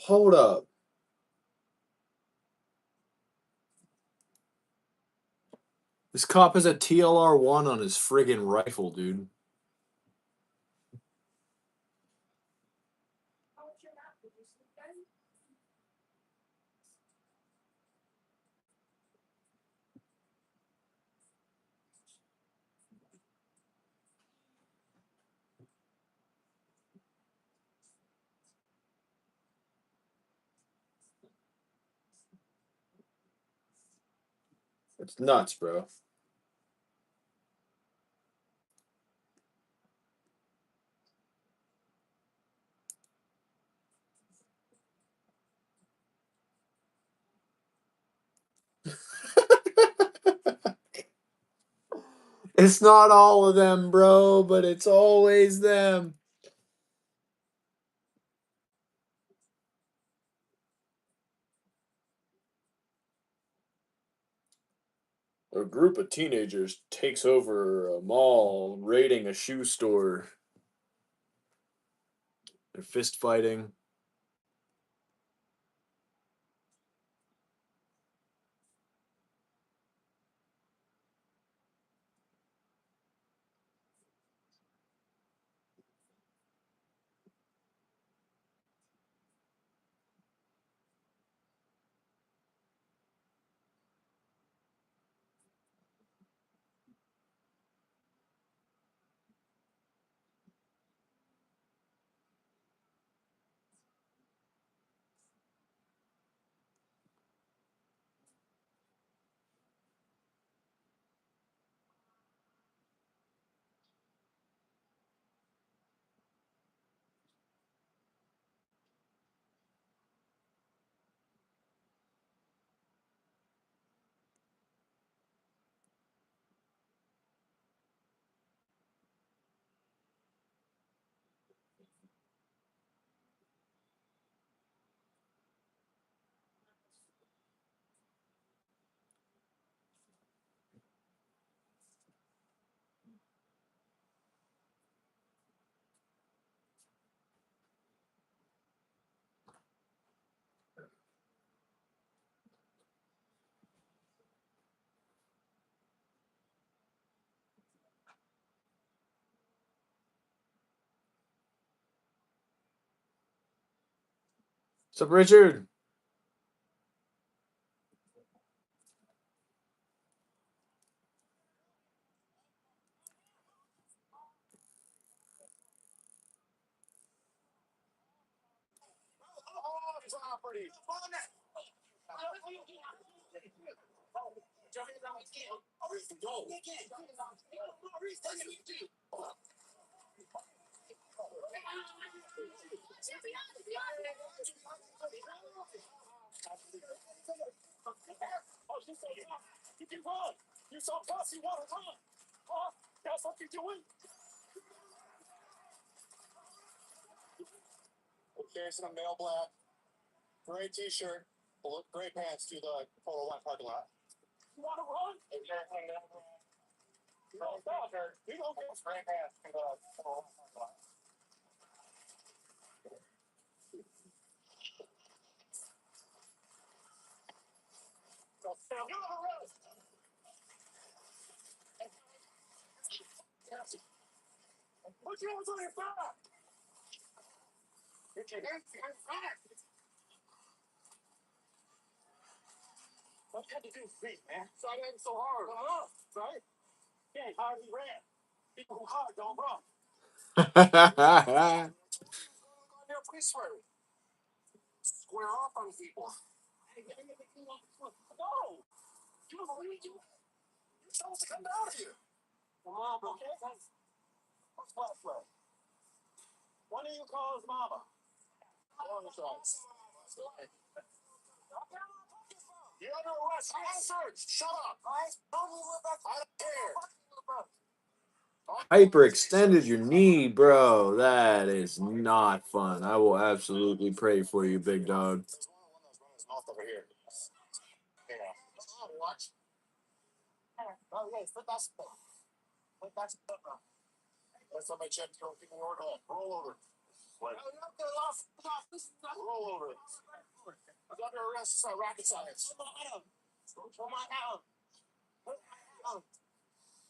Hold up. This cop has a TLR-1 on his friggin' rifle, dude. It's nuts, bro. It's not all of them, bro, but it's always them. A group of teenagers takes over a mall, raiding a shoe store. They're fist fighting. What's up, Richard? Jason, a male black, gray t-shirt, gray pants to the Photo One parking lot. You want to run? Exactly. You don't get gray pants to the Photo One parking lot. So, Sam, you're on arrest. Put your hands on your back. Get your hands on your back. What you had to do, feet, man? So I didn't so hard. Right? Yeah, hardly ran. People who hard don't run. Please swear. Square off on people. No! You don't believe you? You're supposed to come down here. Mom, okay? What's left, bro? One of you calls Mama. On the shots. You're under arrest. I'm searched. Shut up. I don't care. Hyperextended your knee, bro. That is not fun. I will absolutely pray for you, big dog. Over here. Yeah. Watch. Oh, yeah, put that spot. Put that spot. That's somebody check your people order. Roll over. What? Roll over. He's under arrest. It's not rocket science. Put my hand. Put my hand. Put my hand.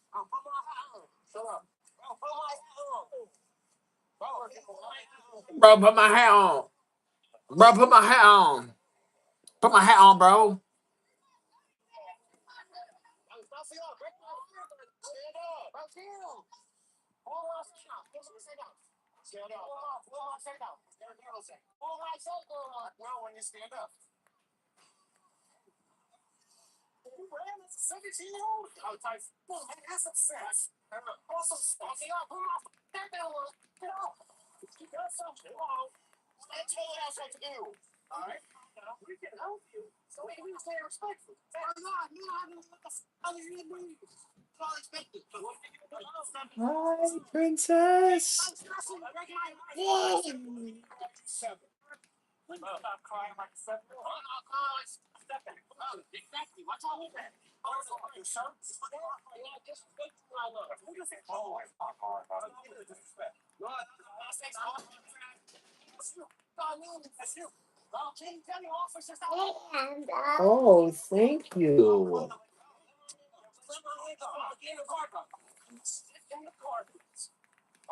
Put my hand. Shut up. Put my hand. Bro, put my hat on. Bro, put my hat on. Put my hat on, bro. Stand up. Well, when you stand up. You ran as a 17-year-old? Oh, type. Well, that's success. Also, get off. Get off. You got something wrong. I told you what to do. All right? We can help you. So we can stay respectful. I'm not. How do you mean? Hi, princess. Exactly. What's wrong with that? Oh, thank you.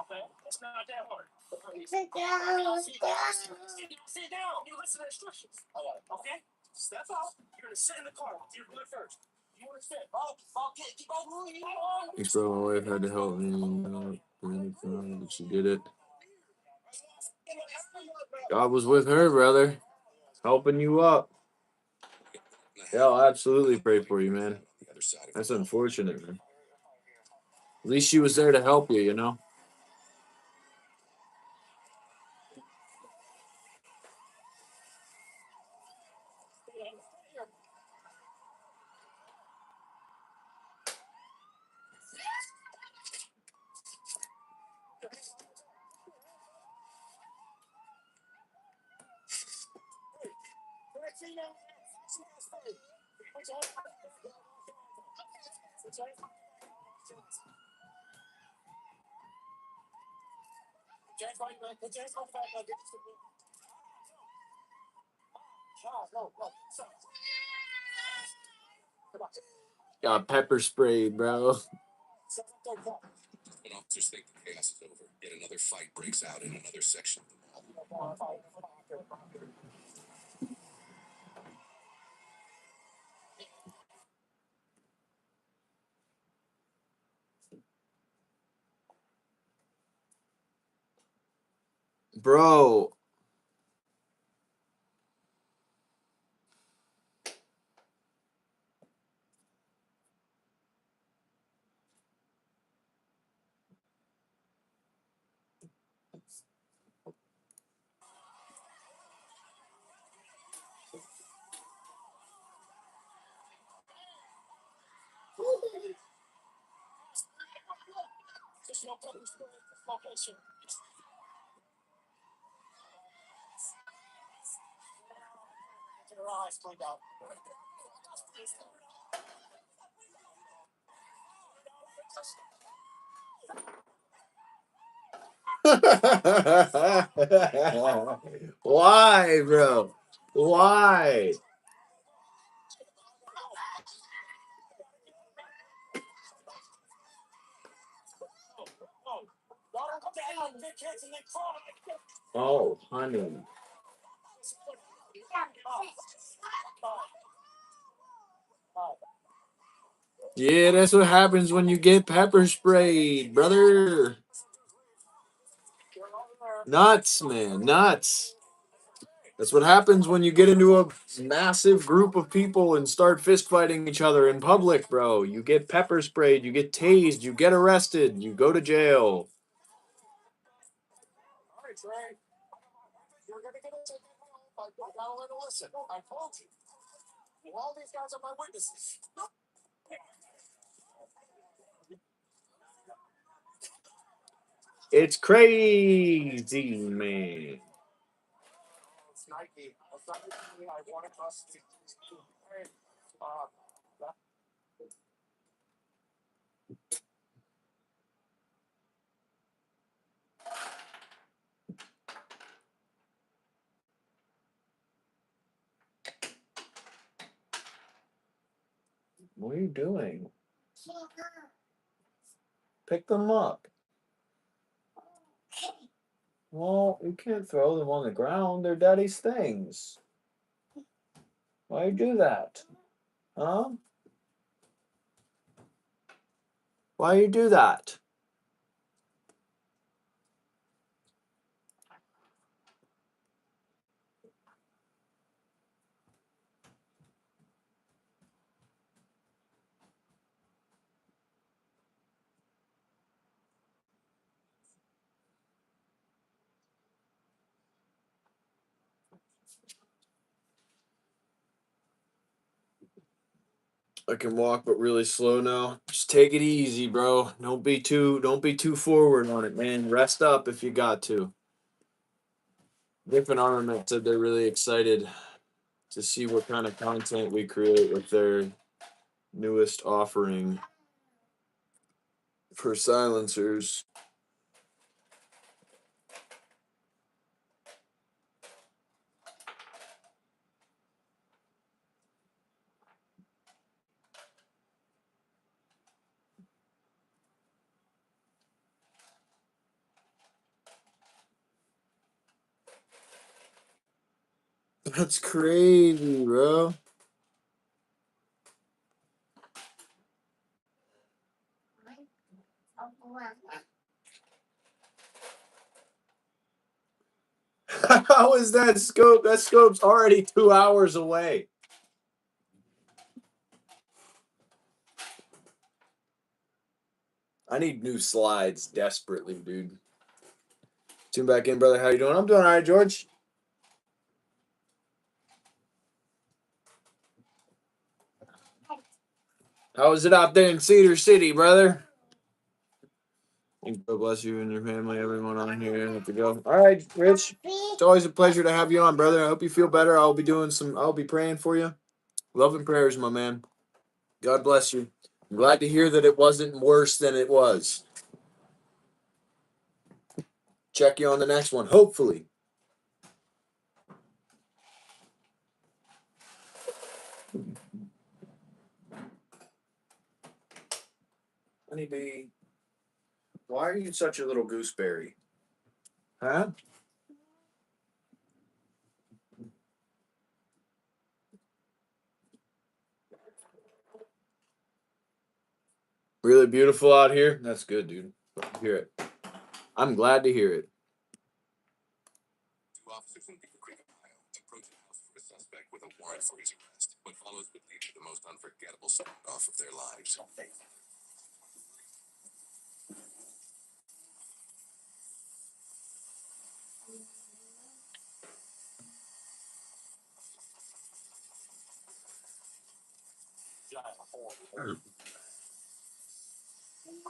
Okay, it's not that hard. Sit down. Sit down. You listen to instructions. Okay? Step out. You're gonna sit in the car. You're good first. You understand? Keep on moving. Thanks, bro. My wife had to help me. But she did it. God was with her, brother. Helping you up. Yeah, I'll absolutely pray for you, man. That's unfortunate, man. At least she was there to help you, you know? Got pepper sprayed, bro. When officers think the chaos is over, yet another fight breaks out in another section of the mall. Bro. Why, bro? Why? Oh, honey. Yeah, that's what happens when you get pepper sprayed, brother. Nuts, man, nuts. That's what happens when you get into a massive group of people and start fist fighting each other in public, bro. You get pepper sprayed, you get tased, you get arrested, you go to jail. It's crazy, man. What are you doing? Pick them up. Well, you can't throw them on the ground. They're daddy's things. Why you do that? Huh? Why you do that? I can walk, but really slow now. Just take it easy, bro. Don't be too forward on it, man. Rest up if you got to. Different Armament said they're really excited to see what kind of content we create with their newest offering for silencers. That's crazy, bro. How is that scope? That scope's already 2 hours away. I need new slides desperately, dude. Tune back in, brother. How you doing? I'm doing all right, George. How is it out there in Cedar City, brother? God bless you and your family, everyone on here. I have to go. All right, Rich. It's always a pleasure to have you on, brother. I hope you feel better. I'll be praying for you. Love and prayers, my man. God bless you. I'm glad to hear that it wasn't worse than it was. Check you on the next one, hopefully. Honeybee, why are you such a little gooseberry? Huh? Really beautiful out here? That's good, dude. Love to hear it. I'm glad to hear it. officers in Beaver Creek, Ohio, approach a house for a suspect with a warrant for his arrest, what follows would lead to the most unforgettable standoff of their lives.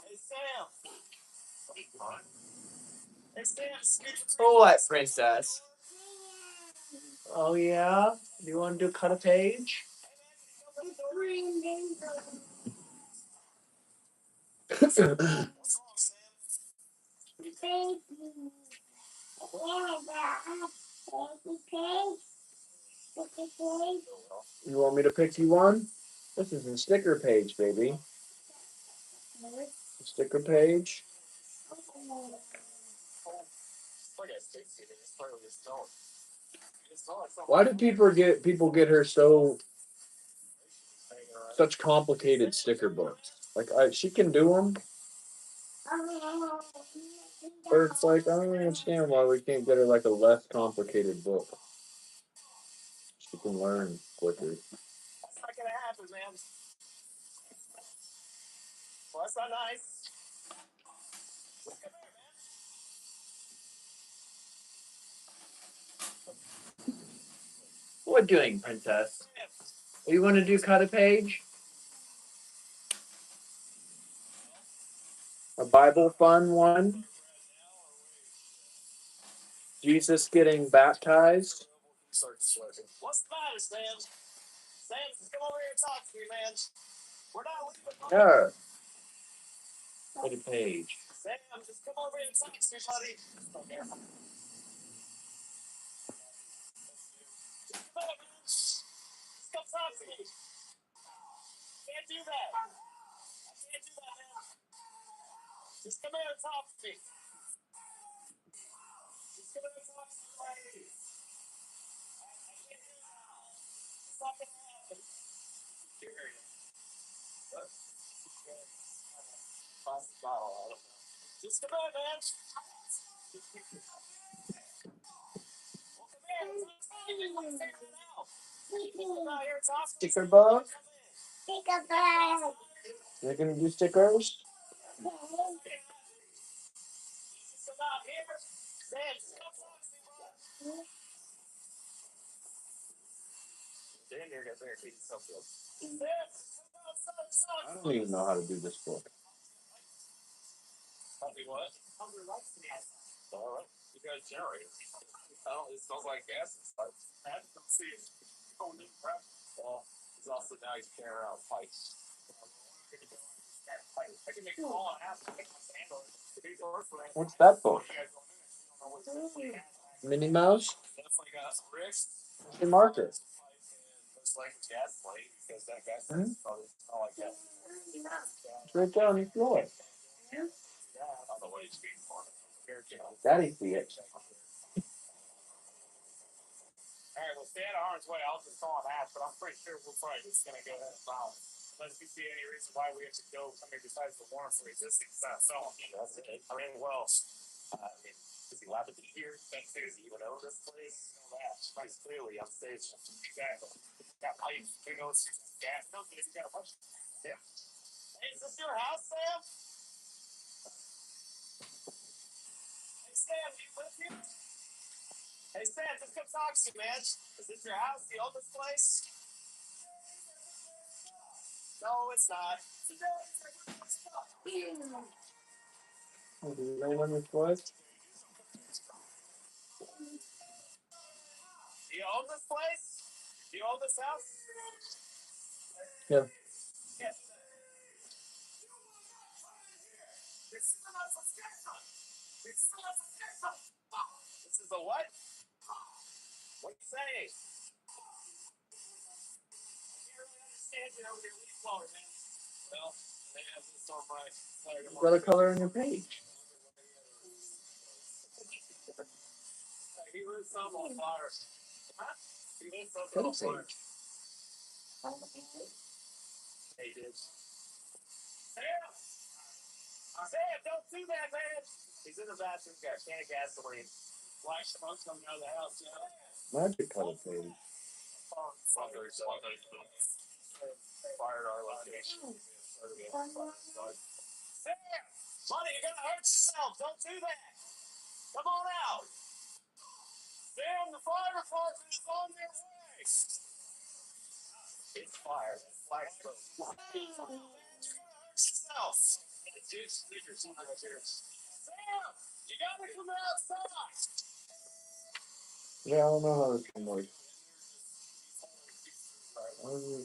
Hey Sam. Hey Sam. What, princess? Oh yeah? Do you want to do cut a page? You want me to pick you one? This is a sticker page, baby. A sticker page. Why do people get her such complicated sticker books? Like she can do them, but it's like I don't understand why we can't get her like a less complicated book. She can learn quicker. That's not gonna happen, man. Well, that's not nice. Come here, man. What doing, princess? You want to do cut a page? A Bible fun one? Jesus getting baptized? What's the matter, Sam? Sam, just come over here and talk to me, man. We're not leaving. Yeah. Cut a page. Sam, just come over here and talk to me, buddy. Just come over, man. Just come talk to me. Can't do that. I can't do that, man. Just come here and talk to me. Just come here and talk to me, buddy. I can't do that. It's not gonna happen. Period. Toss the bottle out of it. Just come here, man. Well, come here. Let's figure it out. Come out here and talk to me. Sticker book? Come in. You're gonna do stickers? Just come out here. Sam, just come talk to me, bro. Dan, you're gonna better keep yourself good. Sam, come outside. I don't even know how to do this book. Tell me what? All right. You got a generator. Oh, it smells like gas and stuff. I don't see it. Oh, no crap. Well, he's also now he's carrying around pipes. I can make a call and ask him to handle it. What's that book? Minnie Mouse? Definitely got bricks. Where's your marker? Looks like a gas plate because that gas Hmm? probably smell like gas. It's right there on the floor. Yeah, I don't know what he's being for. Daddy see it. All right, well, stay out of harm's way. I'll just call him Ash, but I'm pretty sure we're probably just gonna go ahead and file. Unless you see any reason why we have to go, somebody besides the warrant for resisting felony. That's it. I mean, well, is he allowed to be here? That's it. Does he even own this place? No, that. Quite clearly on stage. Exactly. Got pipes, big old gas. No, he's got a bunch. Yeah. Hey, is this your house, Sam? Hey, Sam, do you live here? Hey, Sam, just come talk to me, man. Is this your house? Do you own this place? No, it's not. Oh, do you know when this was? Do you own this place? Do you own this house? Yeah. Yes. This is a what? What are you saying? I can't really understand you over your leaf blower, man. Well, they have this on my side of You got a color on your page. He lives some on fire. Huh? He lives some Cut a on fire. page. Hey, dude. Sam! Sam, don't do that, man! He's in the bathroom, got a can of gasoline. Black smoke coming out of the house. Magic color page. Fired our location. Sonny, you're gonna hurt yourself. Don't do that. Come on out. Sam, the fire department is on their way. It's fire. Black smoke. You're gonna hurt yourself. Sam, you gotta come outside. Yeah, I don't know how this can work. I don't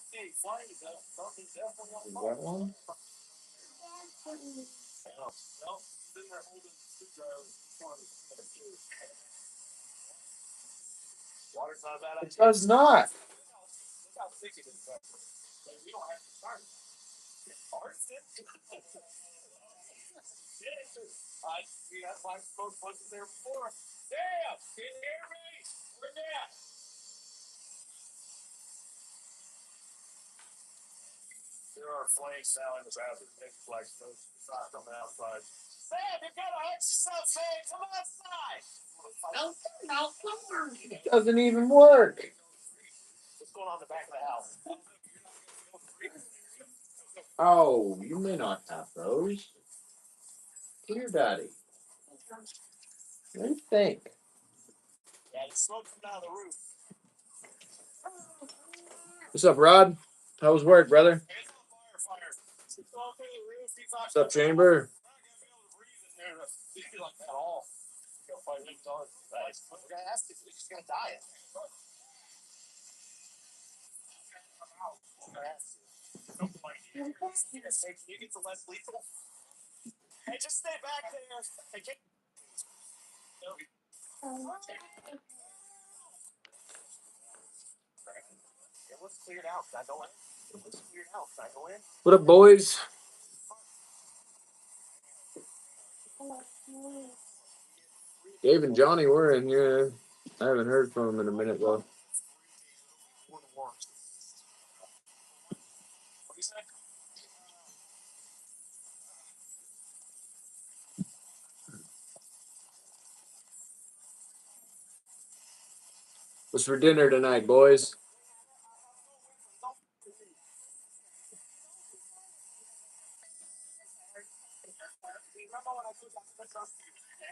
see any flames. Something's definitely on Is fire. that one? No, sitting there holding the screwdriver. Water's not a bad It idea. does not. Look how thick it is back there. So we don't have to start it. Start it? I see that black smoke wasn't there before. Damn! Can you hear me? We're dead. There are flames now in the bathroom. Next black smoke. It's not coming outside. Sam, you gotta hurt yourself, Sam. Come outside. It doesn't even work. What's going on in the back of the house? Oh, you may not have those. Dear Daddy. What do you think? Yeah, the smoke coming out of the roof. What's up, Rod? How was work, brother? It's on fire. It's all through the roof. He's not What's up, Chamber? not gonna be able to breathe in there like at all. He'll probably live on. We're gonna ask if he's just gonna die. Hey, can you get the less lethal? Hey, just stay back there. Hey, get. It was cleared out. Can I go in? It was cleared out. Can I go in? What up, boys? Dave and Johnny were in here. I haven't heard from them in a minute, though. What do you say? What's for dinner tonight, boys?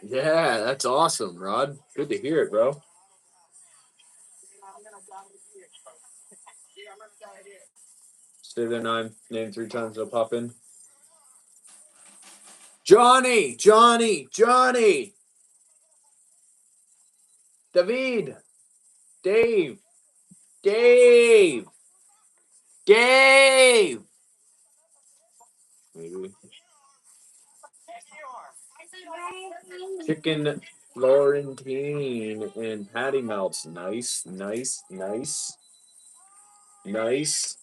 Yeah, that's awesome, Rod. Good to hear it, bro. Say their name 3 times, they'll pop in. Johnny! Johnny! Johnny! David! Dave! Dave! Dave! Maybe. Chicken Florentine and patty melts. Nice, nice, nice. Nice.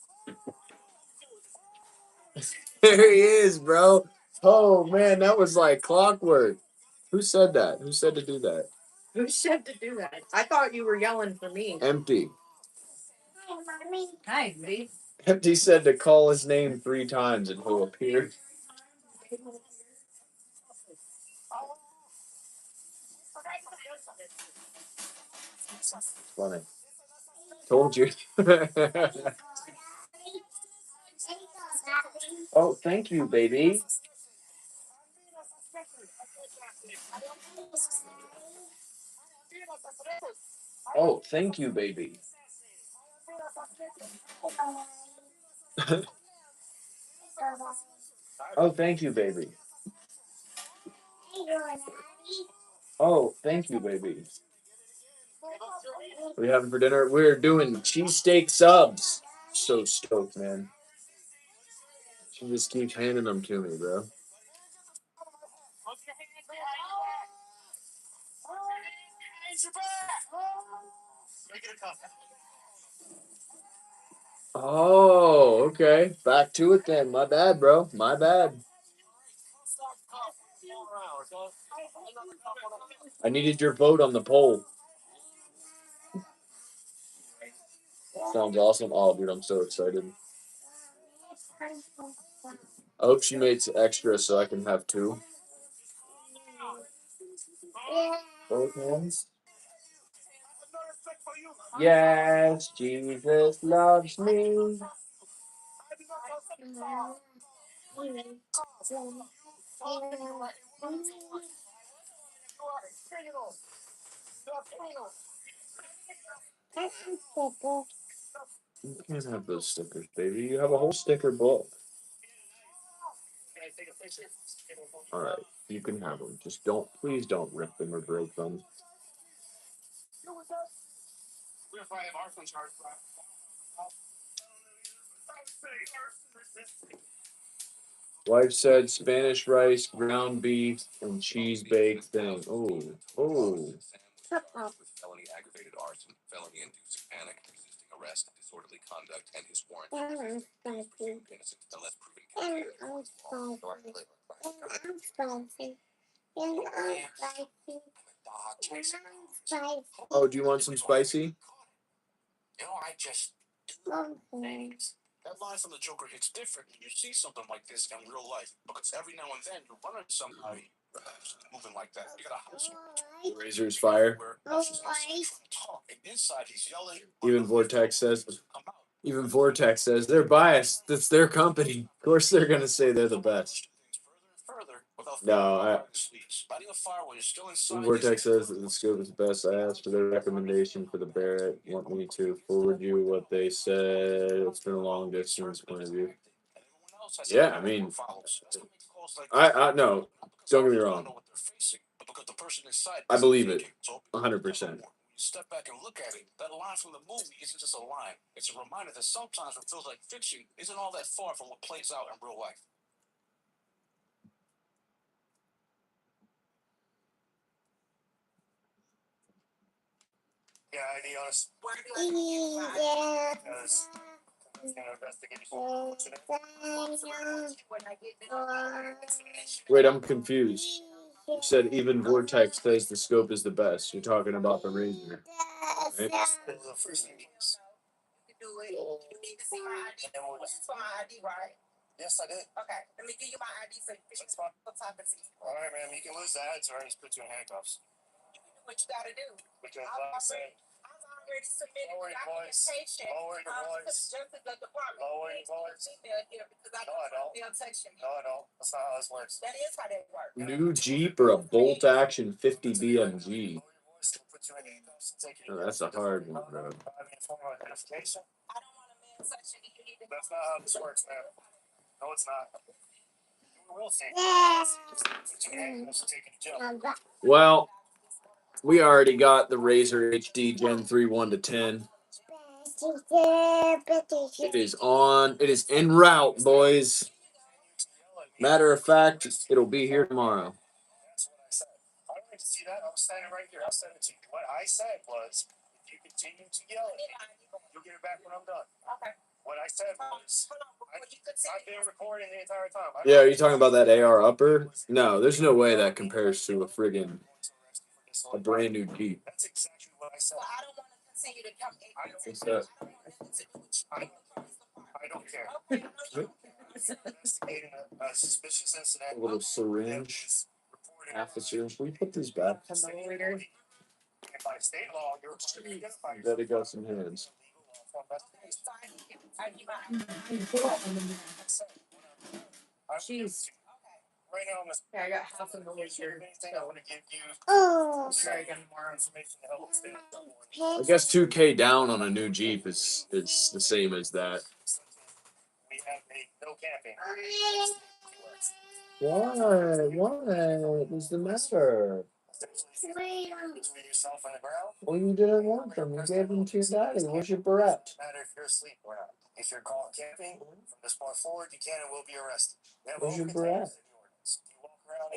There he is, bro. Oh, man, that was like clockwork. Who said that? Who said to do that? Who said to do that? I thought you were yelling for me. Empty. Hi, Mommy. Hi, Lee. Empty said to call his name 3 times and he'll appear. Funny. Told you. Oh, thank you, baby. Oh, thank you, baby. Oh, thank you, baby. Oh, thank you, baby. What are you having for dinner? We're doing cheesesteak subs. So stoked, man. She just keeps handing them to me, bro. Oh, okay. Back to it then. My bad, bro. My bad. I needed your vote on the poll. Sounds awesome. Oh, dude, I'm so excited. I hope she makes extra so I can have 2. Both hands. Another thing for you. Yes, Jesus loves me. I do not know something wrong. You fucking right. You are criminal. You're a criminal. You can't have those stickers, baby. You have a whole sticker book. Can I take a picture? All right, you can have them. Just please don't rip them or break them. We're gonna probably have arson charge. Wife said Spanish rice, ground beef, and cheese baked thing. Oh, oh. Sam was charged with felony aggravated arson, felony inducing panic, resisting arrest, disorderly conduct, and his warrant. Innocent unless proven guilty. Oh, do you want some spicy? You know, I just that line from the Joker hits different when you see something like this in real life. Because every now and then you run into somebody moving like that. You got a house Razor's fire. where she's outside trying to talk, and inside he's yelling. Even Vortex says they're biased. That's their company. Of course, they're gonna say they're the best. No, Vortex says that the scope is best. I asked for their recommendation for the Barrett. Want me to forward you what they said? It's been a long distance point of view. Yeah, I mean, I no. Don't get me wrong. I believe it, 100%. Step back and look at it. That line from the movie isn't just a line. It's a reminder that sometimes what feels like fiction isn't all that far from what plays out in real life. Yeah, I be honest. Wait, I'm confused. You said even Vortex says the scope is the best. You're talking about the Razor, right? The first thing is, You need to see my ID. For my ID, right? yes, I did. Okay, let me give you my ID so you can That's fine. what type of seat. All right, man. You can lose the ads or I just put you in handcuffs. You can do what you gotta do. Because like I said, I've already submitted lower your voice. documentation Lower your to voice. the Justice Department. Lower your voice. Email here because I No, I don't. they'll text you. No, I don't. That's not how this works. That is how that works. New Jeep or a bolt action 50 BMG? Lower your voice. We'll put you in handcuffs and take you to Oh, that's a hard one, bro. I mean, form of identification. I don't want a man section. You need to That's not how this works, man. No, it's not. You will see. Put you in handcuffs and take you to jail. Well, we already got the Razor HD Gen 3 1 to 10. It is on. It is en route, boys. Matter of fact, it'll be here tomorrow. That's what I said. I don't need to see that. I'm standing right here. I'll send it to you. What I said was, if you continue to yell at me, you'll get it back when I'm done. Okay. What I said was, I've been recording the entire time. Yeah, are you talking about that AR upper? No, there's no way that compares to a brand new Jeep. That's exactly what I said. Well, I don't want to continue to come in. I don't What's that? I don't care. Okay, I know you. Investigating a suspicious incident. A little syringe, half a syringe. Can we put these back? And by state law, you're Daddy got some hands. Jeez. Right now, Miss. Yeah, I got half of the Anything I want to give you. Oh. Sorry, I got more information to help stay. I guess 2K down on a new Jeep is the same as that. We have a no camping. What is the matter? Between yourself and the ground. Well, you didn't want them. You gave them to your daddy. Where's your barrette? No matter if you're asleep or not. If you're caught camping, from this point forward, you can and will be arrested. Where's your barrette? You walk around.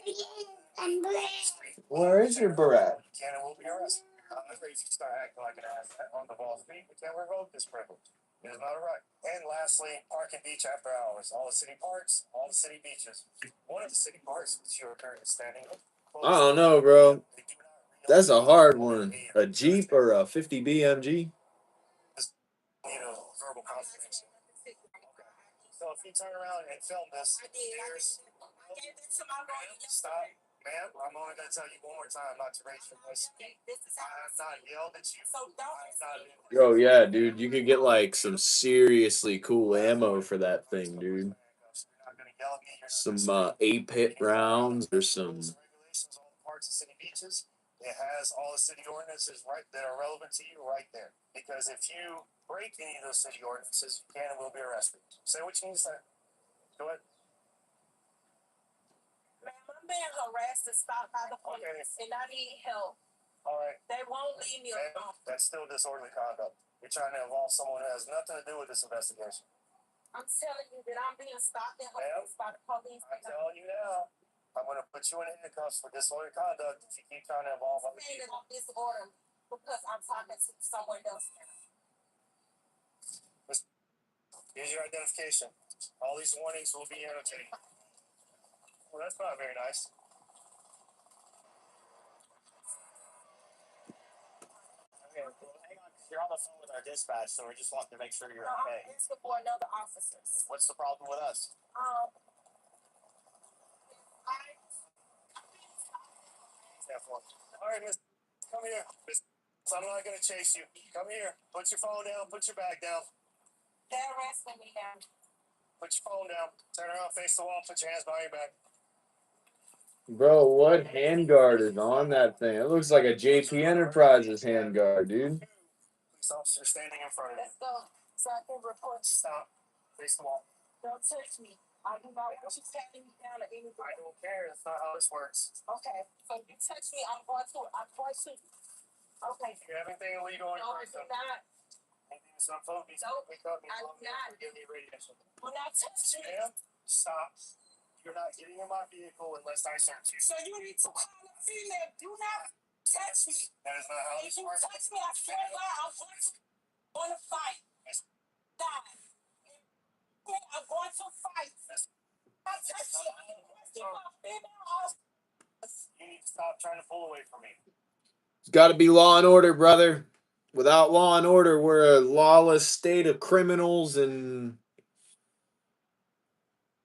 Where is your barrette? You can and will be arrested. However, if you start acting like an ass on the ball street, we can revoke this privilege. It is not a right. And lastly, park and beach after hours. All the city parks, all the city beaches. One of the city parks that you are currently standing with. I don't know, bro. That's a hard one. A Jeep or a 50 BMG? Verbal confirmation. So if you turn around and film this, there's stop. Ma'am, I'm only gonna tell you one more time not to raise your voice. I have not yelled at you. So don't. Oh yeah, dude, you could get like some seriously cool ammo for that thing, dude. Some 8-pit rounds or some. Regulations, all the parks of city beaches. It has all the city ordinances right that are relevant to you right there. Because if you break any of those city ordinances, you can and will be arrested. Say what you need to say. Go ahead. Ma'am, I'm being harassed and stopped by the police, and I need help. All right. They won't leave me alone. That's still disorderly conduct. You're trying to involve someone who has nothing to do with this investigation. I'm telling you that I'm being stopped and harassed by the police. I'm telling you now. I'm going to put you in handcuffs for disorderly conduct if you keep trying to involve other I'm people. disorder because I'm talking to someone else now. Here's your identification. All these warnings will be annotated. Well, that's not very nice. Okay, well, hang on, 'cause you're on the phone with our dispatch, so we're just wanting to make sure you're okay. I'm asking for another officer. What's the problem with us? All right, miss, come here. Miss, I'm not going to chase you. Come here. Put your phone down. Put your bag down. They're arresting me now. Put your phone down. Turn around, face the wall. Put your hands behind your back. Bro, what handguard is on that thing? It looks like a JP Enterprises handguard, dude. Police officer standing in front of you. Let's go. So I can report. Stop. Face the wall. Don't touch me. I do not want you tapping me down or anything. I don't care. That's not how this works. Okay. So if you touch me, I'm going to. Okay. Do you have anything illegal on your No, I do person? not. Anything that's not phone? Nope, Wake up and I tell do me not. or give me radiation. Do not touch me. Ma'am, stop. You're not getting in my vehicle unless I search you. So you need to call a female. Do not touch me. That is not how If this you works. touch me, I swear to God, I'm going to fight. Die. I'm going to fight. I touch you. I'm going to my female officer. You need to stop trying to pull away from me. It's got to be law and order, brother. Without law and order, we're a lawless state of criminals, and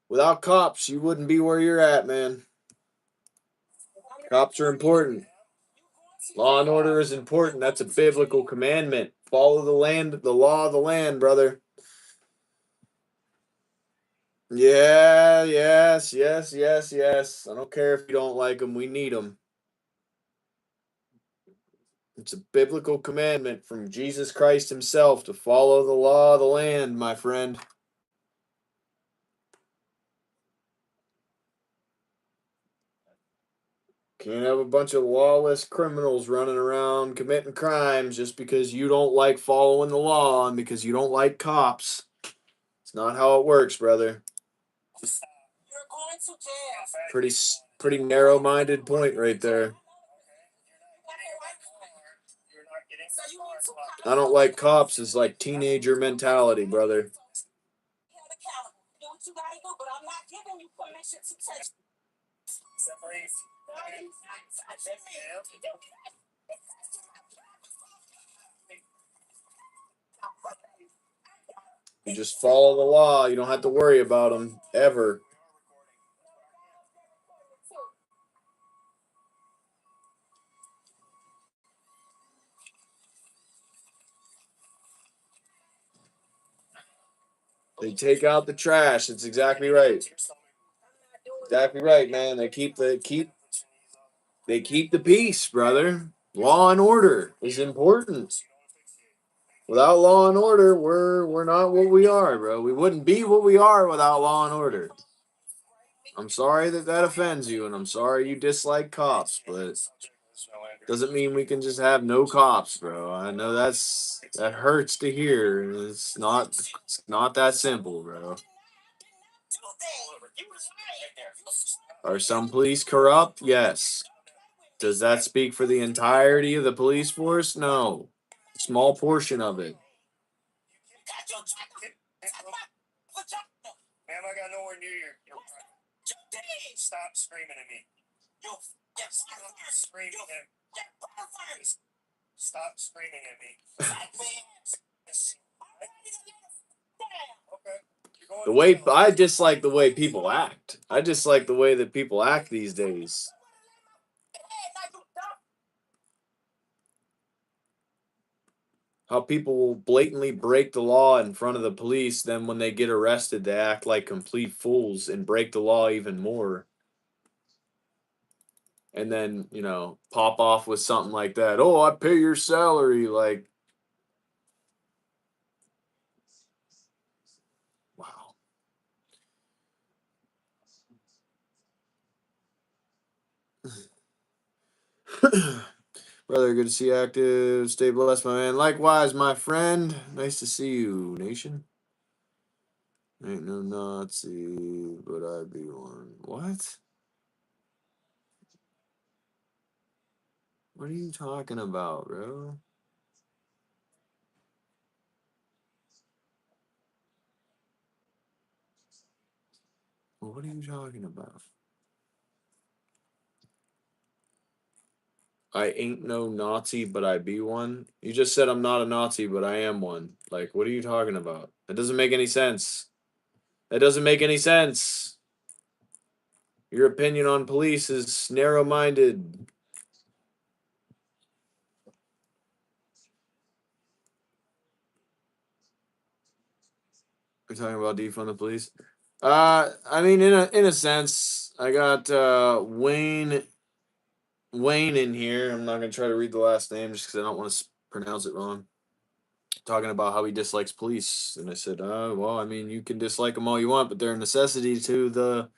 without cops, you wouldn't be where you're at, man. Cops are important. Law and order is important. That's a biblical commandment. Follow the law of the land, brother. Yeah, yes. I don't care if you don't like them. We need them. It's a biblical commandment from Jesus Christ himself to follow the law of the land, my friend. Can't have a bunch of lawless criminals running around committing crimes just because you don't like following the law and because you don't like cops. It's not how it works, brother. You're going to jail. Pretty narrow-minded point right there. I don't like cops. It's like teenager mentality, brother. You just follow the law. You don't have to worry about them ever. They take out the trash. That's exactly right. Exactly right, man. They keep the peace, brother. Law and order is important. Without law and order, we're not what we are, bro. We wouldn't be what we are without law and order. I'm sorry that offends you, and I'm sorry you dislike cops, but doesn't mean we can just have no cops, bro. I know that hurts to hear. It's not that simple, bro. Are some police corrupt? Yes. Does that speak for the entirety of the police force? No. Small portion of it. Ma'am, I got nowhere near your Stop screaming at me. Stop screaming at me. Stop screaming at me. I dislike the way people act. I dislike the way that people act these days. How people will blatantly break the law in front of the police, then when they get arrested, they act like complete fools and break the law even more. And then, pop off with something like that. Oh, I pay your salary. Like, wow. Brother, good to see you active. Stay blessed, my man. Likewise, my friend. Nice to see you, nation. Ain't no Nazi, but I'd be one. What? What are you talking about, bro? What are you talking about? I ain't no Nazi, but I be one. You just said I'm not a Nazi, but I am one. Like, what are you talking about? That doesn't make any sense. That doesn't make any sense. Your opinion on police is narrow minded. We're talking about defund the police. I mean, in a sense, I got Wayne in here. I'm not gonna try to read the last name just because I don't want to pronounce it wrong. Talking about how he dislikes police, and I said, well, I mean, you can dislike them all you want, but they're a necessity to the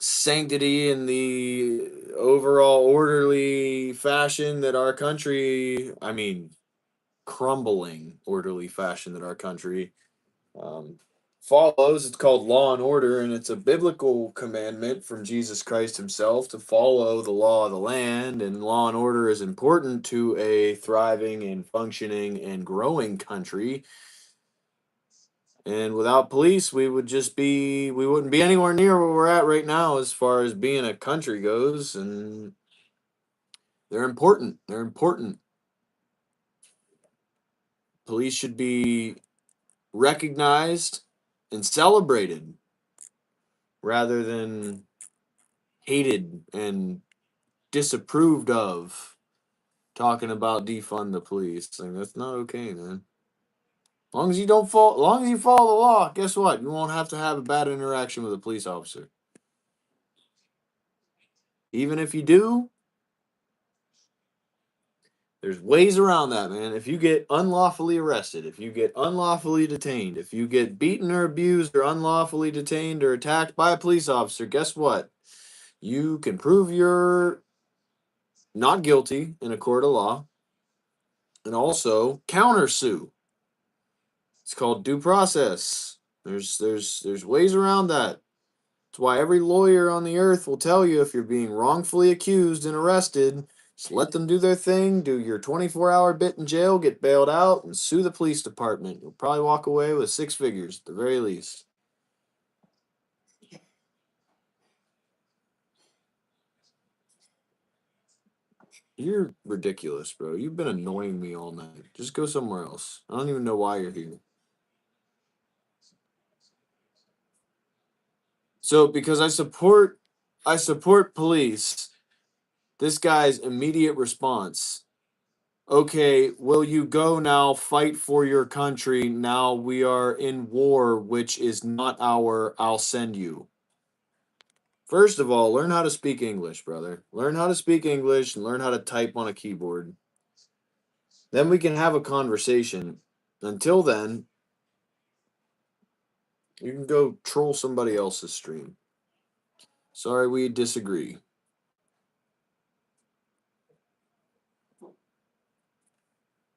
sanctity and the overall orderly fashion that our country, I mean, crumbling orderly fashion that our country um, follows. It's called law and order, and it's a biblical commandment from Jesus Christ himself to follow the law of the land. And law and order is important to a thriving and functioning and growing country. And without police, we wouldn't be anywhere near where we're at right now as far as being a country goes. And they're important. They're important. Police should be recognized and celebrated rather than hated and disapproved of. Talking about defund the police, like that's not okay, man. As long as you follow the law, guess what? You won't have to have a bad interaction with a police officer. Even if you do, there's ways around that, man. If you get unlawfully arrested, if you get unlawfully detained, if you get beaten or abused or unlawfully detained or attacked by a police officer, guess what? You can prove you're not guilty in a court of law and also countersue. It's called due process. There's ways around that. That's why every lawyer on the earth will tell you if you're being wrongfully accused and arrested, just let them do their thing, do your 24-hour bit in jail, get bailed out, and sue the police department. You'll probably walk away with six figures at the very least. You're ridiculous, bro. You've been annoying me all night. Just go somewhere else. I don't even know why you're here. So because I support police, this guy's immediate response, okay, will you go now fight for your country? Now we are in war, which is not I'll send you. First of all, learn how to speak English, brother. Learn how to speak English and learn how to type on a keyboard. Then we can have a conversation. Until then, you can go troll somebody else's stream. Sorry, we disagree.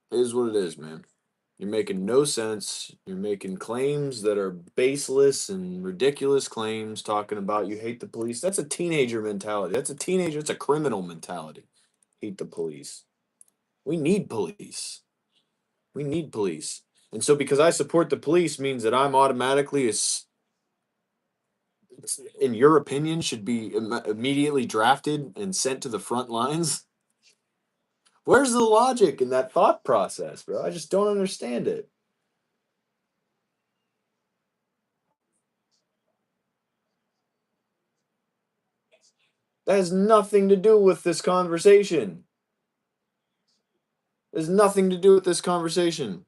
It is what it is, man. You're making no sense. You're making claims that are baseless and ridiculous claims talking about you hate the police. That's a teenager mentality. It's a criminal mentality. Hate the police. We need police. We need police. And so because I support the police means that I'm automatically in your opinion should be immediately drafted and sent to the front lines. Where's the logic in that thought process, bro? I just don't understand it. That has nothing to do with this conversation. There's nothing to do with this conversation.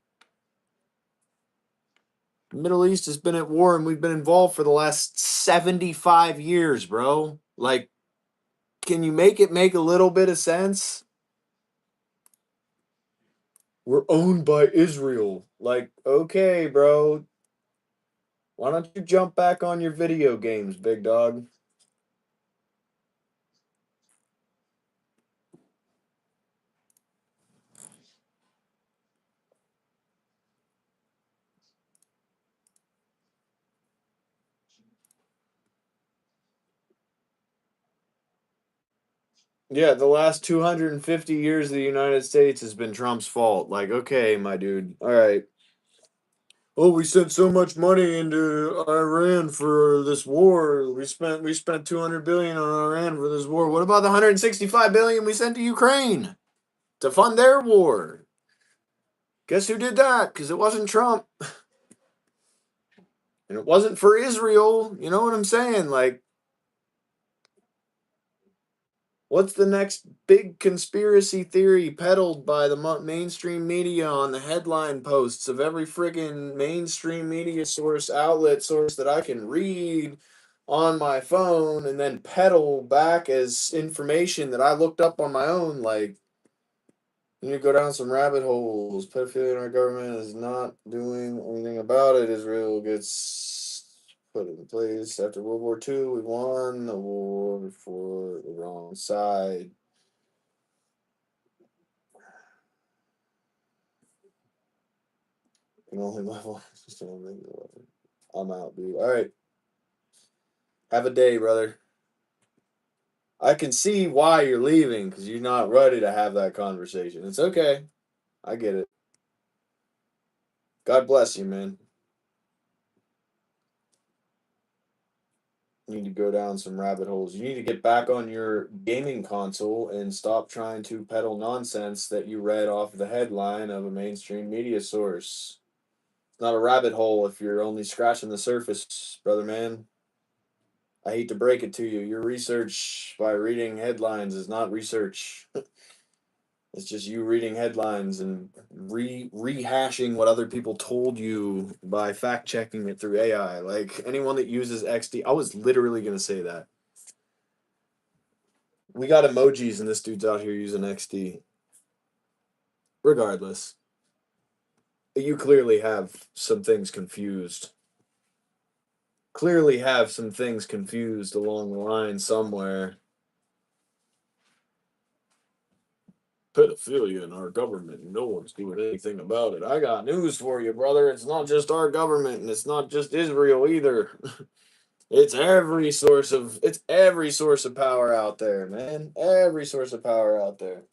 The Middle East has been at war and we've been involved for the last 75 years, bro. Like, can you make it make a little bit of sense? We're owned by Israel. Like, okay, bro. Why don't you jump back on your video games, big dog? Yeah, the last 250 years of the United States has been Trump's fault. Like, okay, my dude. All right. Oh, we sent so much money into Iran for this war. We spent 200 billion on Iran for this war. What about the 165 billion we sent to Ukraine to fund their war? Guess who did that? Because it wasn't Trump. And it wasn't for Israel. You know what I'm saying? Like, what's the next big conspiracy theory peddled by the mainstream media on the headline posts of every friggin' mainstream media outlet source that I can read on my phone and then peddle back as information that I looked up on my own? Like, you need to go down some rabbit holes. Pedophilia in our government is not doing anything about it. Israel gets put in place after World War II. We won the war for the wrong side. Can only level. I'm out, dude. All right. Have a day, brother. I can see why you're leaving because you're not ready to have that conversation. It's okay. I get it. God bless you, man. You need to go down some rabbit holes. You need to get back on your gaming console and stop trying to peddle nonsense that you read off the headline of a mainstream media source. It's not a rabbit hole if you're only scratching the surface, brother man. I hate to break it to you. Your research by reading headlines is not research. It's just you reading headlines and rehashing what other people told you by fact checking it through AI. Like anyone that uses XD, I was literally going to say that. We got emojis and this dude's out here using XD. Regardless, you clearly have some things confused. Clearly have some things confused along the line somewhere. Pedophilia in our government. No one's doing anything about it. I got news for you, brother. It's not just our government, and it's not just Israel either. It's every source of power out there, man. Every source of power out there.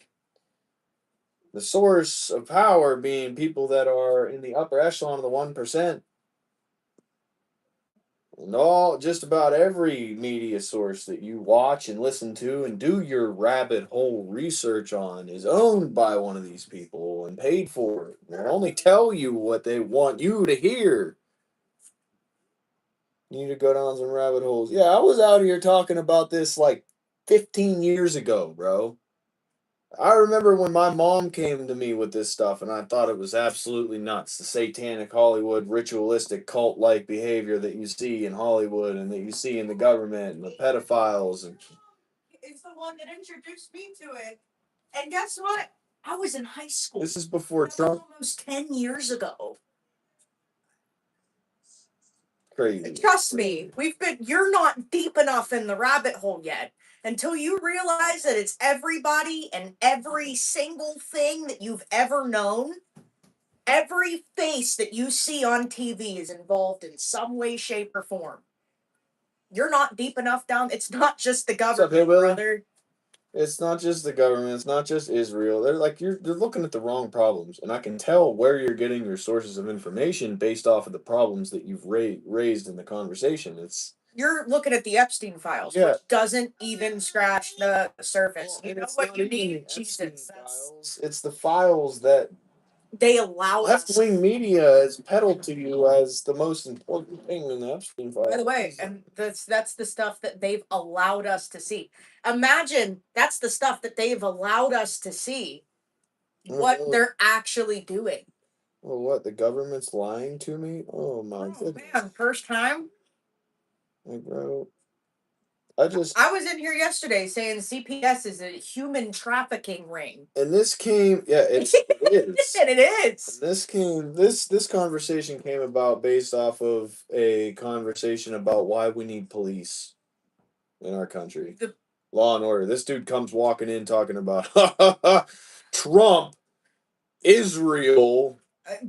The source of power being people that are in the upper echelon of the 1%. And just about every media source that you watch and listen to and do your rabbit hole research on is owned by one of these people and paid for. They only tell you what they want you to hear. You need to go down some rabbit holes. Yeah, I was out here talking about this like 15 years ago, bro. I remember when my mom came to me with this stuff, and I thought it was absolutely nuts. The satanic Hollywood, ritualistic, cult like behavior that you see in Hollywood and that you see in the government and the pedophiles. And It's the one that introduced me to it. And guess what? I was in high school. This is before Trump. Almost 10 years ago. Crazy. Trust me, you're not deep enough in the rabbit hole yet. Until you realize that it's everybody and every single thing that you've ever known, every face that you see on TV is involved in some way, shape, or form. You're not deep enough down. It's not just the government, brother. It's not just the government. It's not just Israel. They're looking at the wrong problems, and I can tell where you're getting your sources of information based off of the problems that you've raised in the conversation. You're looking at the Epstein files, which doesn't even scratch the surface. You know what you need? Jesus. It's the files that they allow left-wing media has peddled to you as the most important thing in the Epstein files. By the way, and that's the stuff that they've allowed us to see. Imagine that's the stuff that they've allowed us to see. what they're actually doing. Well, what? The government's lying to me? Oh my Oh goodness. man, first time. Like, bro, I was in here yesterday saying CPS is a human trafficking ring. and this came, yeah, it is. And it is. This conversation came about based off of a conversation about why we need police in our country. The Law and order. This dude comes walking in talking about Trump, Israel,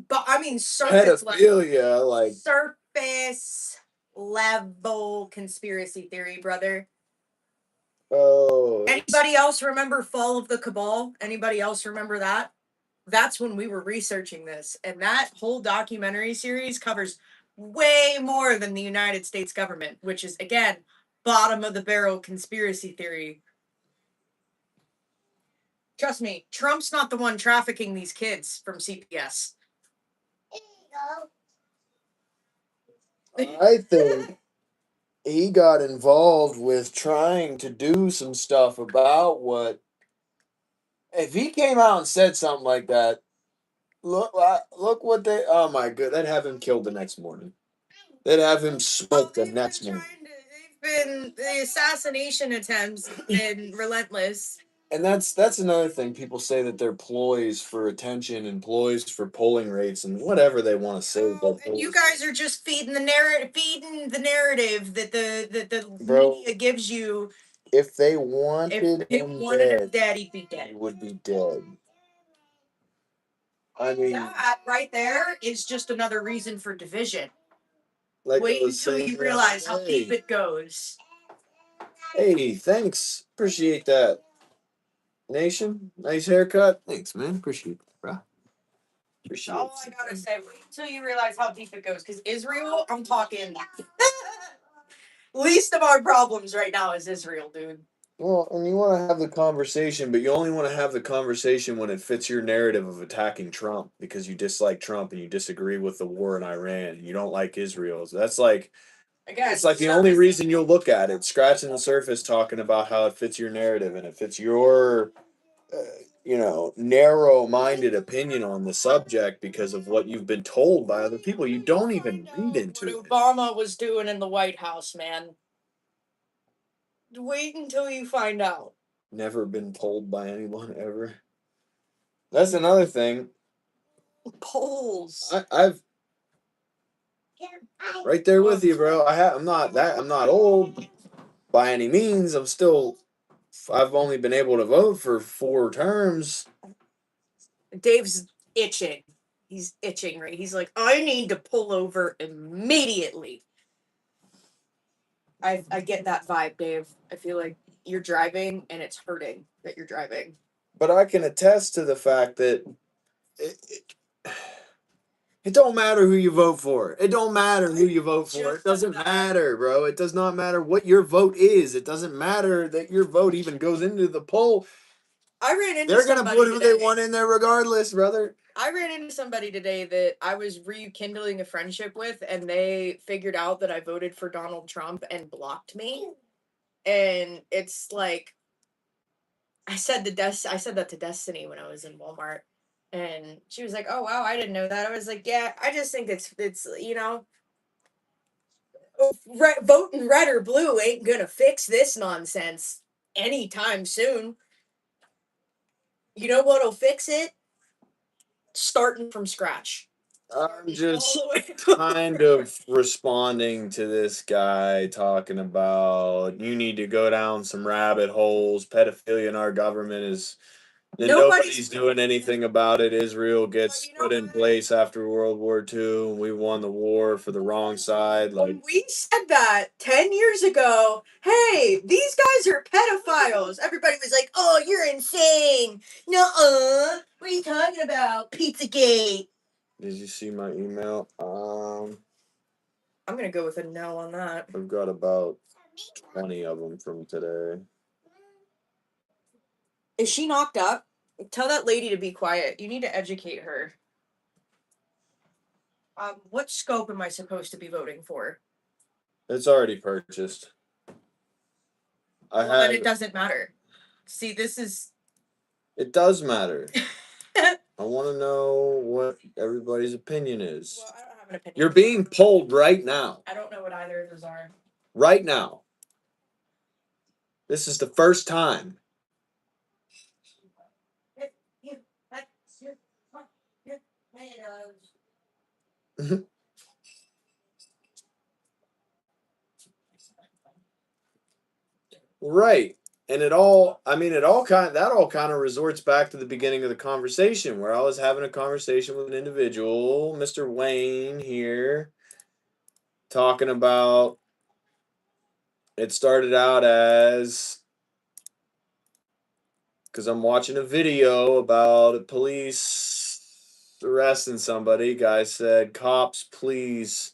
but I mean surface level, pedophilia, like surface level conspiracy theory, brother. oh. Anybody else remember Fall of the Cabal? Anybody else remember that? That's when we were researching this, and that whole documentary series covers way more than the United States government, which is again bottom of the barrel conspiracy theory. Trust me, Trump's not the one trafficking these kids from CPS. I think he got involved with trying to do some stuff about what. If he came out and said something like that, look what they. Oh my god, they'd have him killed the next morning. They'd have him smoked the next morning. The assassination attempts have been relentless. And that's another thing. People say that they're ploys for attention and ploys for polling rates and whatever they want to say. And you guys are just feeding the narrative that the Bro, media gives you. If they wanted him dead, he'd be dead. he would be dead. I mean, that right there is just another reason for division. Like wait until you realize how deep it goes. Hey, thanks. Appreciate that. Nation, nice haircut. Thanks, man. Appreciate it, bro. Appreciate all I gotta say. Wait until you realize how deep it goes. Because Israel, I'm talking. Least of our problems right now is Israel, dude. Well, and you want to have the conversation, but you only want to have the conversation when it fits your narrative of attacking Trump because you dislike Trump and you disagree with the war in Iran. And you don't like Israel. So that's like, again, it's like the only reason you'll look at it, scratching the surface, talking about how it fits your narrative and it fits your, narrow-minded opinion on the subject because of what you've been told by other people. You don't even read into it. What Obama was doing in the White House, man. Wait until you find out. Never been told by anyone ever. That's another thing. Polls. I've right there with you, bro. I'm not old by any means. I've only been able to vote for 4 terms. Dave's itching. He's itching, right? He's like, I need to pull over immediately. I get that vibe, Dave. I feel like you're driving and it's hurting that you're driving. But I can attest to the fact that it don't matter who you vote for. It don't matter who you vote for. It doesn't matter, bro. It does not matter what your vote is. It doesn't matter that your vote even goes into the poll. I ran into They're gonna put who they want in there regardless, brother. I ran into somebody today that I was rekindling a friendship with, and they figured out that I voted for Donald Trump and blocked me. And it's like, I said that to Destiny when I was in Walmart, and she was like, "Oh wow, I didn't know that." I was like, "Yeah, I just think it's voting red or blue ain't gonna fix this nonsense anytime soon. You know what'll fix it? Starting from scratch." I'm just kind of responding to this guy talking about you need to go down some rabbit holes. Pedophilia in our government is nobody's doing anything about it. Israel gets put in place after World War II, and we won the war for the wrong side. Like, when we said that 10 years ago, hey, these guys are pedophiles. Everybody was like, "Oh, you're insane. Nuh-uh. What are you talking about? Pizzagate." Did you see my email? I'm gonna go with a no on that. I've got about 20 of them from today. Is she knocked up? Tell that lady to be quiet. You need to educate her. What scope am I supposed to be voting for? It's already purchased. Then it doesn't matter. See, this is... It does matter. want to know what everybody's opinion is. Well, I don't have an opinion. You're being polled right now. I don't know what either of those are. Right now. This is the first time. Right. And that all kind of resorts back to the beginning of the conversation where I was having a conversation with an individual, Mr. Wayne here, talking about it started out as because I'm watching a video about a police arresting somebody. Guy said, "Cops, please,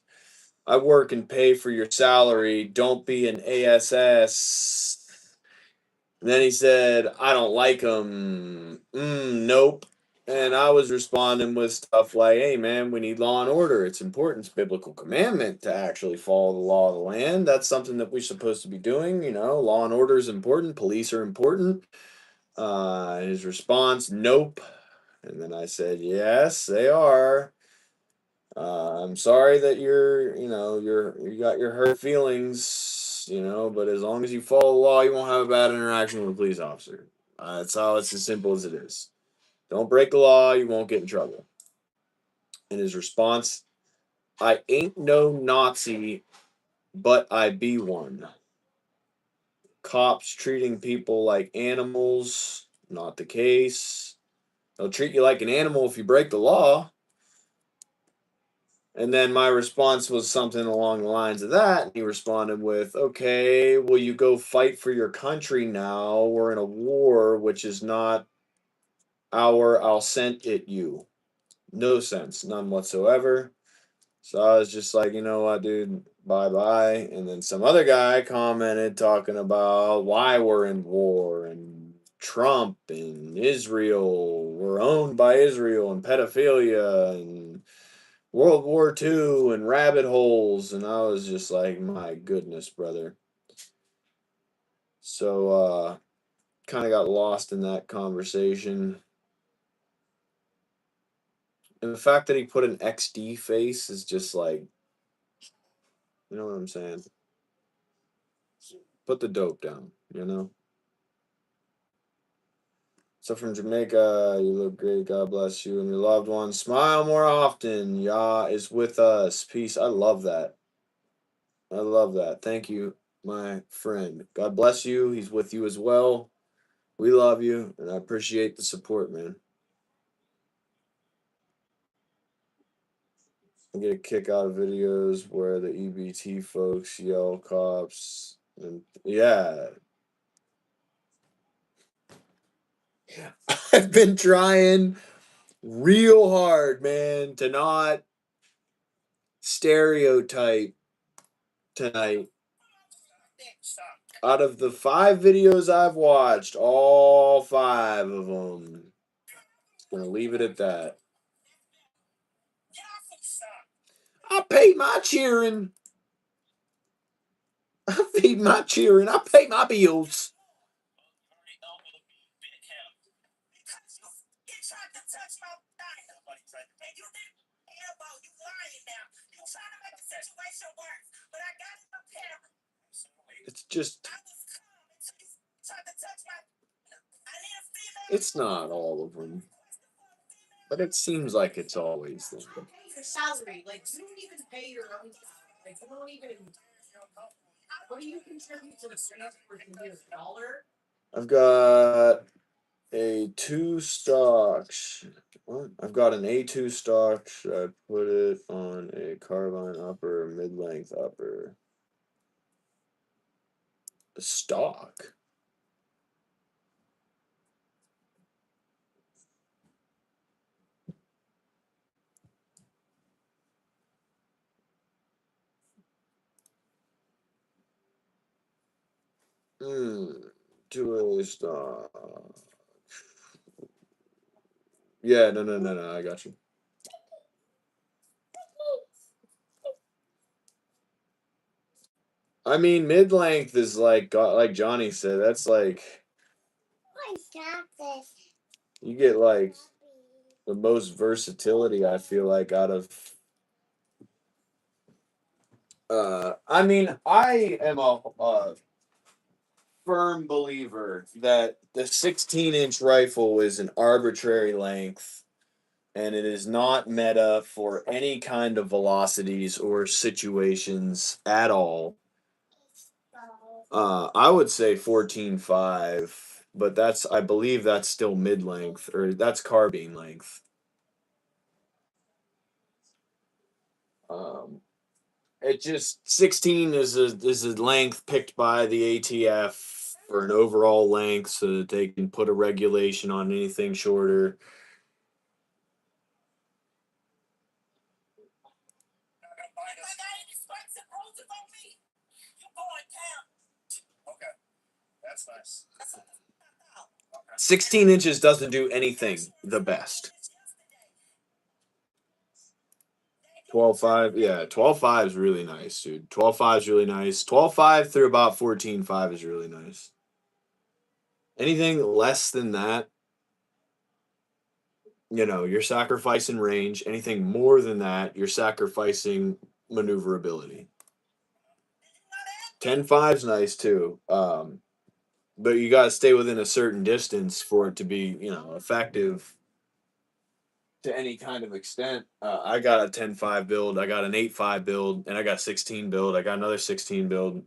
I work and pay for your salary. Don't be an ASS." And then he said, "I don't like them. Nope." And I was responding with stuff like, "Hey, man, we need law and order. It's important. It's biblical commandment to actually follow the law of the land. That's something that we're supposed to be doing. You know, law and order is important. Police are important." His response, "Nope." And then I said, "Yes, they are. I'm sorry that you got your hurt feelings, but as long as you follow the law, you won't have a bad interaction with a police officer. It's as simple as it is. Don't break the law, you won't get in trouble." And his response, "I ain't no Nazi, but I be one. Cops treating people like animals, not the case. They'll treat you like an animal if you break the law." And then my response was something along the lines of that. And he responded with, "Okay, will you go fight for your country now? We're in a war, which is not I'll send it you." No sense, none whatsoever. So I was just like, you know what, dude, bye bye. And then some other guy commented talking about why we're in war and Trump and Israel. We're owned by Israel and pedophilia and World War II and rabbit holes. And I was just like, my goodness, brother. So kind of got lost in that conversation. And the fact that he put an XD face is just like, you know what I'm saying? Put the dope down, you know? So from Jamaica, you look great. God bless you and your loved ones. Smile more often. Yah is with us. Peace. I love that. I love that. Thank you, my friend. God bless you. He's with you as well. We love you, and I appreciate the support, man. I get a kick out of videos where the EBT folks yell cops. And yeah. I've been trying real hard, man, to not stereotype tonight. Out of the 5 videos I've watched, all 5 of them, just gonna leave it at that. I paid my cheering. I feed my cheering. I pay my bills. It's just, it's not all of them, but it seems like it's always them. Your salary, like you don't even pay your own salary. Like you don't even. What do you contribute to the transport in a dollar? I've got a 2 stock. What? I've got an A2 stock. Should I put it on a carbine upper or mid-length upper? A stock. To a stock. Yeah, no. I got you. I mean, mid-length is like Johnny said. That's like I got this. you get like the most versatility, I feel like, out of. I mean, I am a firm believer that the 16-inch rifle is an arbitrary length and it is not meta for any kind of velocities or situations at all. I would say 14.5, but I believe that's still mid length, or that's carbine length. Um, it just 16 is a length picked by the ATF for an overall length so that they can put a regulation on anything shorter. Okay, that's nice. 16 inches doesn't do anything the best. 12.5, yeah, 12.5 is really nice, dude. 12.5 is really nice. 12.5 through about 14.5 is really nice. Anything less than that, you're sacrificing range. Anything more than that, you're sacrificing maneuverability. 10.5 is nice too. But you got to stay within a certain distance for it to be, effective to any kind of extent. I got a 10.5 build, I got an 8.5 build, and I got 16 build. I got another 16 build.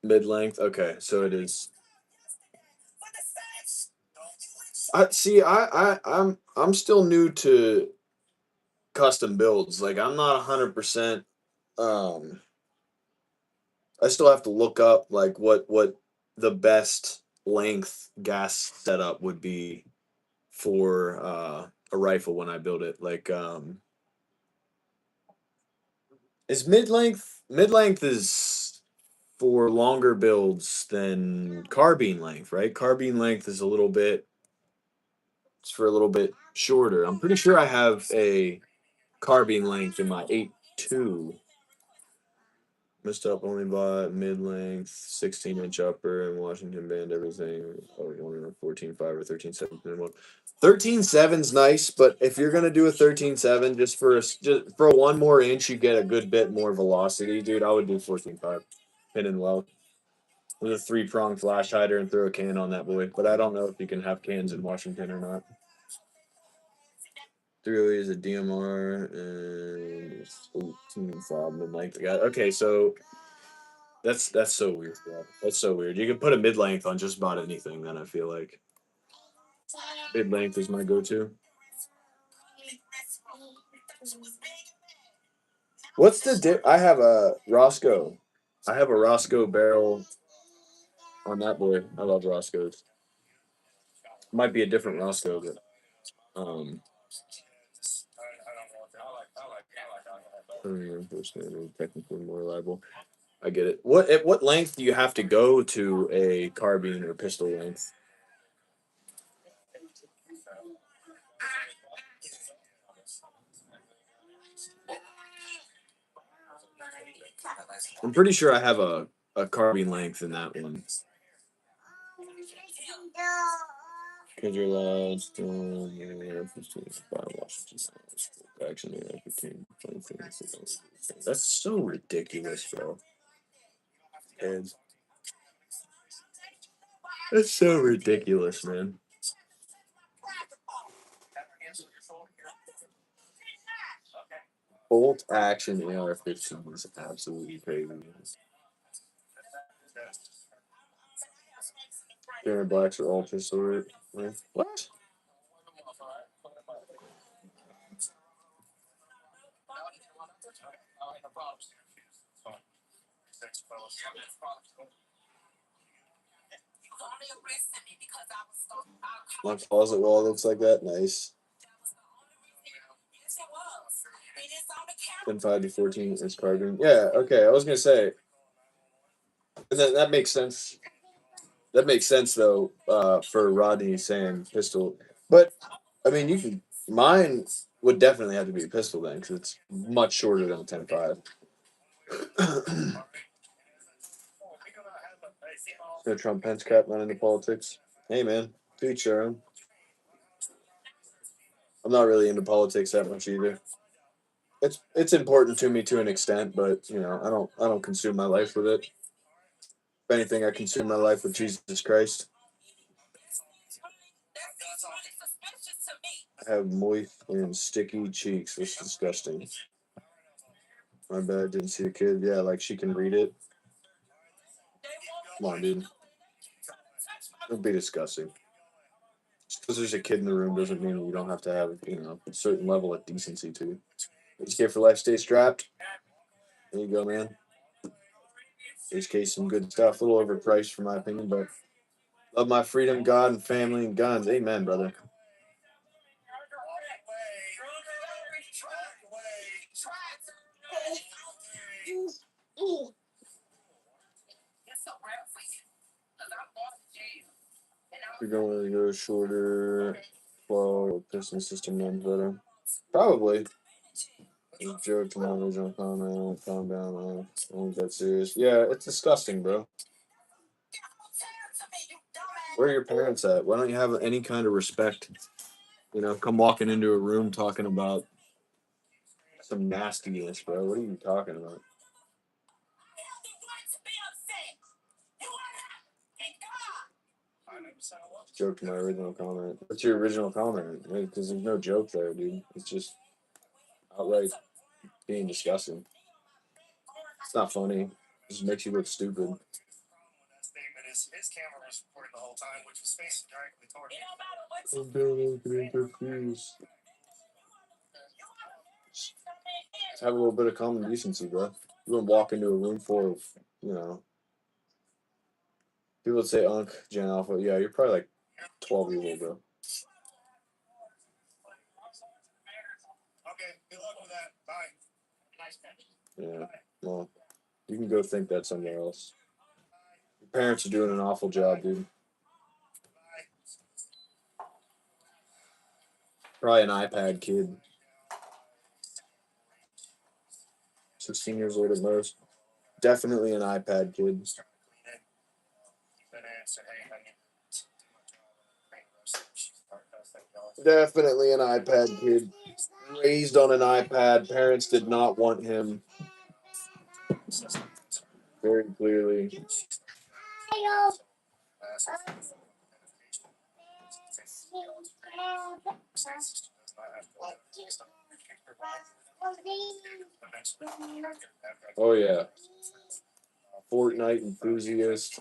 Mid length. Okay, so it is. I see. I'm still new to custom builds. Like I'm not 100%. Um, I still have to look up like what the best length gas setup would be for a rifle when I build it. Like is mid length. Mid length is for longer builds than carbine length, right? Carbine length is a little bit. It's for a little bit shorter. I'm pretty sure I have a carbine length in my 8.2. Messed up only by mid length, 16-inch upper, and Washington band everything. Oh, 14.5 or 13.7. 13.7's nice, but if you're gonna do a 13.7 just for 1 more inch, you get a good bit more velocity, dude. I would do 14.5, pin and well, with a 3-prong flash hider and throw a can on that boy. But I don't know if you can have cans in Washington or not. 308 is a DMR and 18.5 mid length. Okay, so that's so weird. Yeah. That's so weird. You can put a mid length on just about anything. Then I feel like mid length is my go-to. What's the dip? I have a Roscoe. I have a Roscoe barrel on that boy. I love Roscoe's. Might be a different Roscoe, but technically more reliable. I get it. At what length do you have to go to a carbine or pistol length? I'm pretty sure I have a carbine length in that one. Because you're allowed That's so ridiculous, bro. And that's so ridiculous, man. Bolt action AR-15 is absolutely crazy. Darren Blacks are ultra sword. What? My closet wall looks like that. Nice. 5 to 14 is carbon. Yeah, okay. I was gonna say that makes sense. That makes sense though, for Rodney saying pistol. But I mean, mine would definitely have to be a pistol then, because it's much shorter than a 10.5. No Trump Pence crap, not into politics. Hey, man, to each their own. I'm not really into politics that much either. It's important to me to an extent, but I don't consume my life with it. If anything, I consume my life with Jesus Christ. I have moist and sticky cheeks. That's disgusting. My bad, didn't see a kid. Yeah, like she can read it. Come on, dude. Don't be disgusting. Just because there's a kid in the room doesn't mean you don't have to have, a certain level of decency too. HK for life, stay strapped. There you go, man. HK, some good stuff. A little overpriced for my opinion, but love my freedom, God, and family and guns. Amen, brother. We're going to go shorter. Well, piston system runs better. Probably. Joke to my original comment. Calm down, man. I don't think that's serious. Yeah, it's disgusting, bro. Where are your parents at? Why don't you have any kind of respect? Come walking into a room talking about some nastiness, bro. What are you talking about? Joke to my original comment. What's your original comment? Because there's no joke there, dude. It's just outright being disgusting. It's not funny. It just makes you look stupid. His camera was recording the whole time, which was facing directly toward me. I'm confused. Just have a little bit of common decency, bro. You wouldn't walk into a room full of, you know, people would say Unk, Gen Alpha. Yeah, you're probably like 12 years old, bro. Okay, good luck with that. Bye. Yeah, well, you can go think that somewhere else. Your parents are doing an awful job, dude. Probably an iPad kid. 16 years old at most. Definitely an iPad kid. Definitely an iPad kid. Raised on an iPad. Parents did not want him. Very clearly. Oh yeah. Fortnite enthusiast.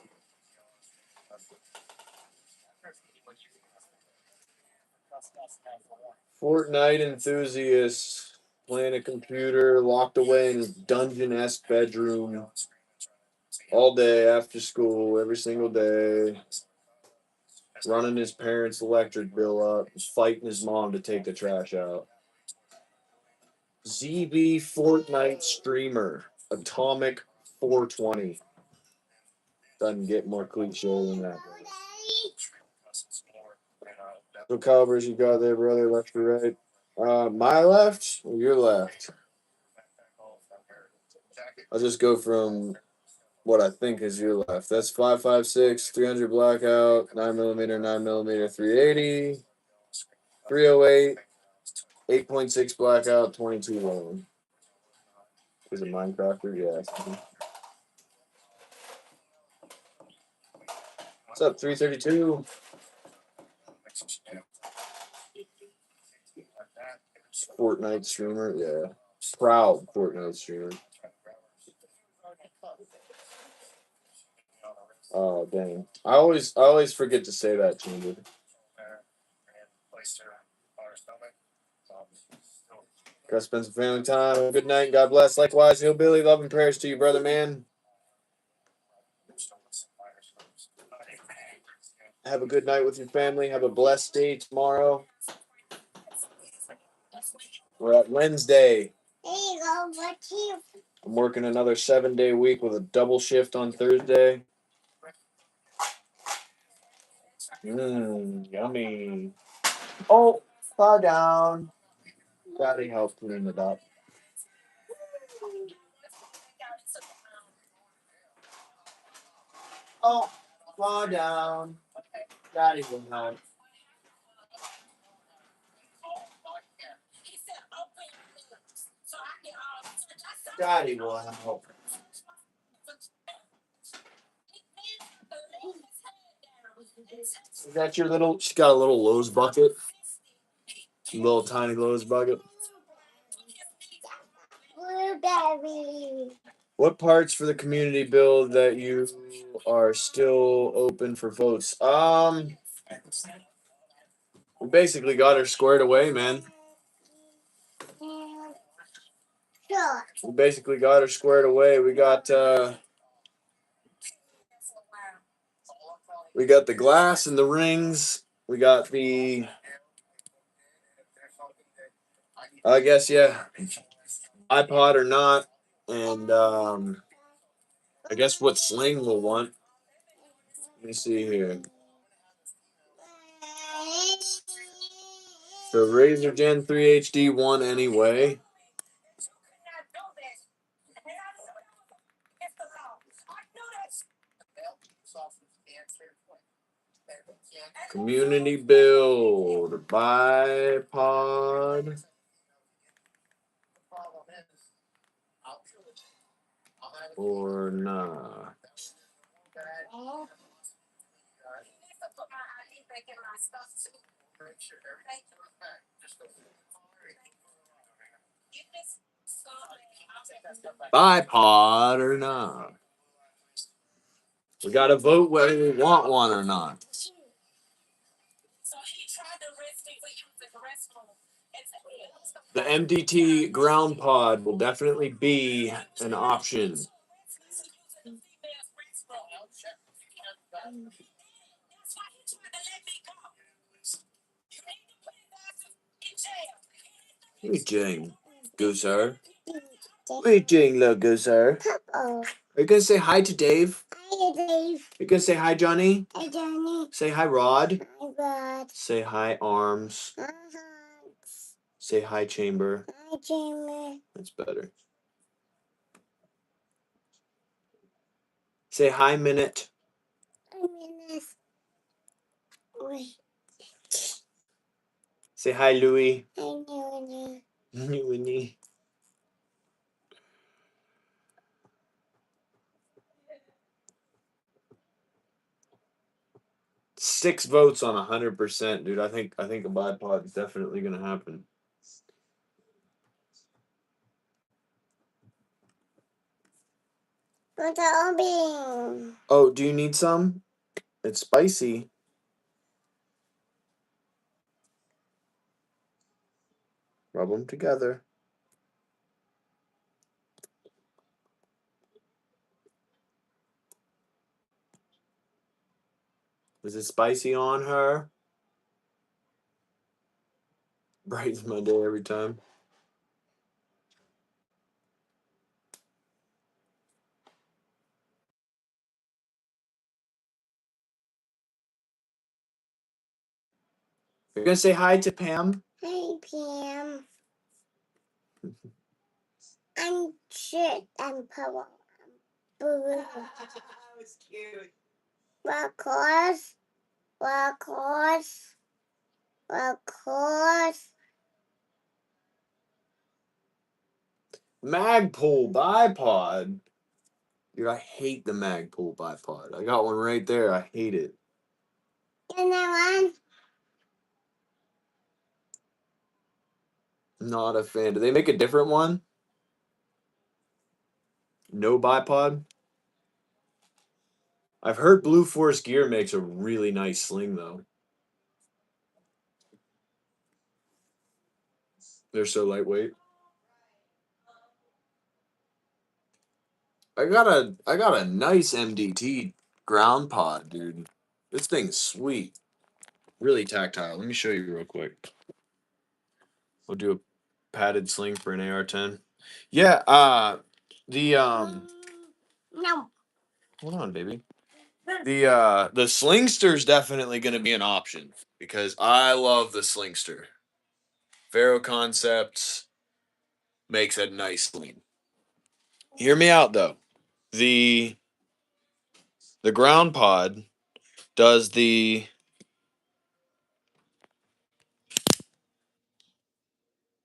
Fortnite enthusiast. Playing a computer, locked away in his dungeon-esque bedroom. All day after school, every single day. Running his parents' electric bill up. Fighting his mom to take the trash out. ZB Fortnite streamer. Atomic 420. Doesn't get more cliche than that. What calibers you got there, brother? Left or right? My left or your left? I'll just go from what I think is your left. That's 5.56, 300 blackout, 9mm, 9mm, 380, 308, 8.6 blackout, 22 long. Is it Minecrafter? Yeah. What's up, 332? Fortnite streamer, yeah. Proud Fortnite streamer. Oh dang! I always forget to say that, Chamber. Gotta spend some family time. Good night. God bless. Likewise, Hillbilly. Love and prayers to you, brother, man. Have a good night with your family. Have a blessed day tomorrow. We're at Wednesday. I'm working another 7-day week with a double shift on Thursday. Yummy. Oh, far down. Daddy help clean it up. Oh, far down. Daddy will help. He said, open your lips so I can touch. I said, Daddy will help. Is that your little? She's got a little Lowe's bucket. Little tiny Lowe's bucket. Blueberry. What parts for the community build that you are still open for votes? We basically got her squared away, man. Sure. We basically got her squared away. We got the glass and the rings. We got the, I guess, yeah, iPod or not, and I guess what sling we'll want. Let me see here. So Razer Gen 3 HD won anyway. Community build, bipod, or not. Bipod or not. We got to vote whether we want one or not. The MDT ground pod will definitely be an option. What are you doing, Gooser? What are you doing, little Gooser? Oh. Are you going to say hi to Dave? Hi, Dave. Are you going to say hi, Johnny? Hi, Johnny. Say hi, Rod. Hi, Rod. Say hi, Arms. Hi, Say hi, Chamber. Hi, Jamie. That's better. Say hi, Minute. Hi, Minus. Wait. Say hi, Louie. Hi, Louie. Louie. 6 votes on 100%, dude. I think a bipod is definitely gonna happen. What's all being? Oh, do you need some? It's spicy. Rub them together. Is it spicy on her? Brightens my day every time. You're gonna say hi to Pam? Hi, Pam. I'm shit and purple. Blue. That was cute. Of course. Of course. Of course. Magpul bipod. Dude, I hate the Magpul bipod. I got one right there. I hate it. And that one. Not a fan. Do they make a different one? No bipod? I've heard Blue Force Gear makes a really nice sling, though. They're so lightweight. I got a nice MDT ground pod, dude. This thing's sweet. Really tactile. Let me show you real quick. We'll do a padded sling for an AR-10. Yeah, the No. hold on, baby. The Slingster's definitely gonna be an option because I love the Slingster. Vero Concepts makes a nice sling. Hear me out though. The ground pod does the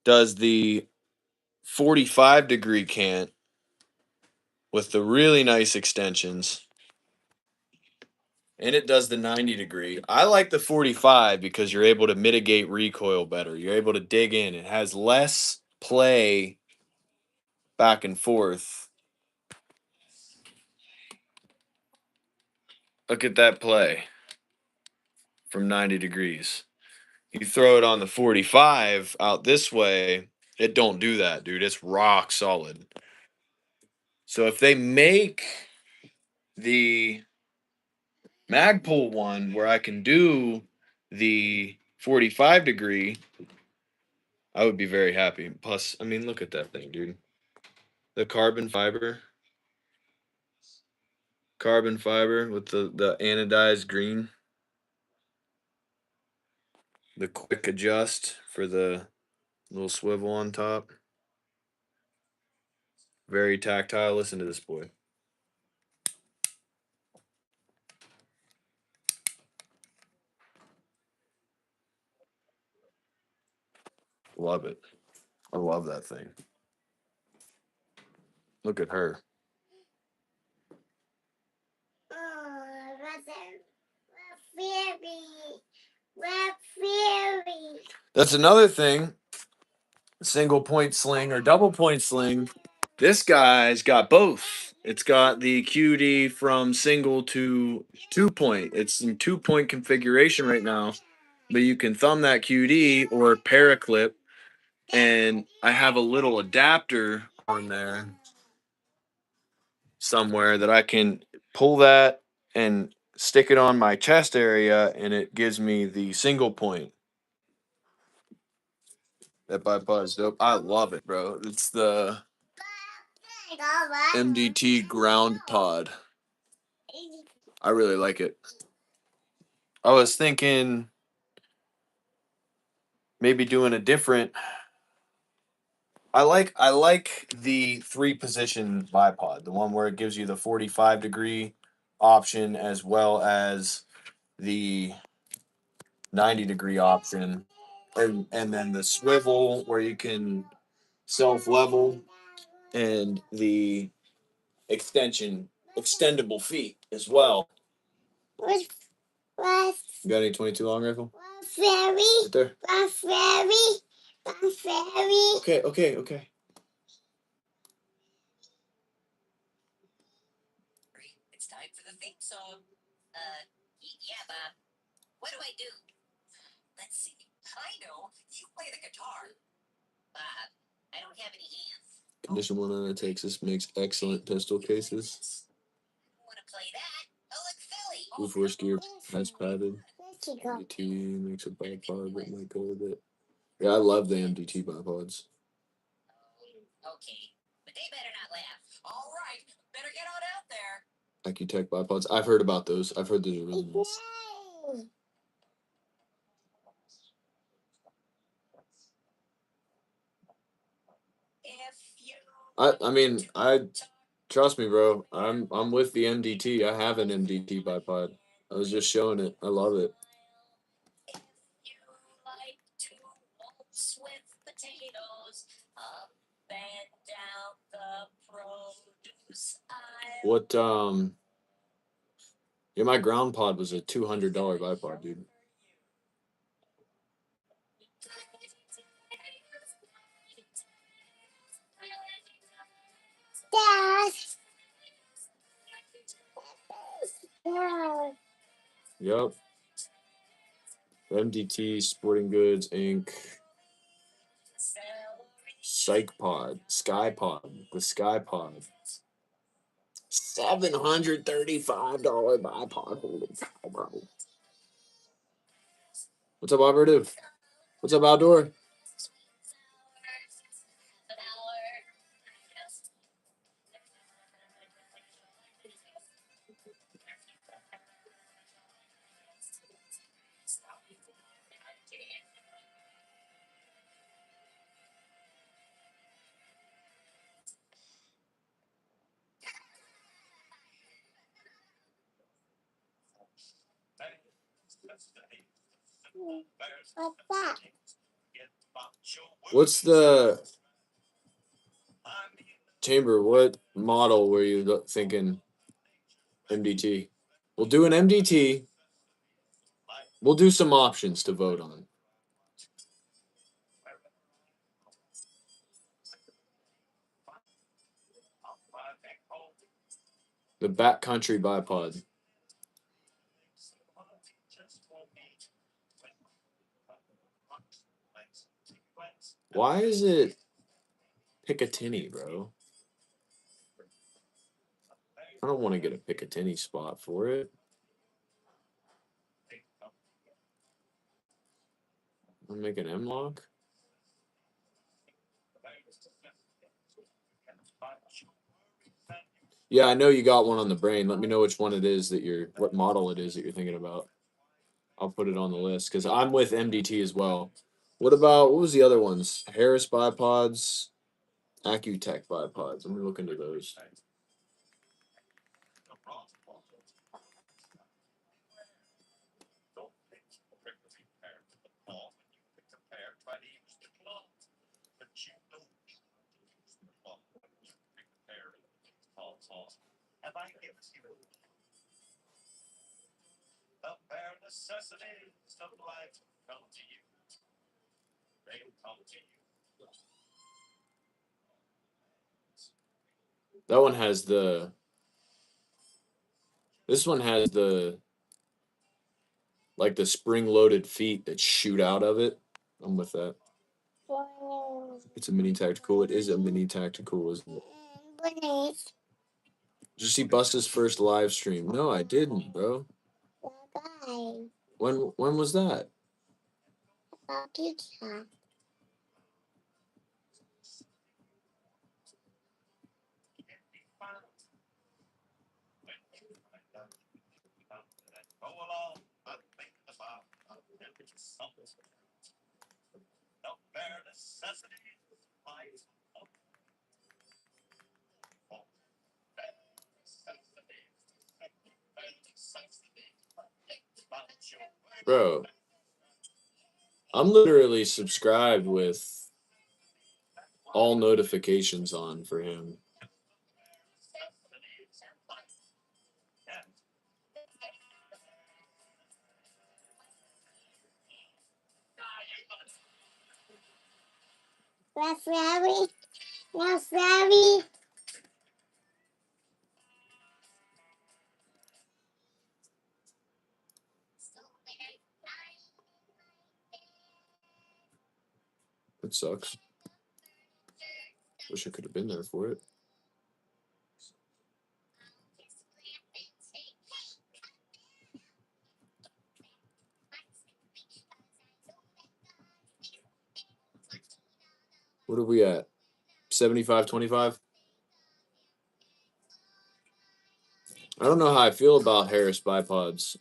does the 45-degree cant with the really nice extensions. And it does the 90-degree. I like the 45 because you're able to mitigate recoil better. You're able to dig in. It has less play back and forth. Look at that play from 90 degrees. You throw it on the 45 out this way, it don't do that, dude. It's rock solid. So if they make the Magpul one where I can do the 45-degree, I would be very happy. Plus, I mean, look at that thing, dude. The carbon fiber with the anodized green. The quick adjust for the little swivel on top. Very tactile. Listen to this boy. Love it. I love that thing. Look at her. Oh, Raspberry. That's another thing. Single point sling or double point sling. This guy's got both. It's got the QD from single to 2-point. It's in 2-point configuration right now, but you can thumb that QD or paraclip, and I have a little adapter on there somewhere that I can pull that and stick it on my chest area, and it gives me the single point. That bipod is dope. I love it, bro. It's the MDT ground pod. I really like it. I was thinking maybe doing a different. I like the 3-position bipod, the one where it gives you the 45-degree option as well as the 90-degree option, and then the swivel where you can self level, and the extendable feet as well. Was You got any 22 long rifle? Raspberry. Right there. Raspberry. Okay. It's time for the theme song. Yeah, Bob. What do I do? Let's see. I know. You play the guitar. Bob, I don't have any hands. Condition 1 out of Texas makes excellent pistol cases. Want to play that? Oh, look, Philly. Blue Force gear has padded. Chico. MDT makes a bipod that might go with it. Yeah, I love the MDT bipods. Okay, but they better not laugh. All right, better get on out there. Accutech bipods. I've heard about those. I've heard those are really nice. I mean, trust me, bro. I'm with the MDT. I have an MDT bipod. I was just showing it. I love it. You like to waltz with potatoes up and down the produce aisle. What yeah, my ground pod was a $200 bipod, dude. Dad. Yep. MDT Sporting Goods Inc. Psych Pod, Sky Pod, the Sky Pod. $735 bipod. Holy cow, bro. What's up, Alberto? What's up, Outdoor? What's that? What's the Chamber? What model were you thinking? MDT. We'll do an MDT. We'll do some options to vote on. The backcountry bipod. Why is it Picatinny, bro? I don't want to get a Picatinny spot for it. I'll make an M-lock. Yeah, I know you got one on the brain. Let me know which one it is what model it is that you're thinking about. I'll put it on the list because I'm with MDT as well. What was the other ones? Harris bipods, Accutech bipods. Let me look into those. That one has the. This one has the spring-loaded feet that shoot out of it. I'm with that. It's a mini tactical. It is a mini tactical, isn't it? Did you see Busta's first live stream? No, I didn't, bro. When was that? Bro, I'm literally subscribed with all notifications on for him. Raspberry. Raspberry. It sucks. Wish I could have been there for it. What are we at? 75-25? I don't know how I feel about Harris bipods.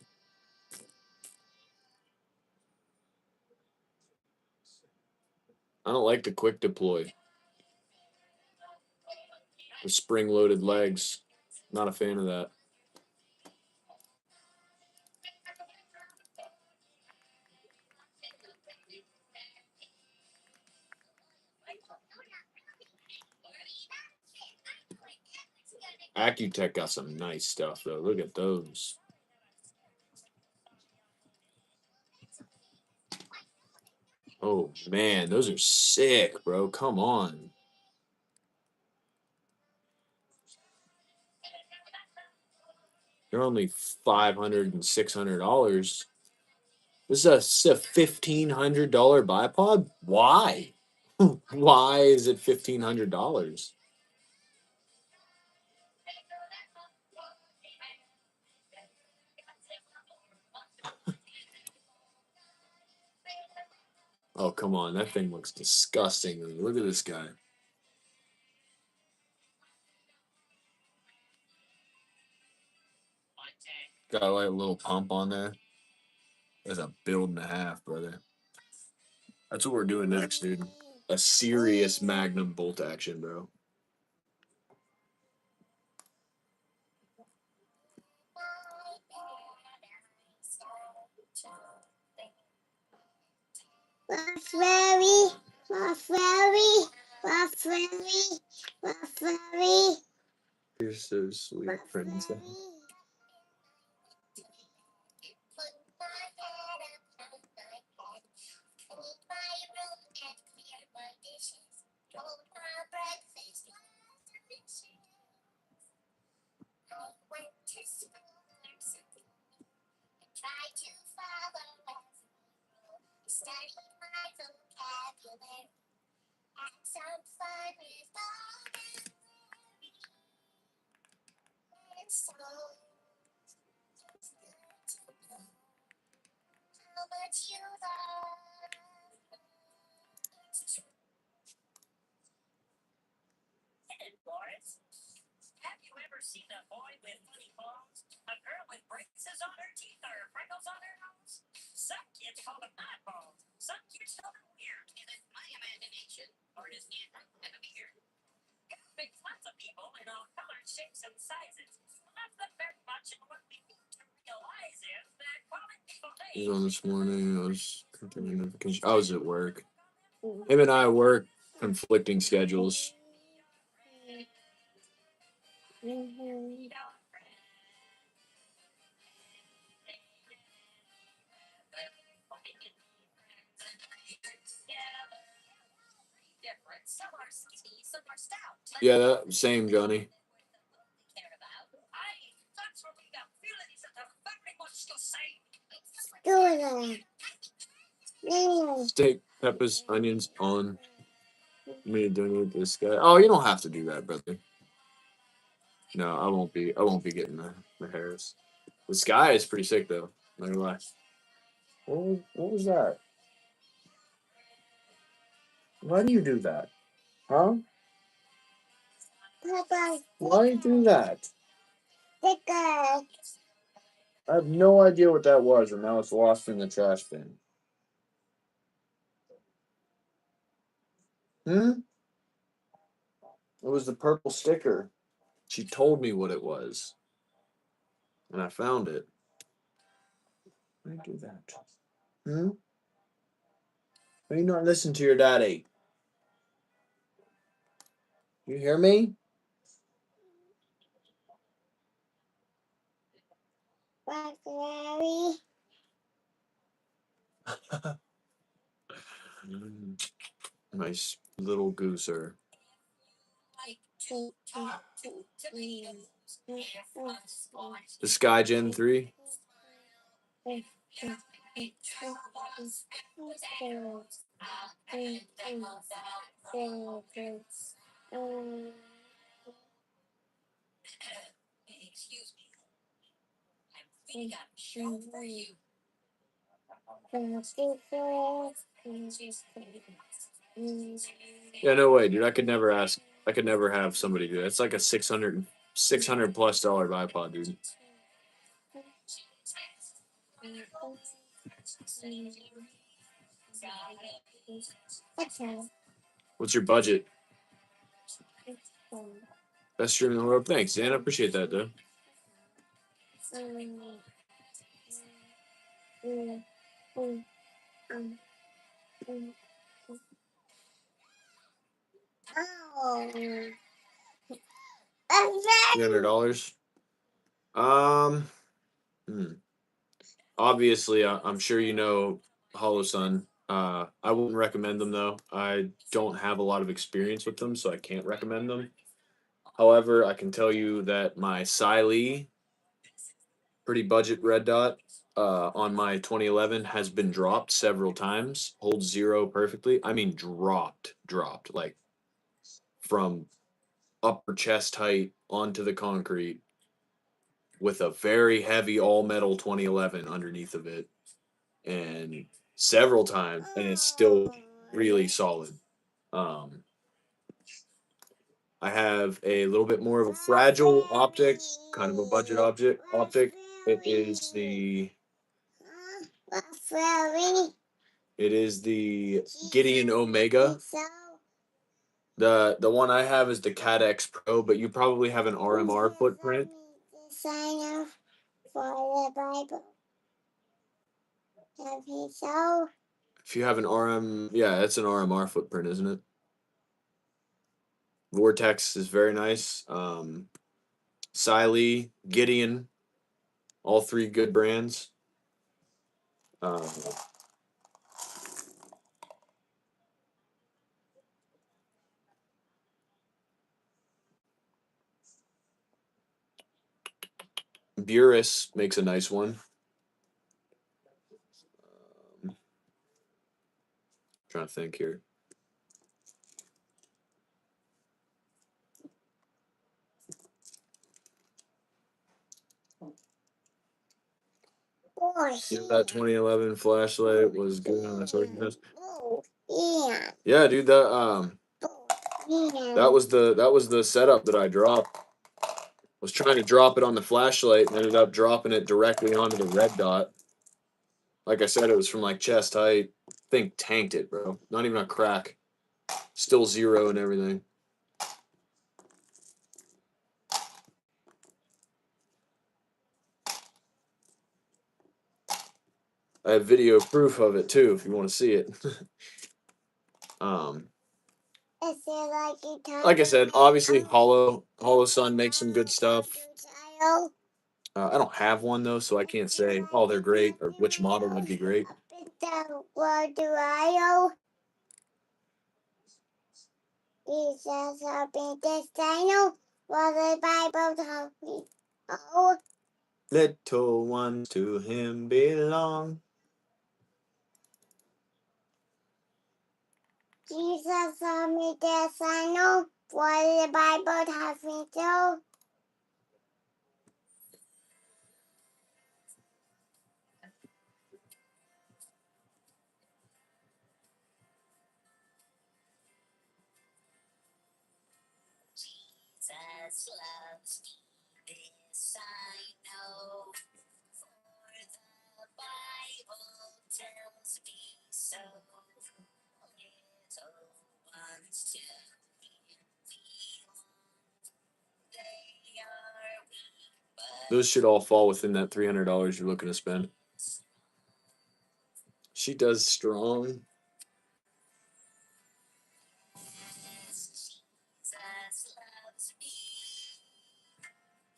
I don't like the quick deploy. The spring-loaded legs. Not a fan of that. Accutech got some nice stuff, though. Look at those. Oh, man. Those are sick, bro. Come on. They're only $500 and $600. This is a $1,500 bipod? Why? Why is it $1,500? Oh, come on. That thing looks disgusting. Look at this guy. Got like a little pump on there. That's a build and a half, brother. That's what we're doing next, dude. A serious Magnum bolt action, bro. Raspberry. You're so sweet, princess. Have you ever seen a boy with funny balls? A girl with braces on her teeth or freckles on her nose? Some kids call them oddballs. Some kids call them weird. Is it my imagination, or does Andrew have a beard? God makes lots of people in all colors, shapes, and sizes. Lots of them very much, and what we need to realize is that calling people He was names. on this morning. I was at work. Him and I work conflicting schedules. Some are skinny, some are stout. Yeah, that same Johnny. That's what we got feelings that are very much the same. Steak, peppers, onions on. Me doing this guy. Oh, you don't have to do that, brother. No, I won't be. I won't be getting the hairs. The sky is pretty sick though. Not gonna lie. What was that? Why do you do that? Huh? Why do you do that? I have no idea what that was, and now it's lost in the trash bin. Hmm? It was the purple sticker. She told me what it was, and I found it. Why do you do that? Hmm? Why you not listen to your daddy? You hear me? Nice little gooser. The Sky Gen 3. Excuse me. I think I'm sure for you. Yeah, no way, dude. I could never ask. I could never have somebody do that. It's like a $600+ iPod, dude. What's your budget? Best stream in the world. Thanks, Dan. I appreciate that, though. $300. Hmm. Obviously, I'm sure you know Hollow Sun. I wouldn't recommend them though. I don't have a lot of experience with them, so I can't recommend them. However, I can tell you that my Lee, pretty budget red dot, on my 2011 has been dropped several times. Holds zero perfectly. I mean, dropped like from upper chest height onto the concrete with a very heavy all metal 2011 underneath of it, and several times, and it's still really solid. Um, I have a little bit more of a fragile optic, kind of a budget object optic. It is the Gideon Omega. The one I have is the Cat X Pro, but you probably have an RMR footprint. Sign up for the Bible. Have you so? If you have an RM, yeah, it's an RMR footprint, isn't it? Vortex is very nice. Siley, Gideon, all three good brands. Um, Burris makes a nice one. Trying to think here. Oh, You know, that 2011 flashlight was good on the Sergeant Test. oh, yeah. Yeah, dude, that Yeah. that was the setup that I dropped. Was trying to drop it on the flashlight and ended up dropping it directly onto the red dot. Like I said, it was from like chest height. Thing tanked it, bro. Not even a crack. Still zero and everything. I have video proof of it too, if you want to see it. um, Is it like you like I said, obviously Hollow Sun makes some good stuff. I don't have one though, so I can't say, oh, they're great or which model would be great. What do I Jesus have been this dino? What the Bible taught me? Oh, Little ones to him belong. Jesus taught me this dino. What the Bible taught me to? Jesus loves me, this I know, for the Bible tells me so. Little ones to him belong, they are weak, but Those should all fall within that $300 you're looking to spend. She does strong. Jesus loves me.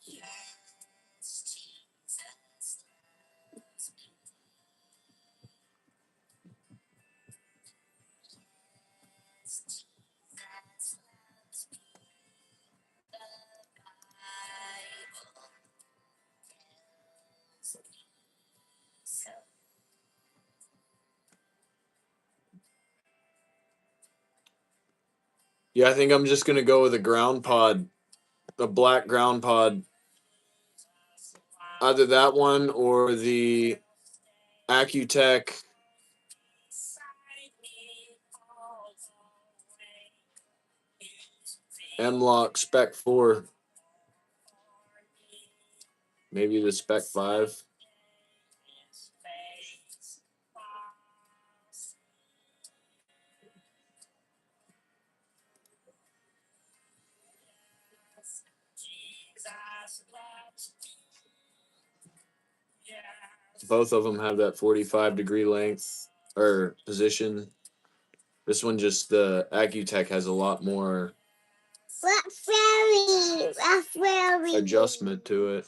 Yes, Jesus loves me. Yes, Jesus loves me. The Bible tells me so. Yeah, I think I'm just gonna go with a ground pod, a black ground pod. Either that one or the Accutech M-Lock Spec 4. Maybe the Spec 5. Both of them have that 45-degree length or position. This one just, the Accutech has a lot more Raspberry. adjustment to it.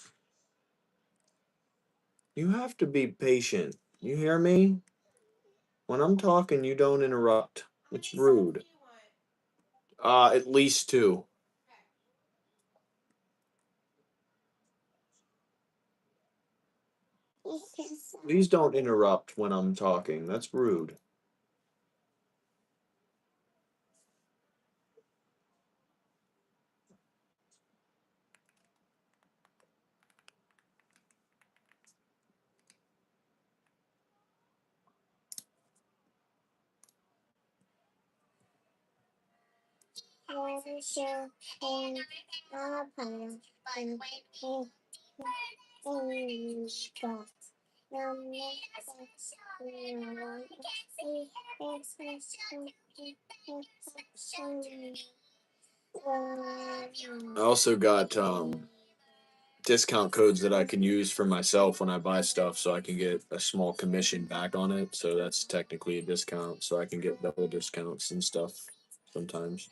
You have to be patient. You hear me? When I'm talking, you don't interrupt. It's rude. At least 2. Please don't interrupt when I'm talking. That's rude. I also got discount codes that I can use for myself when I buy stuff, so I can get a small commission back on it. So that's technically a discount. So I can get double discounts and stuff sometimes.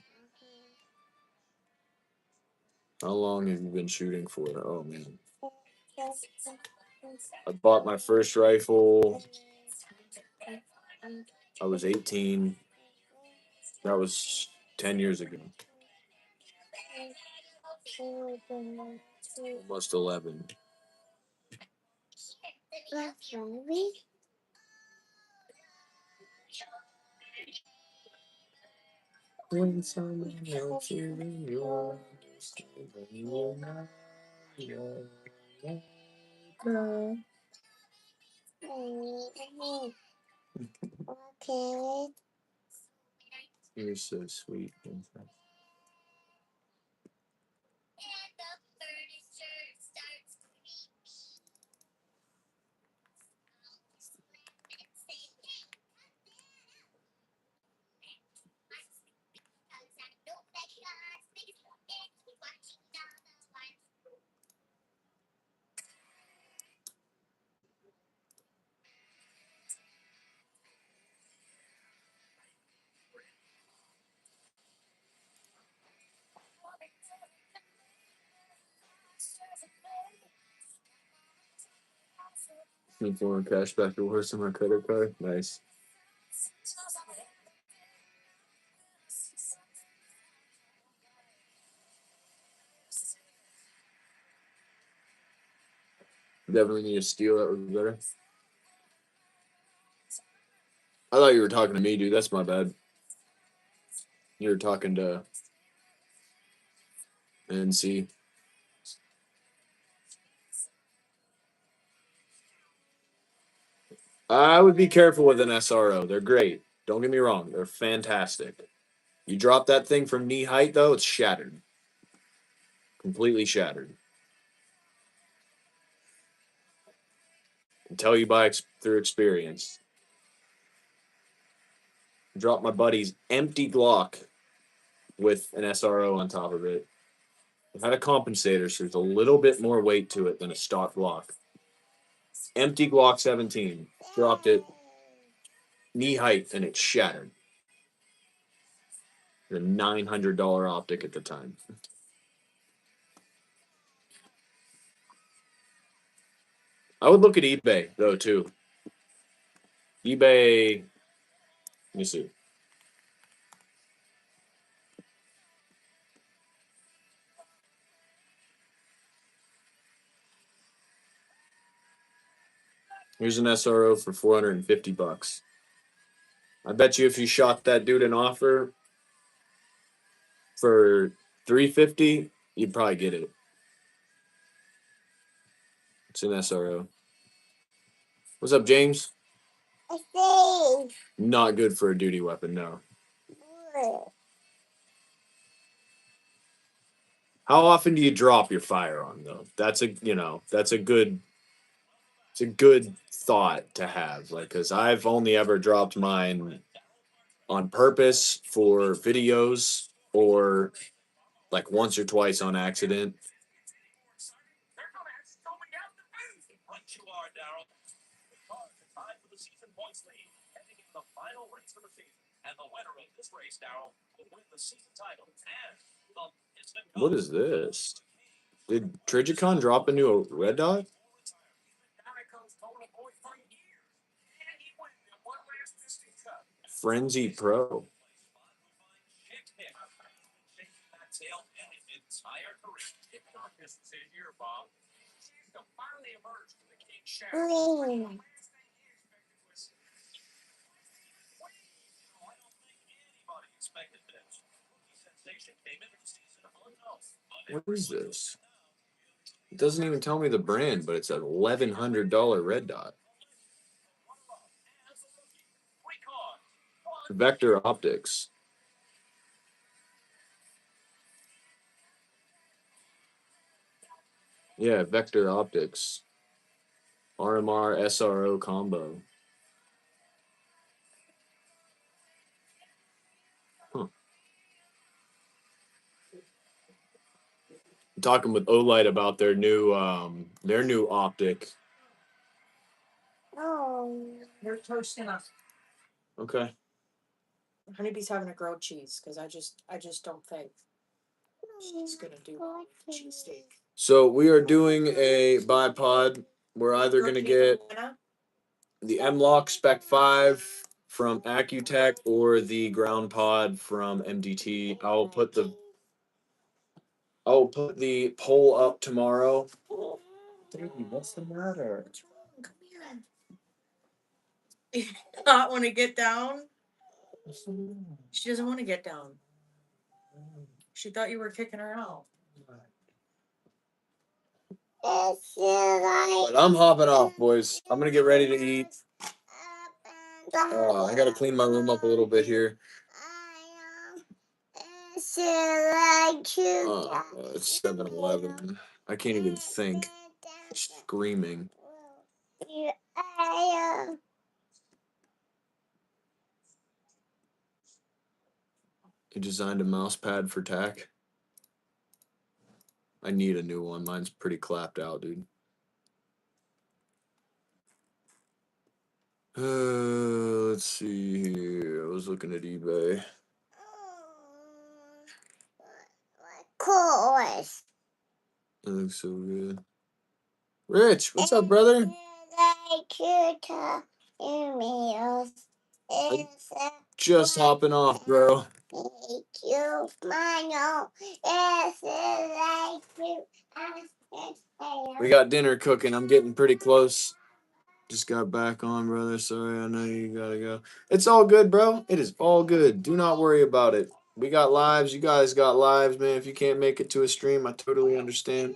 How long have you been shooting for? Oh man, I bought my first rifle. I was 18. That was 10 years ago. Almost 11. When someone else is in your Okay. You're so sweet. Foreign cash back to worse on my credit card. Nice. Definitely need to steal. That would be better. I thought you were talking to me, dude. That's my bad. You were talking to NC. I would be careful with an SRO. They're great. Don't get me wrong. They're fantastic. You drop that thing from knee height, though, it's shattered. Completely shattered. I tell you through experience. Drop my buddy's empty Glock with an SRO on top of it. It had a compensator, so there's a little bit more weight to it than a stock Glock. Empty Glock 17. Dropped it knee height, and it shattered. A $900 optic at the time. I would look at eBay though too. eBay. Let me see. Here's an SRO for $450. I bet you if you shot that dude an offer for $350, you'd probably get it. It's an SRO. What's up, James? Not good for a duty weapon, no. How often do you drop your firearm though? That's a good it's a good thought to have. Like, cause I've only ever dropped mine on purpose for videos or like once or twice on accident. What is this? Did Trigicon drop a new red dot? Frenzy Pro. What is this? It doesn't even tell me the brand, but it's an $1,100 red dot. Vector Optics. Yeah, Vector Optics. RMR SRO combo. Huh. talking with Olight about their new optic. Oh. They're toasting us. Okay. Honeybee's having a grilled cheese because I just don't think she's gonna do cheesesteak. So we are doing a bipod. We're either gonna get the M-Lock Spec 5 from Accutech or the ground pod from MDT. I'll put the poll up tomorrow. Baby, what's the matter? What's wrong? Come here. You not want to get down? She doesn't want to get down. She thought you were kicking her out. But I'm hopping off, boys. I'm gonna get ready to eat. I gotta clean my room up a little bit here. It's 7-Eleven. I can't even think. Screaming. You designed a mouse pad for TAC? I need a new one. Mine's pretty clapped out, dude. Let's see here. I was looking at eBay. Course. That looks so good. Rich, what's up, brother? Just hopping off, bro. We got dinner cooking. I'm getting pretty close. Just got back on, brother. Sorry, I know you gotta go. It's all good, bro. It is all good. Do not worry about it. We got lives. You guys got lives, man. If you can't make it to a stream, I totally understand.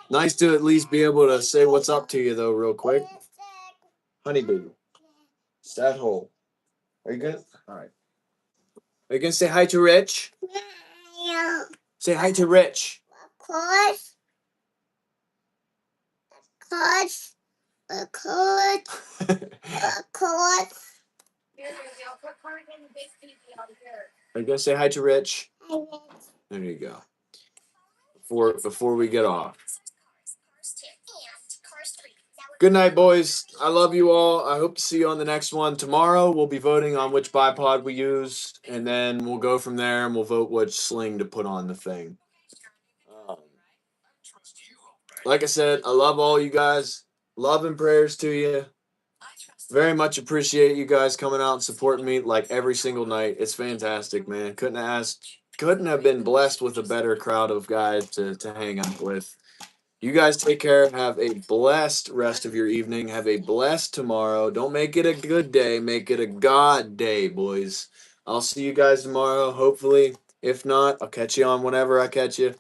Nice to at least be able to say what's up to you, though, real quick. Honeybee. Sad hole. Are you good? All right. Are you gonna say hi to Rich? Say hi to Rich. Of course. Of course. Of course. Are you gonna say hi to Rich? There you go. Before we get off. Good night, boys. I love you all. I hope to see you on the next one. Tomorrow we'll be voting on which bipod we use, and then we'll go from there and we'll vote which sling to put on the thing. Like I said, I love all you guys. Love and prayers to you. Very much appreciate you guys coming out and supporting me like every single night. It's fantastic, man. Couldn't have been blessed with a better crowd of guys to hang out with. You guys take care. Have a blessed rest of your evening. Have a blessed tomorrow. Don't make it a good day. Make it a God day, boys. I'll see you guys tomorrow, hopefully. If not, I'll catch you on whenever I catch you.